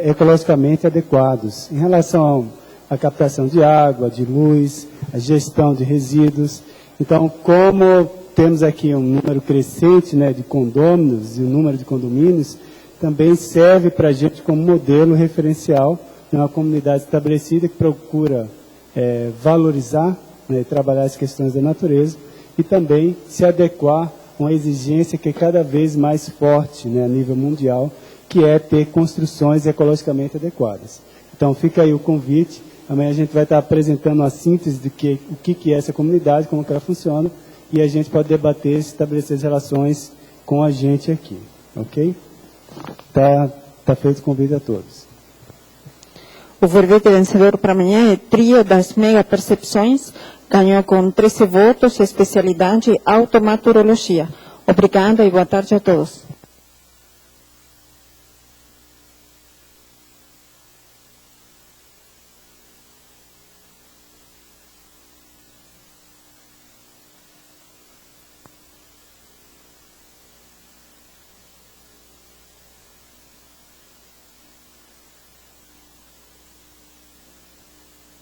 ecologicamente adequados, em relação à captação de água, de luz, a gestão de resíduos. Então, como temos aqui um número crescente, né, de condôminos e o número de condomínios, também serve para a gente como modelo referencial, uma comunidade estabelecida que procura valorizar, né, trabalhar as questões da natureza e também se adequar a uma exigência que é cada vez mais forte, né, a nível mundial, que é ter construções ecologicamente adequadas. Então fica aí o convite. Amanhã a gente vai estar apresentando uma síntese de o que é essa comunidade, como que ela funciona, e a gente pode debater e estabelecer as relações com a gente aqui. Ok? Tá feito o convite a todos. O verbete vencedor para amanhã é Trio das Mega Percepções, ganhou com 13 votos, especialidade automaturologia. Obrigada e boa tarde a todos.